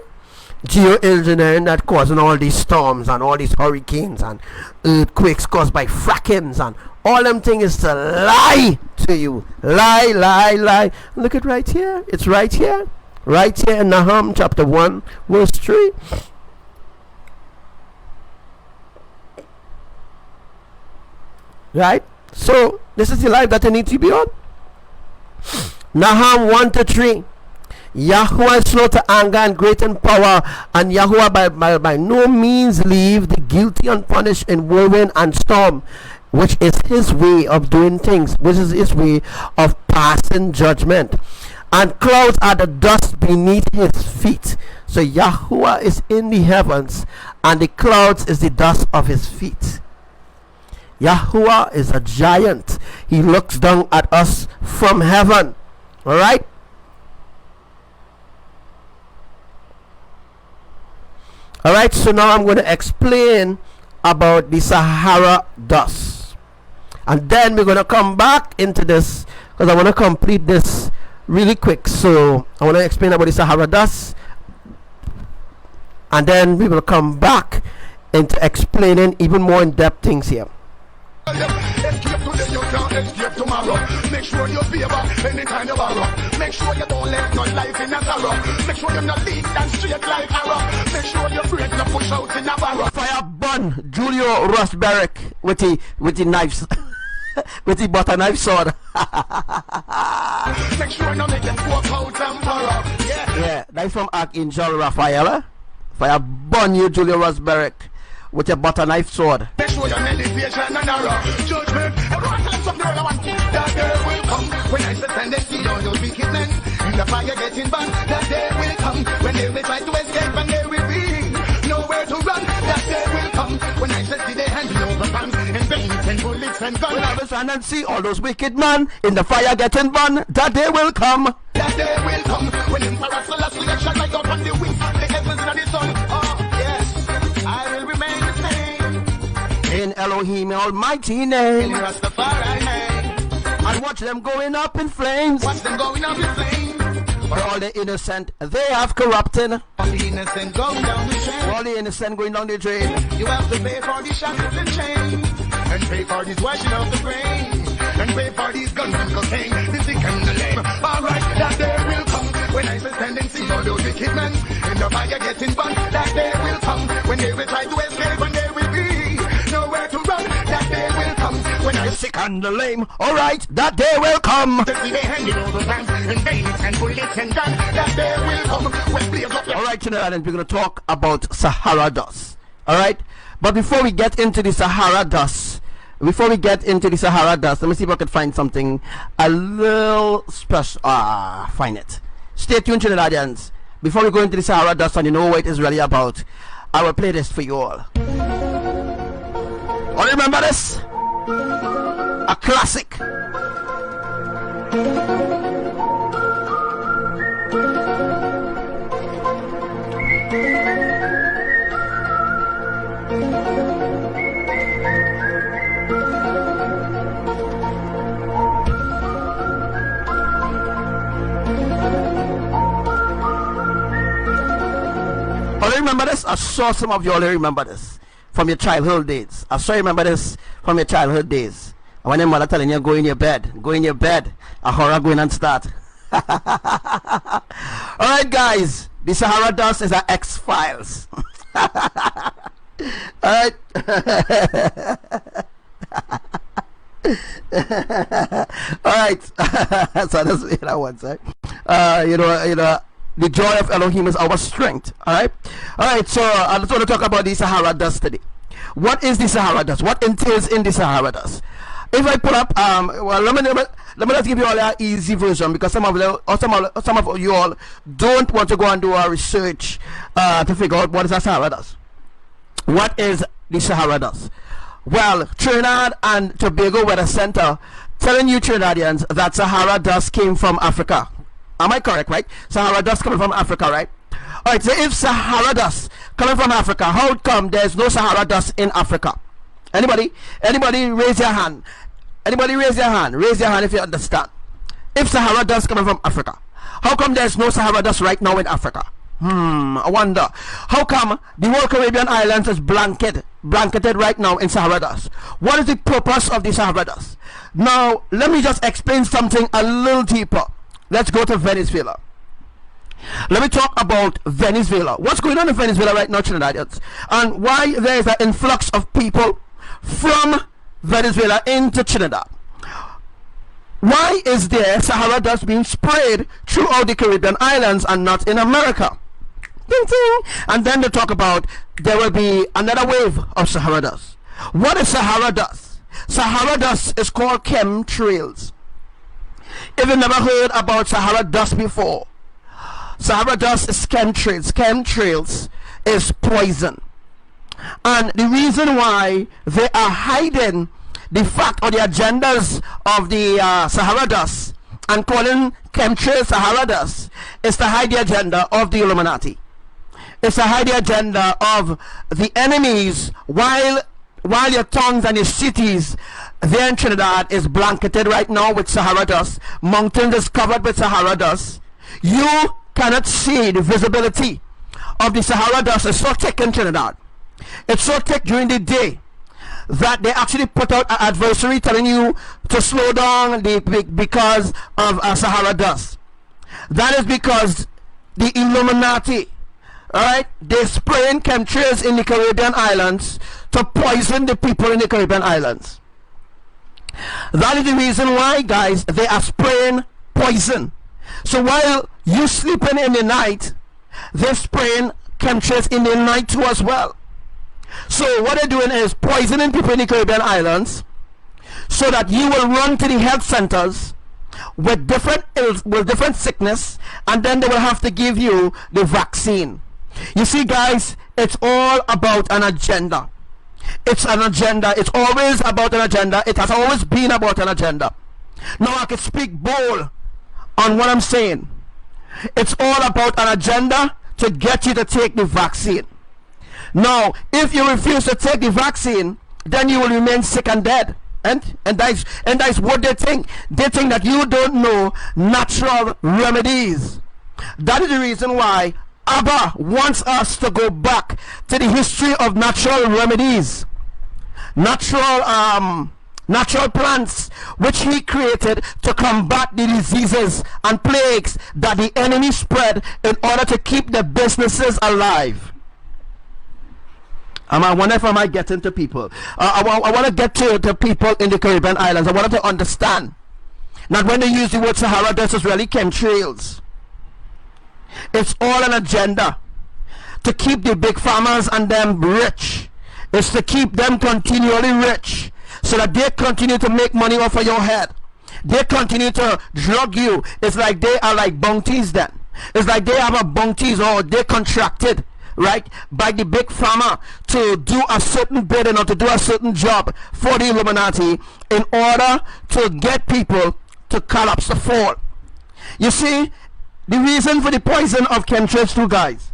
Geoengineering that causing all these storms and all these hurricanes and earthquakes caused by frackings and all them things is to lie to you. Lie. Look at right here. It's right here. Right here in Nahum chapter 1 verse 3. Right? So this is the life that you need to be on. Nahum 1 to 3. Yahuwah is slow to anger and great in power, and Yahuwah by no means leave the guilty unpunished in whirlwind and storm, which is his way of doing things, which is his way of passing judgment. And clouds are the dust beneath his feet. So Yahuwah is in the heavens, and the clouds is the dust of his feet. Yahuwah is a giant. He looks down at us from heaven. Alright? Alright, so now I'm going to explain about the Sahara dust. And then we're going to come back into this, because I want to complete this really quick. So I want to explain about the Sahara dust, and then we will come back into explaining even more in-depth things here. Escape today, you can't escape tomorrow. Make sure you favor anytime you borrow. Make sure you don't let no life in a sorrow. Make sure you're not lead and straight like arrow. Make sure you break no push out in a barrow. Fire burn Julio Rosberg with the knives. With the butter knife sword. Make sure you make them walk out and borrow. Yeah, that's from Archangel Raphael. Fire burn you, Julio Rosberg, with your butter knife sword. Make sure you're elevation and arrow. Judgment, everyone tell them something I want. That day will come when I stand and see all those wicked men in the fire getting burned. That day will come when they will try to escape and they will be nowhere to run. That day will come when I see they handle over bombs and bullets and bullets and guns. When I will stand and see all those wicked men in the fire getting burned, that day will come. That day will come when Emperor Selassie shall light up on the wings, the heavens and the sun. Oh yes, I will remain the same in Elohim Almighty name. in Rastafari name. And watch them going up in flames. Watch them going up in flames. For all the innocent they have corrupted. All the innocent going down the chain. All the innocent going down the drain. You have to pay for the shackles and chains, and pay for this washing of the brain, and pay for these guns and cocaine, the sick and the lame. Alright, that day will come when I stand and see all those wicked men in the fire getting burned. That day will come when they will try to escape and they will be nowhere to run. That day will come when I The sick and the lame. Alright, that day will come. see they handing over bombs and bayonets and bullets and guns. That day will come when blaze up your Alright, tonight we're going to talk about Sahara dust. Alright, but before we get into the Sahara dust, let me see if I can find something a little special. Find it. Stay tuned to the audience. before we go into the Sahara dust and you know what it is really about, I will play this for you all. All remember this? A classic. All remember this? I saw some of you all remember this from your childhood days. I saw you remember this from your childhood days. When your mother telling you go in your bed, a horror going and start. Alright guys, the Sahara dust is an X-Files. Alright. Alright. So that's one side. The joy of Elohim is our strength. Alright. Alright, so I just want to talk about the Sahara dust today. What is the Sahara dust? What entails in the Sahara dust? If I pull up, well, let me just give you all an easy version, because some of you all don't want to go and do our research to figure out what is a Sahara dust. What is the Sahara dust? Well, Trinidad and Tobago Weather Center telling you Trinidadians that Sahara dust came from Africa. Am I correct, right? Sahara dust coming from Africa, right? Alright, so if Sahara dust coming from Africa, how come there's no Sahara dust in Africa? Anybody raise your hand. Anybody raise your hand. Raise your hand if you understand. If Sahara dust coming from Africa, how come there's no Sahara dust right now in Africa? I wonder. How come the whole Caribbean islands is blanketed right now in Sahara dust? What is the purpose of the Sahara dust? Now, let me just explain something a little deeper. Let's go to Venezuela. Let me talk about Venezuela. What's going on in Venezuela right now, Trinidadians? And why there is an influx of people from Venezuela into Trinidad. Why is there Sahara dust being sprayed throughout the Caribbean islands and not in America? Ding, ding. And then they talk about there will be another wave of Sahara dust. What is Sahara dust? Sahara dust is called chemtrails. If you've never heard about Sahara dust before, Sahara dust is chemtrails. Chemtrails is poison. And the reason why they are hiding the fact or the agendas of the Sahara dust and calling chemtrails Sahara dust is to hide the agenda of the Illuminati. It's to hide the agenda of the enemies, while your towns and your cities there in Trinidad is blanketed right now with Sahara dust. Mountains is covered with Sahara dust. You cannot see the visibility of the Sahara dust. It's so thick in Trinidad. It's so thick during the day that they actually put out an advisory telling you to slow down because of Sahara dust. That is because the Illuminati, alright, they're spraying chemtrails in the Caribbean islands to poison the people in the Caribbean islands. That is the reason why, guys, they are spraying poison. So while you sleeping in the night, they're spraying chemtrails in the night too as well. So what they're doing is poisoning people in the Caribbean islands so that you will run to the health centers with different sickness, and then they will have to give you the vaccine. You see, guys, it's all about an agenda. It's an agenda. It's always about an agenda. It has always been about an agenda. Now I can speak bold on what I'm saying. It's all about an agenda to get you to take the vaccine. Now, if you refuse to take the vaccine, then you will remain sick and dead. And that's what they think. They think that you don't know natural remedies. That is the reason why Abba wants us to go back to the history of natural remedies. Natural plants which he created to combat the diseases and plagues that the enemy spread in order to keep the businesses alive. I wonder if I might get into people. I want to get to the people in the Caribbean islands. I want them to understand that when they use the word Sahara dust, it's really chemtrails. It's all an agenda to keep the big farmers and them rich. It's to keep them continually rich so that they continue to make money off of your head. They continue to drug you. It's like they are like bounties then. It's like they have a bounties, or they contracted, right, by the big pharma to do a certain bidding or to do a certain job for the Illuminati in order to get people to collapse, to fall. You see, the reason for the poison of chemtrails too, guys,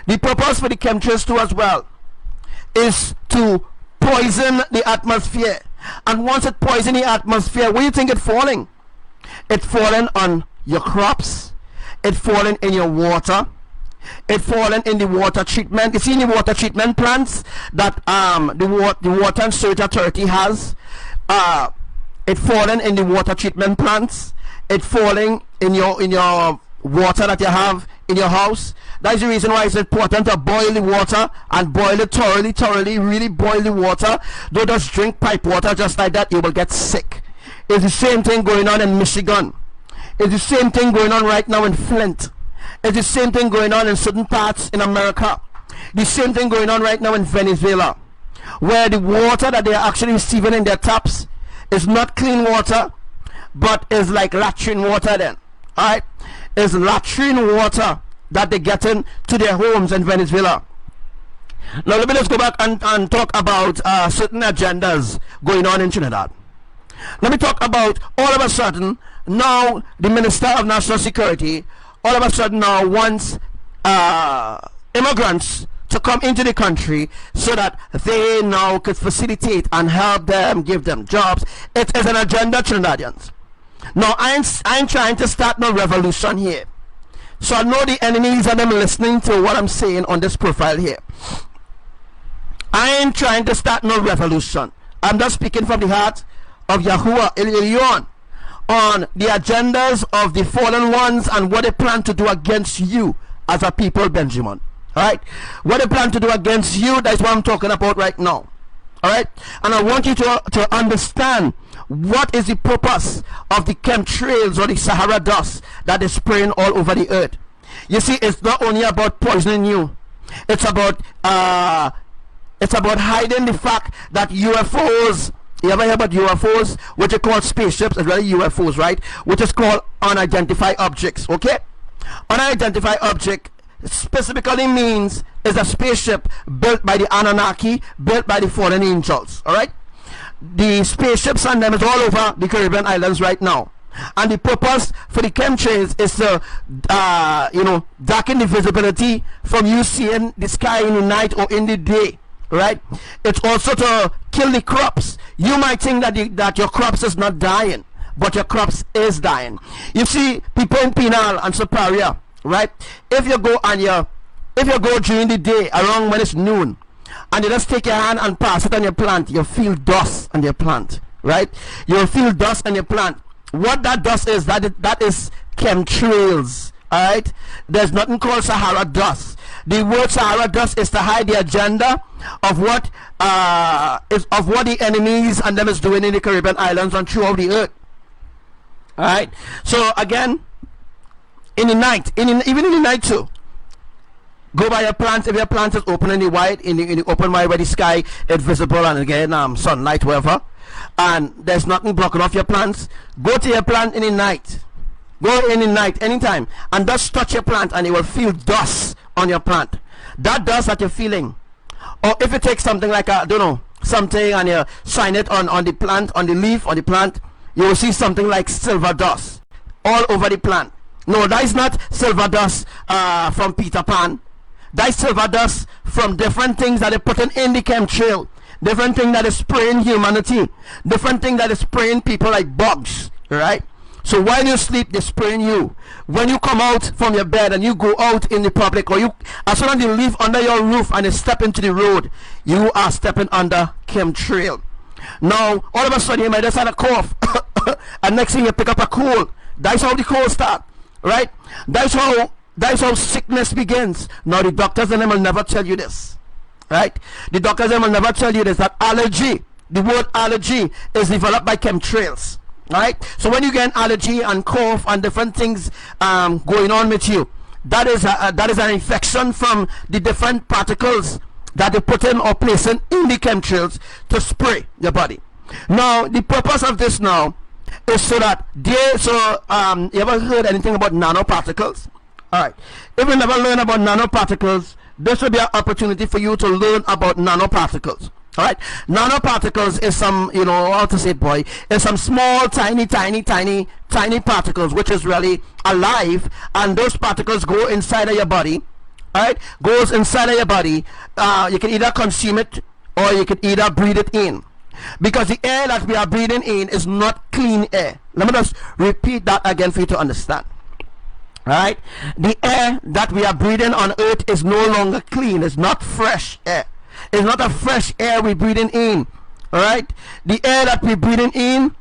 the purpose for the chemtrails too as well, is to poison the atmosphere. And once it poisons the atmosphere, where do you think it's falling? It's falling on your crops, it's falling in your water, it's falling in the water treatment. You see, in the water treatment plants that the Water and Sewerage Authority has, it's falling in the water treatment plants, it's falling in your water that you have in your house. That's the reason why it's important to boil the water, and boil it thoroughly, really boil the water. Don't just drink pipe water just like that, you will get sick. It's the same thing going on in Michigan. It's the same thing going on right now in Flint. It's the same thing going on in certain parts in America. The same thing going on right now in Venezuela, where the water that they are actually receiving in their taps is not clean water, but is like latrine water then. Alright? It's latrine water that they get into their homes in Venezuela. Now let me just go back and talk about certain agendas going on in Trinidad. Let me talk about, all of a sudden, now the Minister of National Security, all of a sudden now wants immigrants to come into the country so that they now could facilitate and help them, give them jobs. It is an agenda, Trinidadians. Now, I ain't trying to start no revolution here. So I know the enemies and them listening to what I'm saying on this profile here. I ain't trying to start no revolution. I'm just speaking from the heart of Yahuwah Elyon on the agendas of the fallen ones and what they plan to do against you as a people, Benjamin. Alright? What they plan to do against you, that's what I'm talking about right now. Alright? And I want you to understand what is the purpose of the chemtrails or the Sahara dust that is spraying all over the earth. You see, it's not only about poisoning you. It's about hiding the fact that UFOs, you ever hear about UFOs, which are called spaceships, as well as UFOs, right? Which is called unidentified objects, okay? Unidentified object specifically means is a spaceship built by the Anunnaki, built by the fallen angels, alright? The spaceships and them is all over the Caribbean islands right now. And the purpose for the chemtrails is to, darken the visibility from you seeing the sky in the night or in the day. Right? It's also to kill the crops. You might think that your crops is not dying, but your crops is dying. You see, people in Penal and Superior, right? If you go during the day around when it's noon, and you just take your hand and pass it on your plant, you feel dust on your plant, right? You'll feel dust on your plant. What that dust is, that is chemtrails. Alright? There's nothing called Sahara dust. The word Sahara dust is to hide the agenda of what the enemies and them is doing in the Caribbean islands and throughout the earth. Alright? So again, in the night, even in the night too, go by your plants. If your plant is open in the white, in the open wide where the sky is visible, and again sunlight, wherever, and there's nothing blocking off your plants, go to your plant in the night. Go in the night, anytime, and just touch your plant, and you will feel dust on your plant. That dust that you're feeling, or if you take something like something, and you shine it on the plant, on the leaf, on the plant, you will see something like silver dust all over the plant. No, that is not silver dust from Peter Pan. That is silver dust from different things that are putting in the chemtrail, different thing that is spraying humanity, different thing that is spraying people like bugs, right? So while you sleep, they're spraying you. When you come out from your bed and you go out in the public, or as soon as you live under your roof and you step into the road, you are stepping under chemtrail. Now, all of a sudden, you might just have a cough, and next thing you pick up a cold. That's how the cold start, right? That's how sickness begins. Now, the doctors and them will never tell you this, right? The doctors and them will never tell you this, that allergy, the word allergy, is developed by chemtrails. Right? So when you get an allergy and cough and different things going on with you, that is an infection from the different particles that they put in or placing in the chemtrails to spray your body. Now, the purpose of this now is so that you ever heard anything about nanoparticles? Alright. If you never learn about nanoparticles, this will be an opportunity for you to learn about nanoparticles. Alright. Nanoparticles is some, you know, how to say, boy, is some small, tiny particles which is really alive, and those particles go inside of your body. Alright. Goes inside of your body. You can either consume it or you can either breathe it in. Because the air that we are breathing in is not clean air. Let me just repeat that again for you to understand. Right? The air that we are breathing on earth is no longer clean. It's not fresh air. It's not a fresh air we're breathing in. Alright? The air that we're breathing in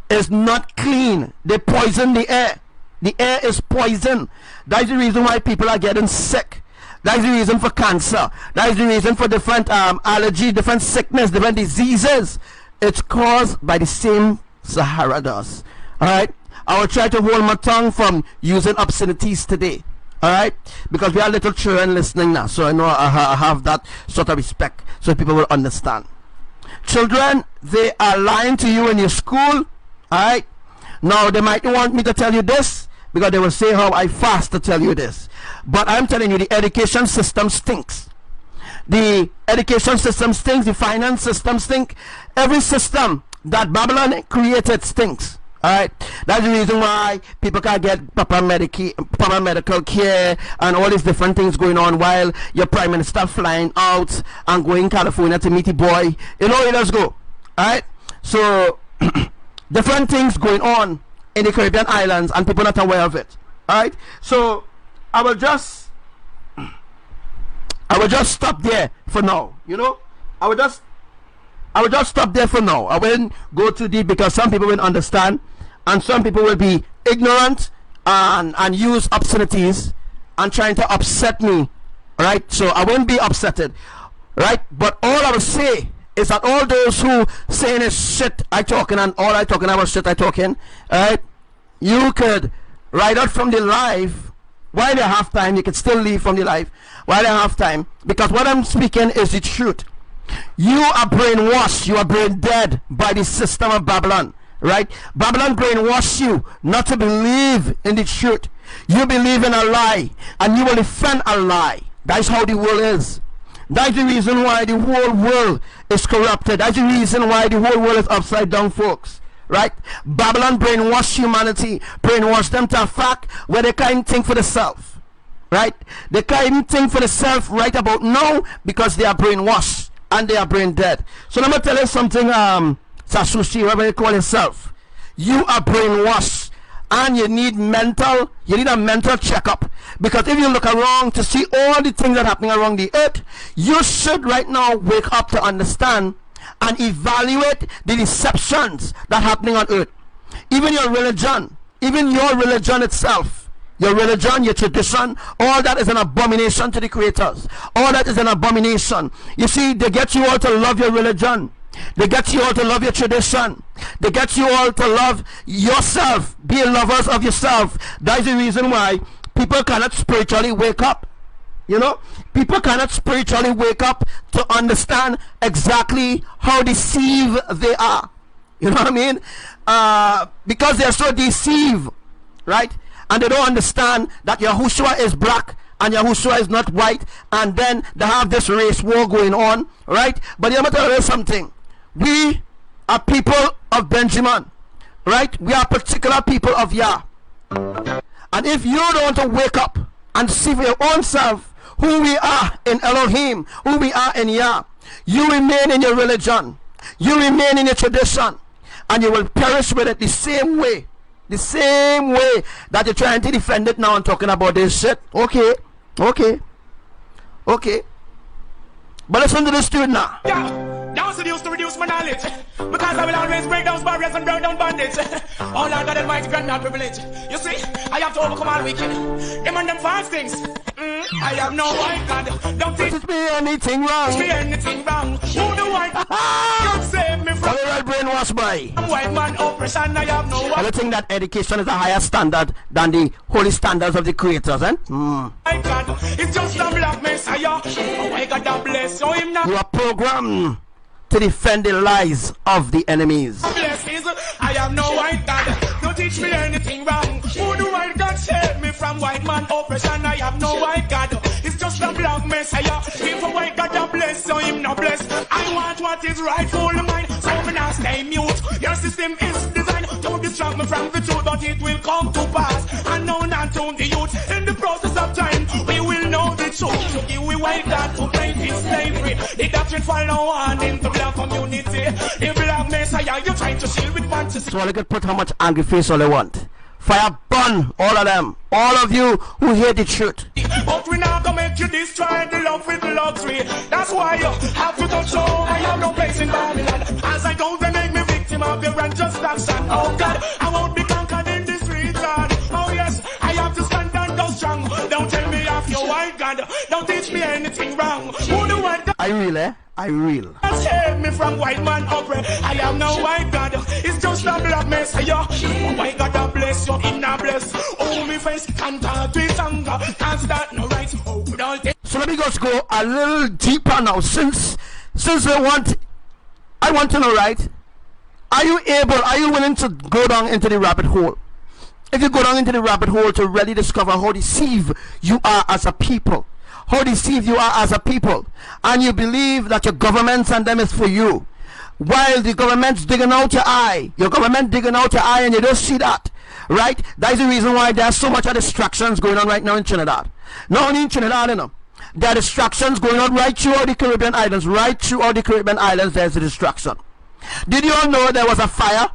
is not clean. They poison the air. The air is poison. That's the reason why people are getting sick. That's the reason for cancer. That's the reason for different allergy, different sickness, different diseases. It's caused by the same Sahara dust. Alright? I will try to hold my tongue from using obscenities today. Alright? Because we are little children listening now. So I know I have that sort of respect. So people will understand. Children, they are lying to you in your school. Alright? Now they might want me to tell you this, because they will say how I fast to tell you this. But I'm telling you, the education system stinks. The education system stinks. The finance system stinks. Every system that Babylon created stinks. Alright, that's the reason why people can't get proper medical care and all these different things going on, while your prime minister flying out and going California to meet the boy. You know where he does go. Alright, so different things going on in the Caribbean islands and people not aware of it. Alright, so I will just stop there for now. You know, I will just stop there for now. I won't go too deep, because some people won't understand, and some people will be ignorant and use obscenities and trying to upset me. Right? So I won't be upsetted. Right? But all I will say is that all those who saying is shit I talking, and all I talking about shit I talking, right? You could ride out from the live while you have time. You can still leave from the live while you have time, because what I'm speaking is the truth. You are brainwashed, you are brain dead by the system of Babylon, right? Babylon brainwashed you not to believe in the truth. You believe in a lie, and you will defend a lie. That's how the world is. That's the reason why the whole world is corrupted. That's the reason why the whole world is upside down, folks. Right? Babylon brainwashed humanity, brainwashed them to a fact where they can't think for themselves. Right? They can't even think for themselves right about now, because they are brainwashed and they are brain dead. So let me tell you something, Sasushi, whatever you call yourself. You are brainwashed, and you need a mental checkup. Because if you look around to see all the things that are happening around the earth, you should right now wake up to understand and evaluate the deceptions that are happening on earth. Even your religion itself, your religion, your tradition, all that is an abomination to the creators. All that is an abomination. You see, they get you all to love your religion. They get you all to love your tradition. They get you all to love yourself. Be lovers of yourself. That's the reason why people cannot spiritually wake up. You know, people cannot spiritually wake up to understand exactly how deceived they are. You know what I mean? Because they're so deceived, right? And they don't understand that Yahushua is black and Yahushua is not white, and then they have this race war going on, right? But I'm going to tell you something. We are people of Benjamin, right? We are particular people of Yah. And if you don't want to wake up and see for your own self who we are in Elohim, who we are in Yah, you remain in your religion, you remain in your tradition, and you will perish with it the same way that you're trying to defend it now and talking about this shit. Okay. But listen to this dude now. Yeah, don't seduce to reduce my knowledge, because I will always break down barriers and break down bondage. All I got advice, grant not privilege. You see, I have to overcome all wicked. Them and them false things. I have no white God. Don't teach me anything wrong. Who the white God save me from? Right brainwashed by White man oppression. I have no white. I think that education is a higher standard than the holy standards of the creators, eh? White God, it's just a black messiah. Oh, I got that bless. So him not. You are programmed to defend the lies of the enemies. Blessings, I have no white God. Don't teach me anything wrong. Who the white God save me from white man oppression? Messiah. If a white God a bless, so him not bless. I want what is rightful mine, so me not stay mute. Your system is designed to distract me from the truth, but it will come to pass. And now not to the youth. In the process of time, we will know the truth. So give we white God to break this slavery. The doctrine follow on in the black community. The black Messiah, you trying to shield with fantasy. So I could put how much angry face all they want. Fire burn all of them. All of you who hate the truth. But we now gonna make you destroy the love with luxury. That's why you have to touch home. I have no place in Babylon. As I go, they make me victim of your unjust action. Oh God, I won't be conquered in the streets, God. Oh yes, I have to stand and go strong. Don't tell me off your white God. Don't teach me anything wrong. Who the white God? I real, eh? I real. Save me from white man opera. I am no white God. It's just a black Messiah. White God a bless you, in a bless. Oh, me face can't talk with anger. Can't start no right. Oh, don't take. So let me just go a little deeper now. Since I want to know, right? Are you willing to go down into the rabbit hole? If you go down into the rabbit hole to really discover how deceived you are as a people, how deceived you are as a people, and you believe that your governments and them is for you, while the government's digging out your eye, and you don't see that, right? That is the reason why there's so much of distractions going on right now in Trinidad. Not only in Trinidad, you know, there are distractions going on right throughout the Caribbean islands. Right throughout the Caribbean islands, there's a distraction. Did you all know there was a fire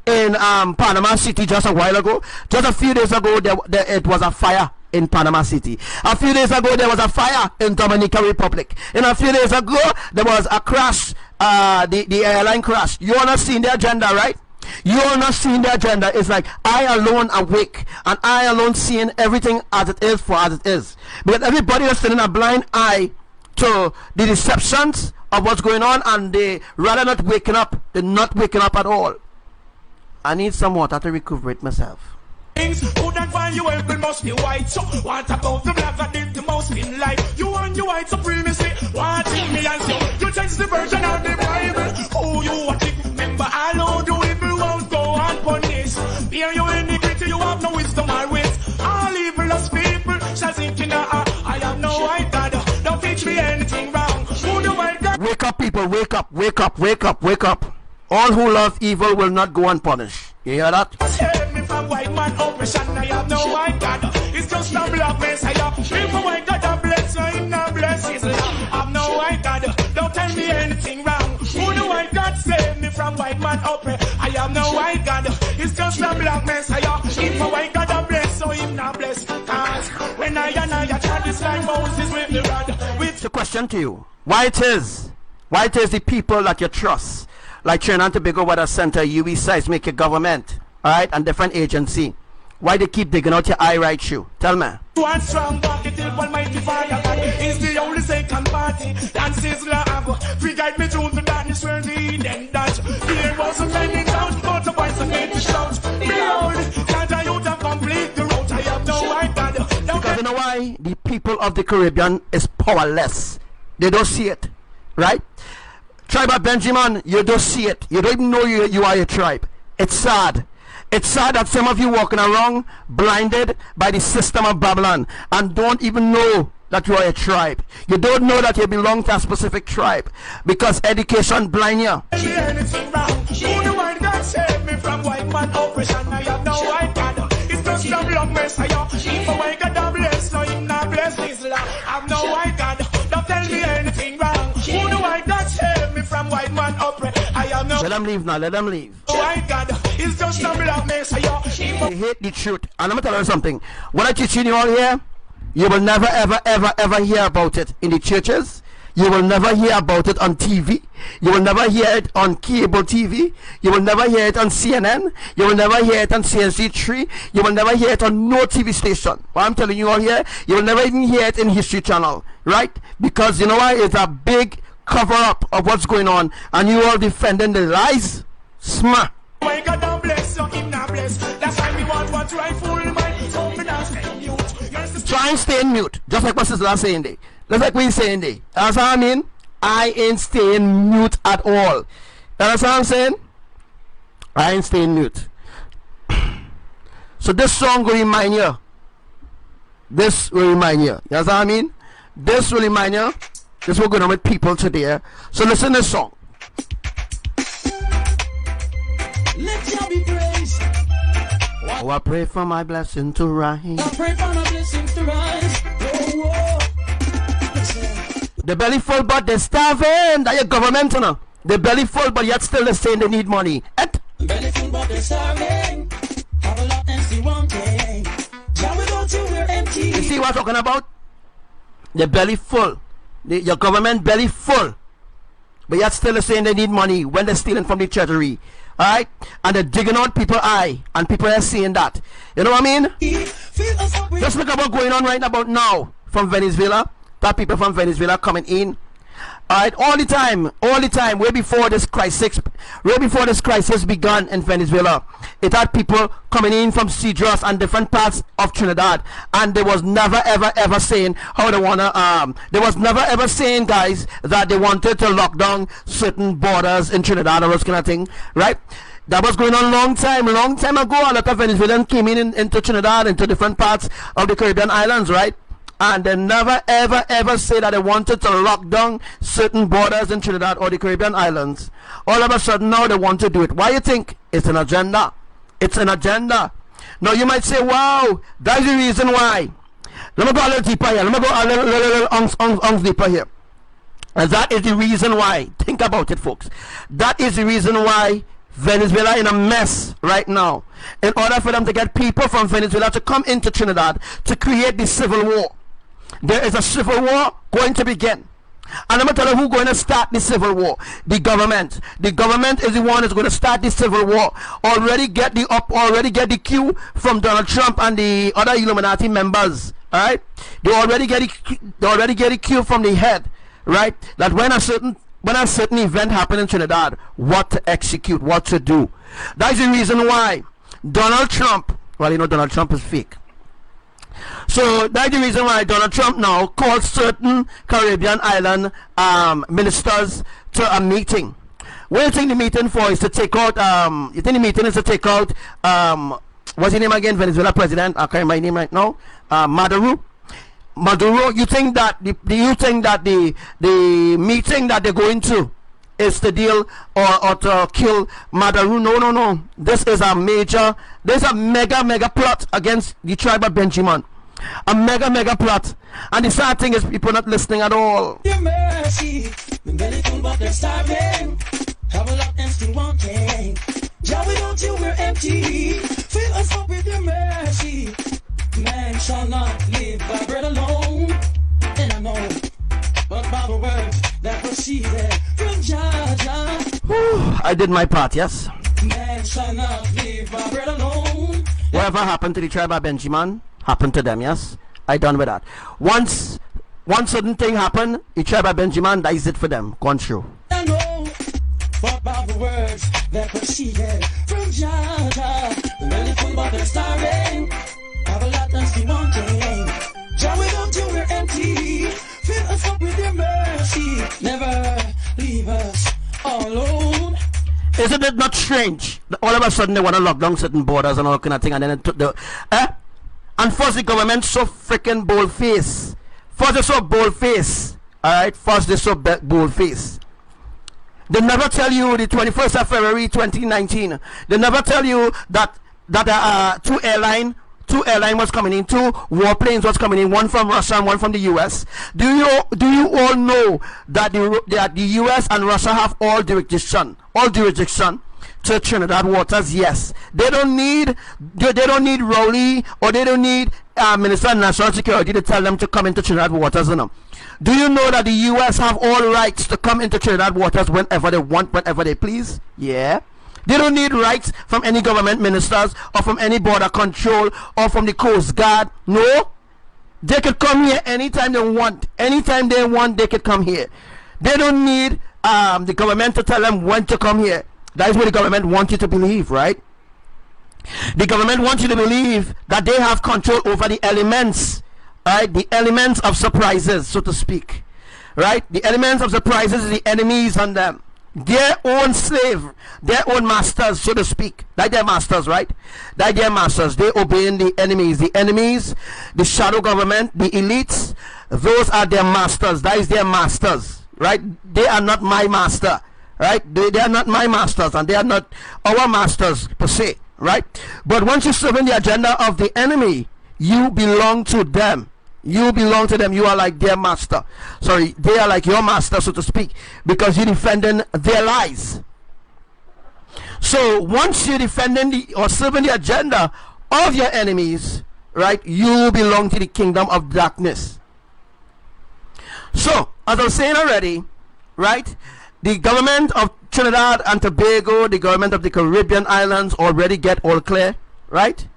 in Panama City just a while ago? Just a few days ago, it was a fire in Panama City. A few days ago, there was a fire in Dominican Republic. And a few days ago, there was a crash, the airline crash. You all not seen the agenda, right? You all not seeing the agenda. It's like I alone awake, and I alone seeing everything as it is for as it is. Because everybody is turning a blind eye to the deceptions of what's going on, and they rather not waking up. They're not waking up at all. I need some water to recuperate myself. Who don't find you helping must be white. So what about the black that did the most in life? You and your white supremacy. Watching me as you change the version of the Bible. Oh, you watch it. Remember, I know the evil won't go unpunished. Fear you iniquity, you have no wisdom or wit. All evilest people shall sink in the heart. I have no white God. Don't teach me anything wrong. Who the white God? Wake up, people. Wake up, wake up, wake up, wake up. All who love evil will not go unpunished. You hear that? Save me from white man oppression. I have no white God. It's just a black Messiah. If a white God a bless, I am not bless his love. I have no white God. Don't tell me anything wrong. Who the white God save me from white man oppression? I have no white God. It's just a black Messiah. If a white God a bless, so him not bless. Cause when I try this like Moses with the rod. It's a question to you. Why it is the people that you trust, like Trinidad and Tobago Weather Center, UE Seismic Government, alright, and different agency, why they keep digging out your eye right through? Tell me. One strong body till Almighty Father God is the only second party. Dances love, free guide me through the darkness where the Eden dash. There wasn't any doubt, but the voice of made to shout. Behold, can't I you to complete the route? I have no white God. Because you know why? The people of the Caribbean is powerless. They don't see it, right? Tribe of Benjamin, you don't see it. You don't even know you are a tribe. It's sad. It's sad that some of you walking around blinded by the system of Babylon and don't even know that you are a tribe. You don't know that you belong to a specific tribe because education blind you. Anything wrong? Who the white God save me from white man oppression? I have no white God. It's just a black Messiah. If a white God a bless, so him not bless his love. I have no white God. Don't tell me anything wrong. Who the white God save me from white man oppression? I have no. Let them leave now. Let them leave. White God is just a black Messiah. They hate the truth. And I'm going to tell you something. What I'm teaching you all here, you will never, ever, ever, ever hear about it in the churches. You will never hear about it on TV. You will never hear it on cable TV. You will never hear it on CNN. You will never hear it on CNC3. You will never hear it on no TV station. What I'm telling you all here, you will never even hear it in History Channel, right? Because you know why? It's a big cover-up of what's going on, and you all defending the lies. Smack. God don't bless you, him not bless. That's why we want what's rightful in mind. So me not stay mute. Try and stay in mute, just like my sister was saying there. Just like we saying there. That's what I mean. I ain't staying mute at all. That's what I'm saying. I ain't staying mute. So this song will remind you. This will remind you. You know what I mean? this will remind you. This will go on with people today. So listen to this song. Let Jah be praised. Oh, I pray for my blessing to rise. I pray for my blessings to rise. Oh, oh. Listen. The belly full, but they're starving. That your government, you know. The belly full, but yet still they're saying they need money. Belly full, but they're starving. Have a lot and still wanting. Jah, without you, we're empty. You see what I'm talking about? The belly full. Your government belly full, but yet still they're saying they need money when they're stealing from the treasury. Alright? And they're digging out people's eye, and people are saying that. You know what I mean? Just look at what's going on right about now from Venezuela. That people from Venezuela coming in. Alright, all the time, way before this crisis began in Venezuela, it had people coming in from Cedros and different parts of Trinidad, and they was never ever saying how they wanna they was never ever saying, guys, that they wanted to lock down certain borders in Trinidad or those kind of thing, right? That was going on long time ago. A lot of Venezuelans came into Trinidad, into different parts of the Caribbean islands, right? And they never ever say that they wanted to lock down certain borders in Trinidad or the Caribbean islands. All of a sudden now they want to do it. Why you think? It's an agenda. It's an agenda. Now you might say, wow, that's the reason why. Let me go a little deeper here. Let me go a little deeper here. And that is the reason why. Think about it, folks. That is the reason why Venezuela in a mess right now. In order for them to get people from Venezuela to come into Trinidad to create the civil war. There is a civil war going to begin. And I'm going to tell you who's going to start the civil war. The government. The government is the one who's going to start the civil war. Already get the cue from Donald Trump and the other Illuminati members. Alright? They already get the cue from the head. Right? That when a certain event happens in Trinidad, what to execute, what to do. That's the reason why Donald Trump, well, you know Donald Trump is fake. So that's the reason why Donald Trump now calls certain Caribbean island ministers to a meeting. What do you think the meeting for is to take out, you think the meeting is to take out, what's his name again, Venezuela president, I can't remember his name right now, Maduro, you think that the meeting that they're going to is to deal or to kill Maduro? No. This is a mega plot against the tribe of Benjamin. A mega plot. And the sad thing is people not listening at all. Your mercy, belly full but they're starving. Have a lot and still wanting. Jah, without you we're empty. Fill us up with your mercy. Man shall not live by bread alone, and I know, but by the words that proceeded from Jah. I did my part, yes. Man shall not live by bread alone. Whatever happened to the tribe of Benjamin happened to them, yes. I done with that. Once one certain thing happened, the tribe of Benjamin, that is it for them. Gone through. I know, but by the words that proceeded from Jah. The belly full but they're starving. Have a lot and still wanting. Jah, without you we're empty. Fill us up with your mercy. Never leave us alone. Isn't it not strange that all of a sudden they want to lock down certain borders and all kind of thing, and then it took the and first the government so freaking bold face. First they so bold face. Alright, first they so bold face. They never tell you the 21st of February 2019. They never tell you that two airline was coming in, two warplanes was coming in, one from Russia and one from the US. Do you all know that the US and Russia have all jurisdiction to Trinidad waters? Yes. They don't need Rowley, or they don't need Minister of National Security to tell them to come into Trinidad waters, you know. Do you know that the US have all rights to come into Trinidad waters whenever they want, whenever they please? Yeah. They don't need rights from any government ministers or from any border control or from the Coast Guard. No. They could come here anytime they want. Anytime they want, they could come here. They don't need the government to tell them when to come here. That is what the government wants you to believe, right? The government wants you to believe that they have control over the elements, right? The elements of surprises, so to speak, right? The elements of surprises is the enemies on them. their own slave, their own masters, so to speak. Like their masters, right? Like their masters. They obeying the enemies. The enemies, the shadow government, the elites, those are their masters. That is their masters, right? They are not my master, right? They are not my masters, and they are not our masters per se, right? But once you serve in the agenda of the enemy, you belong to them. You belong to them. You are like their master. Sorry, they are like your master, so to speak, because you're defending their lies. So once you're defending or serving the agenda of your enemies, right, you belong to the kingdom of darkness. So, as I was saying already, right, the government of Trinidad and Tobago, the government of the Caribbean islands already get all clear, right?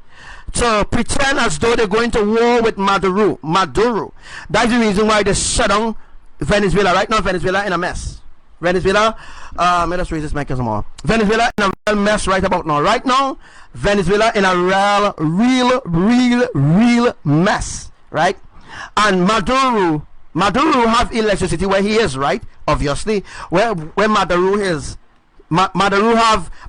So pretend as though they're going to war with Maduro. That's the reason why they shut down Venezuela. Right now, Venezuela in a mess. Venezuela, let us raise this mic some more. Venezuela in a real mess right about now. Right now, Venezuela in a real mess. Right? And Maduro have electricity where he is, right? Obviously, where Maduro is. Maduro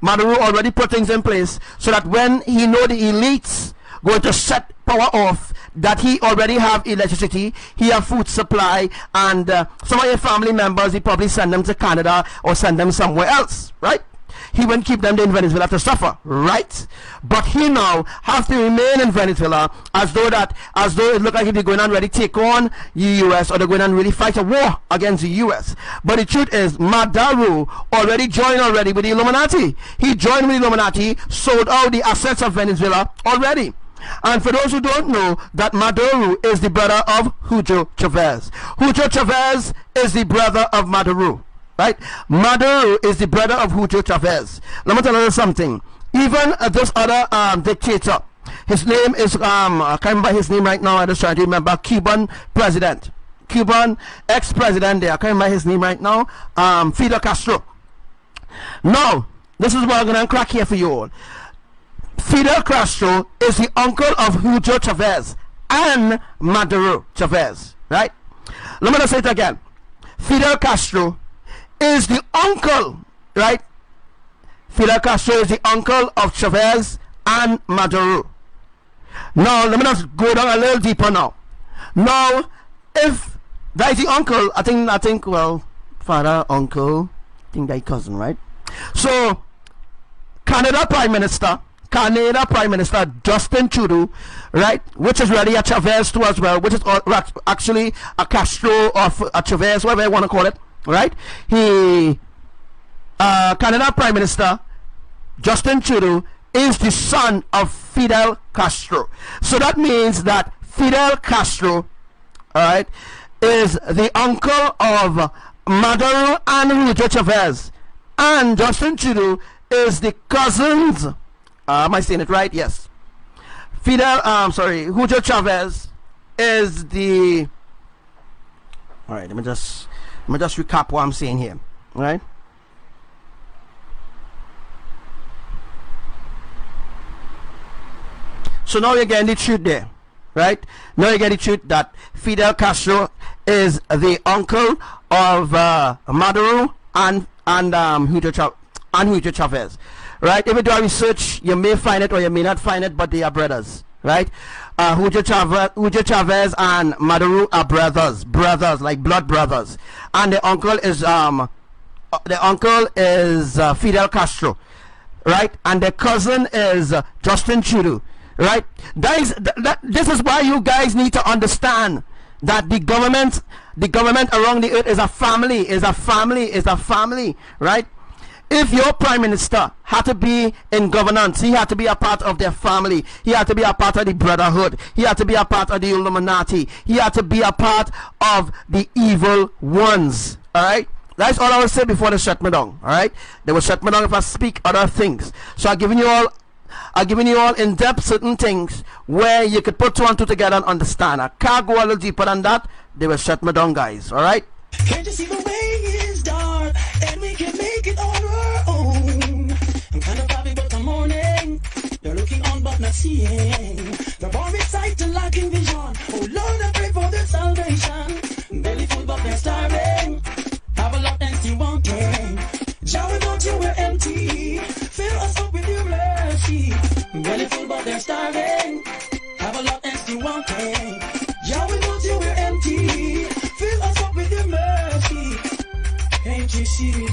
already put things in place so that when he know the elites going to shut power off, that he already have electricity, he have food supply, and some of your family members, he probably send them to Canada or send them somewhere else, right? He won't keep them in Venezuela to suffer, right? But he now has to remain in Venezuela as though it look like they're going to really take on the US, or they're going to really fight a war against the US. But the truth is, Maduro already joined with the Illuminati. He joined with the Illuminati, sold out the assets of Venezuela already. And for those who don't know, that Maduro is the brother of Hugo Chavez. Hugo Chavez is the brother of Maduro. Right? Maduro is the brother of Hugo Chavez. Let me tell you something. Even this other dictator, his name is, I can't remember his name right now, I just trying to remember, Cuban president. Cuban ex-president there, I can't remember his name right now, Fidel Castro. Now, this is what I'm going to crack here for you all. Fidel Castro is the uncle of Hugo Chavez and Maduro Chavez. Right? Let me just say it again. Fidel Castro is the uncle, right? Fidel Castro is the uncle of Chavez and Maduro. Now, let me just go down a little deeper now. Now, if that is the uncle, I think, well, father, uncle, I think that cousin, right? So, Canada Prime Minister Justin Trudeau, right, which is really a Chavez too as well, which is actually a Castro or a Chavez, whatever you want to call it. Right? Canada Prime Minister Justin Trudeau is the son of Fidel Castro. So that means that Fidel Castro, alright, is the uncle of Maduro and Hugo Chavez. And Justin Trudeau is the cousins. Am I saying it right? Yes. Hugo Chavez is the. Alright, let me just recap what I'm saying here, right? So now you're getting the truth there, right? Now you get the truth that Fidel Castro is the uncle of Maduro and Hugo Chavez, right? If you do a research, you may find it or you may not find it, but they are brothers, right? Hugo Chavez and Maduro are brothers, like blood brothers, and the uncle is Fidel Castro, right? And the cousin is Justin Trudeau, right? This is why you guys need to understand that the government around the earth is a family, right? If your prime minister had to be in governance, he had to be a part of their family. He had to be a part of the brotherhood. He had to be a part of the Illuminati. He had to be a part of the evil ones. Alright? That's all I will say before they shut me down. Alright? They will shut me down if I speak other things. So I've given you all in-depth certain things where you could put two and two together and understand. I can't go a little deeper than that. They will shut me down, guys. Alright? Can't you see the way is dark and we can make it on our own? I'm kind of happy but I'm mourning. You're looking on but not seeing. The boring sight and lacking vision. Oh Lord, I pray for their salvation. Belly full but they're starving. Have a lot and still wanting. starving, have a lot and still wanting. Yeah, we know till we're empty. Fill us up with your mercy. Can't you see?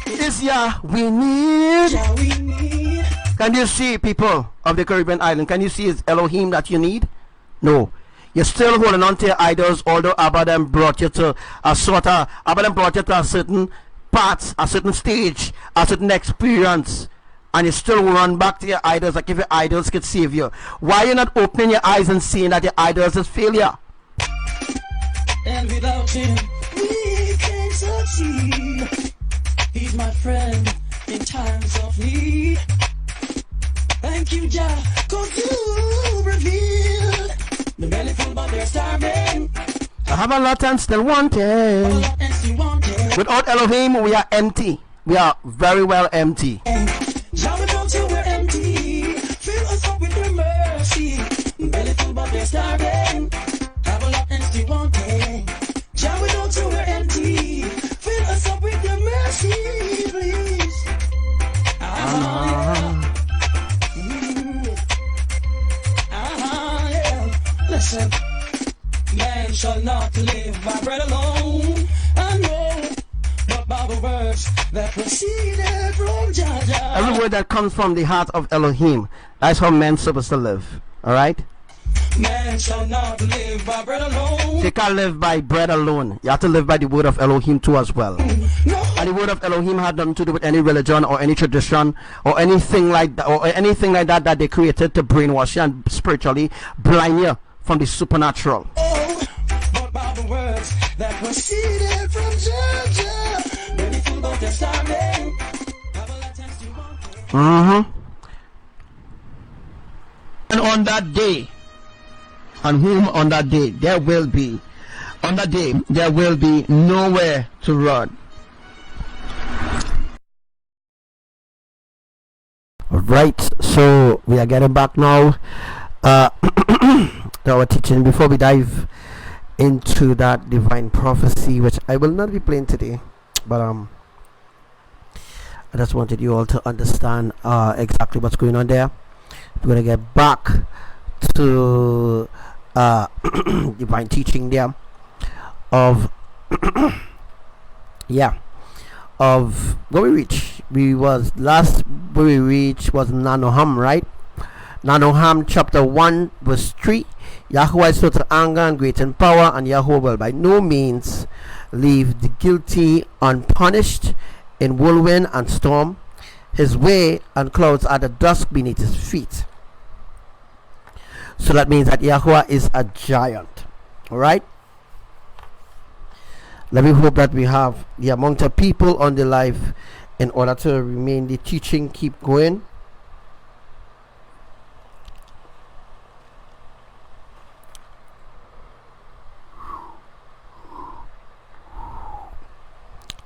This year we need. Yeah, we need. Can you see, people of the Caribbean island? Can you see it's Elohim that you need? No. You're still holding on to your idols, although Abadan brought you to a sort of, Abadan brought you to a certain path, a certain stage, a certain experience, and you still run back to your idols like if your idols could save you. Why are you not opening your eyes and seeing that your idols is failure? And without him, we can't succeed. He's my friend in times of need. Thank you, Jah, 'cause you revealed the belly full, but they're starving. I have a lot and still wanting. Without Elohim, we are empty. We are very well empty. Jah, we know till we're empty. Fill us up with your mercy. Belly full, but they're starving. Have a lot and still wanting. Jah, we know till we're empty. Fill us up with your mercy, please. Yeah. Listen, man shall not live by bread alone. I know, but by the words that proceeded from Jah. Every word that comes from the heart of Elohim, that's how men's supposed to live. Alright? Man shall not live by bread alone. You can't live by bread alone. You have to live by the word of Elohim too as well. No. And the word of Elohim had nothing to do with any religion or any tradition or anything like that, or anything like that that they created to brainwash you and spiritually blind you from the supernatural. Oh, but by the words that proceeded from Jah. Ready to go to starving. Have a lot to want. And on that day, on whom on that day there will be, on that day there will be nowhere to run. Right, so we are getting back now to our teaching. Before we dive into that divine prophecy, which I will not be playing today, but I just wanted you all to understand exactly what's going on there. We're gonna get back to divine teaching there of of where we reach. Where we reached was Nanoham, right? Nanoham chapter 1 verse 3. Yahweh is slow to anger and great in power, and Yahweh will by no means leave the guilty unpunished in whirlwind and storm. His way and clouds are the dust beneath his feet. So that means that Yahweh is a giant. Alright? Let me hope that we have the amount of people on the live in order to remain the teaching keep going.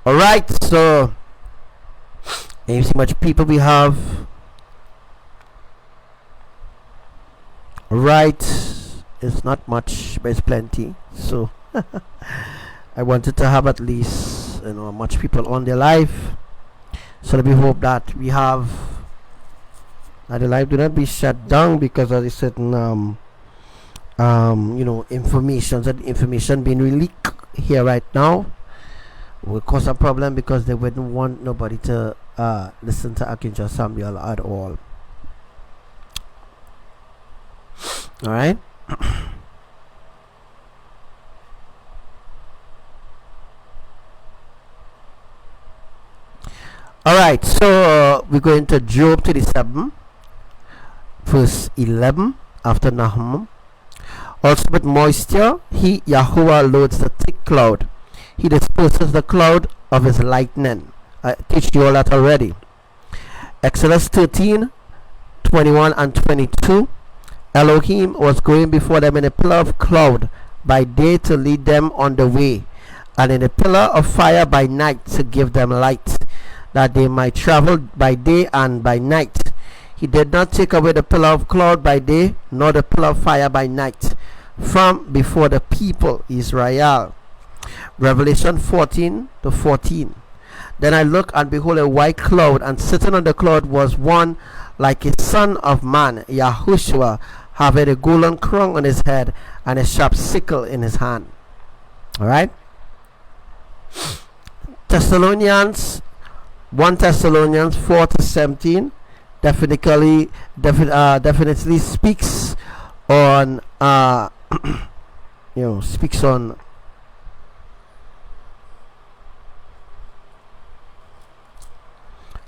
Alright, so let me see how much people we have. Right, it's not much, but it's plenty. So I wanted to have at least much people on the live. So let me hope that we have that the live do not be shut down because of a certain information being leaked here right now will cause a problem because they wouldn't want nobody to listen to Archangel Samuel at all. All right. All right, so we're going to Job 37 verse 11 after Nahum. Also with moisture he Yahweh loads the thick cloud, he disperses the cloud of his lightning. I teach you all that already. Exodus 13:21 and 22. Elohim was going before them in a pillar of cloud by day to lead them on the way, and in a pillar of fire by night to give them light, that they might travel by day and by night. He did not take away the pillar of cloud by day, nor the pillar of fire by night, from before the people Israel. Revelation 14:14. Then I looked, and behold, a white cloud, and sitting on the cloud was one like a son of man. Yahushua having a golden crown on his head and a sharp sickle in his hand. All right. 1 Thessalonians 4:17 definitely speaks on speaks on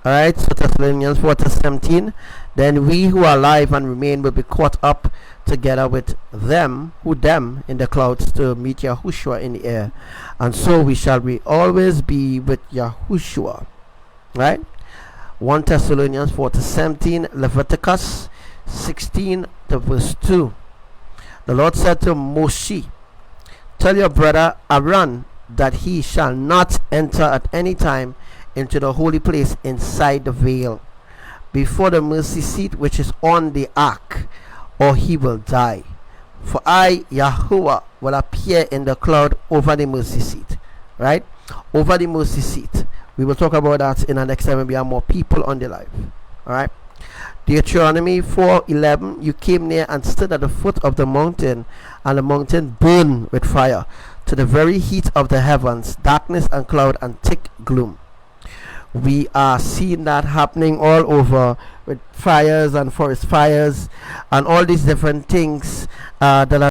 all right. So Thessalonians 4:17, then we who are alive and remain will be caught up together with them in the clouds to meet Yahushua in the air, and so we shall always be with Yahushua. Right. 1 Thessalonians 4:17, Leviticus 16 to verse 2. The Lord said to Moshe, tell your brother Aaron that he shall not enter at any time into the holy place inside the veil before the mercy seat which is on the ark, or he will die. For I, Yahuwah, will appear in the cloud over the mercy seat. Right? Over the mercy seat. We will talk about that in the next time when we have more people on the live. Alright. Deuteronomy 4:11, you came near and stood at the foot of the mountain, and the mountain burned with fire to the very heat of the heavens, darkness and cloud and thick gloom. We are seeing that happening all over with fires and forest fires and all these different things that are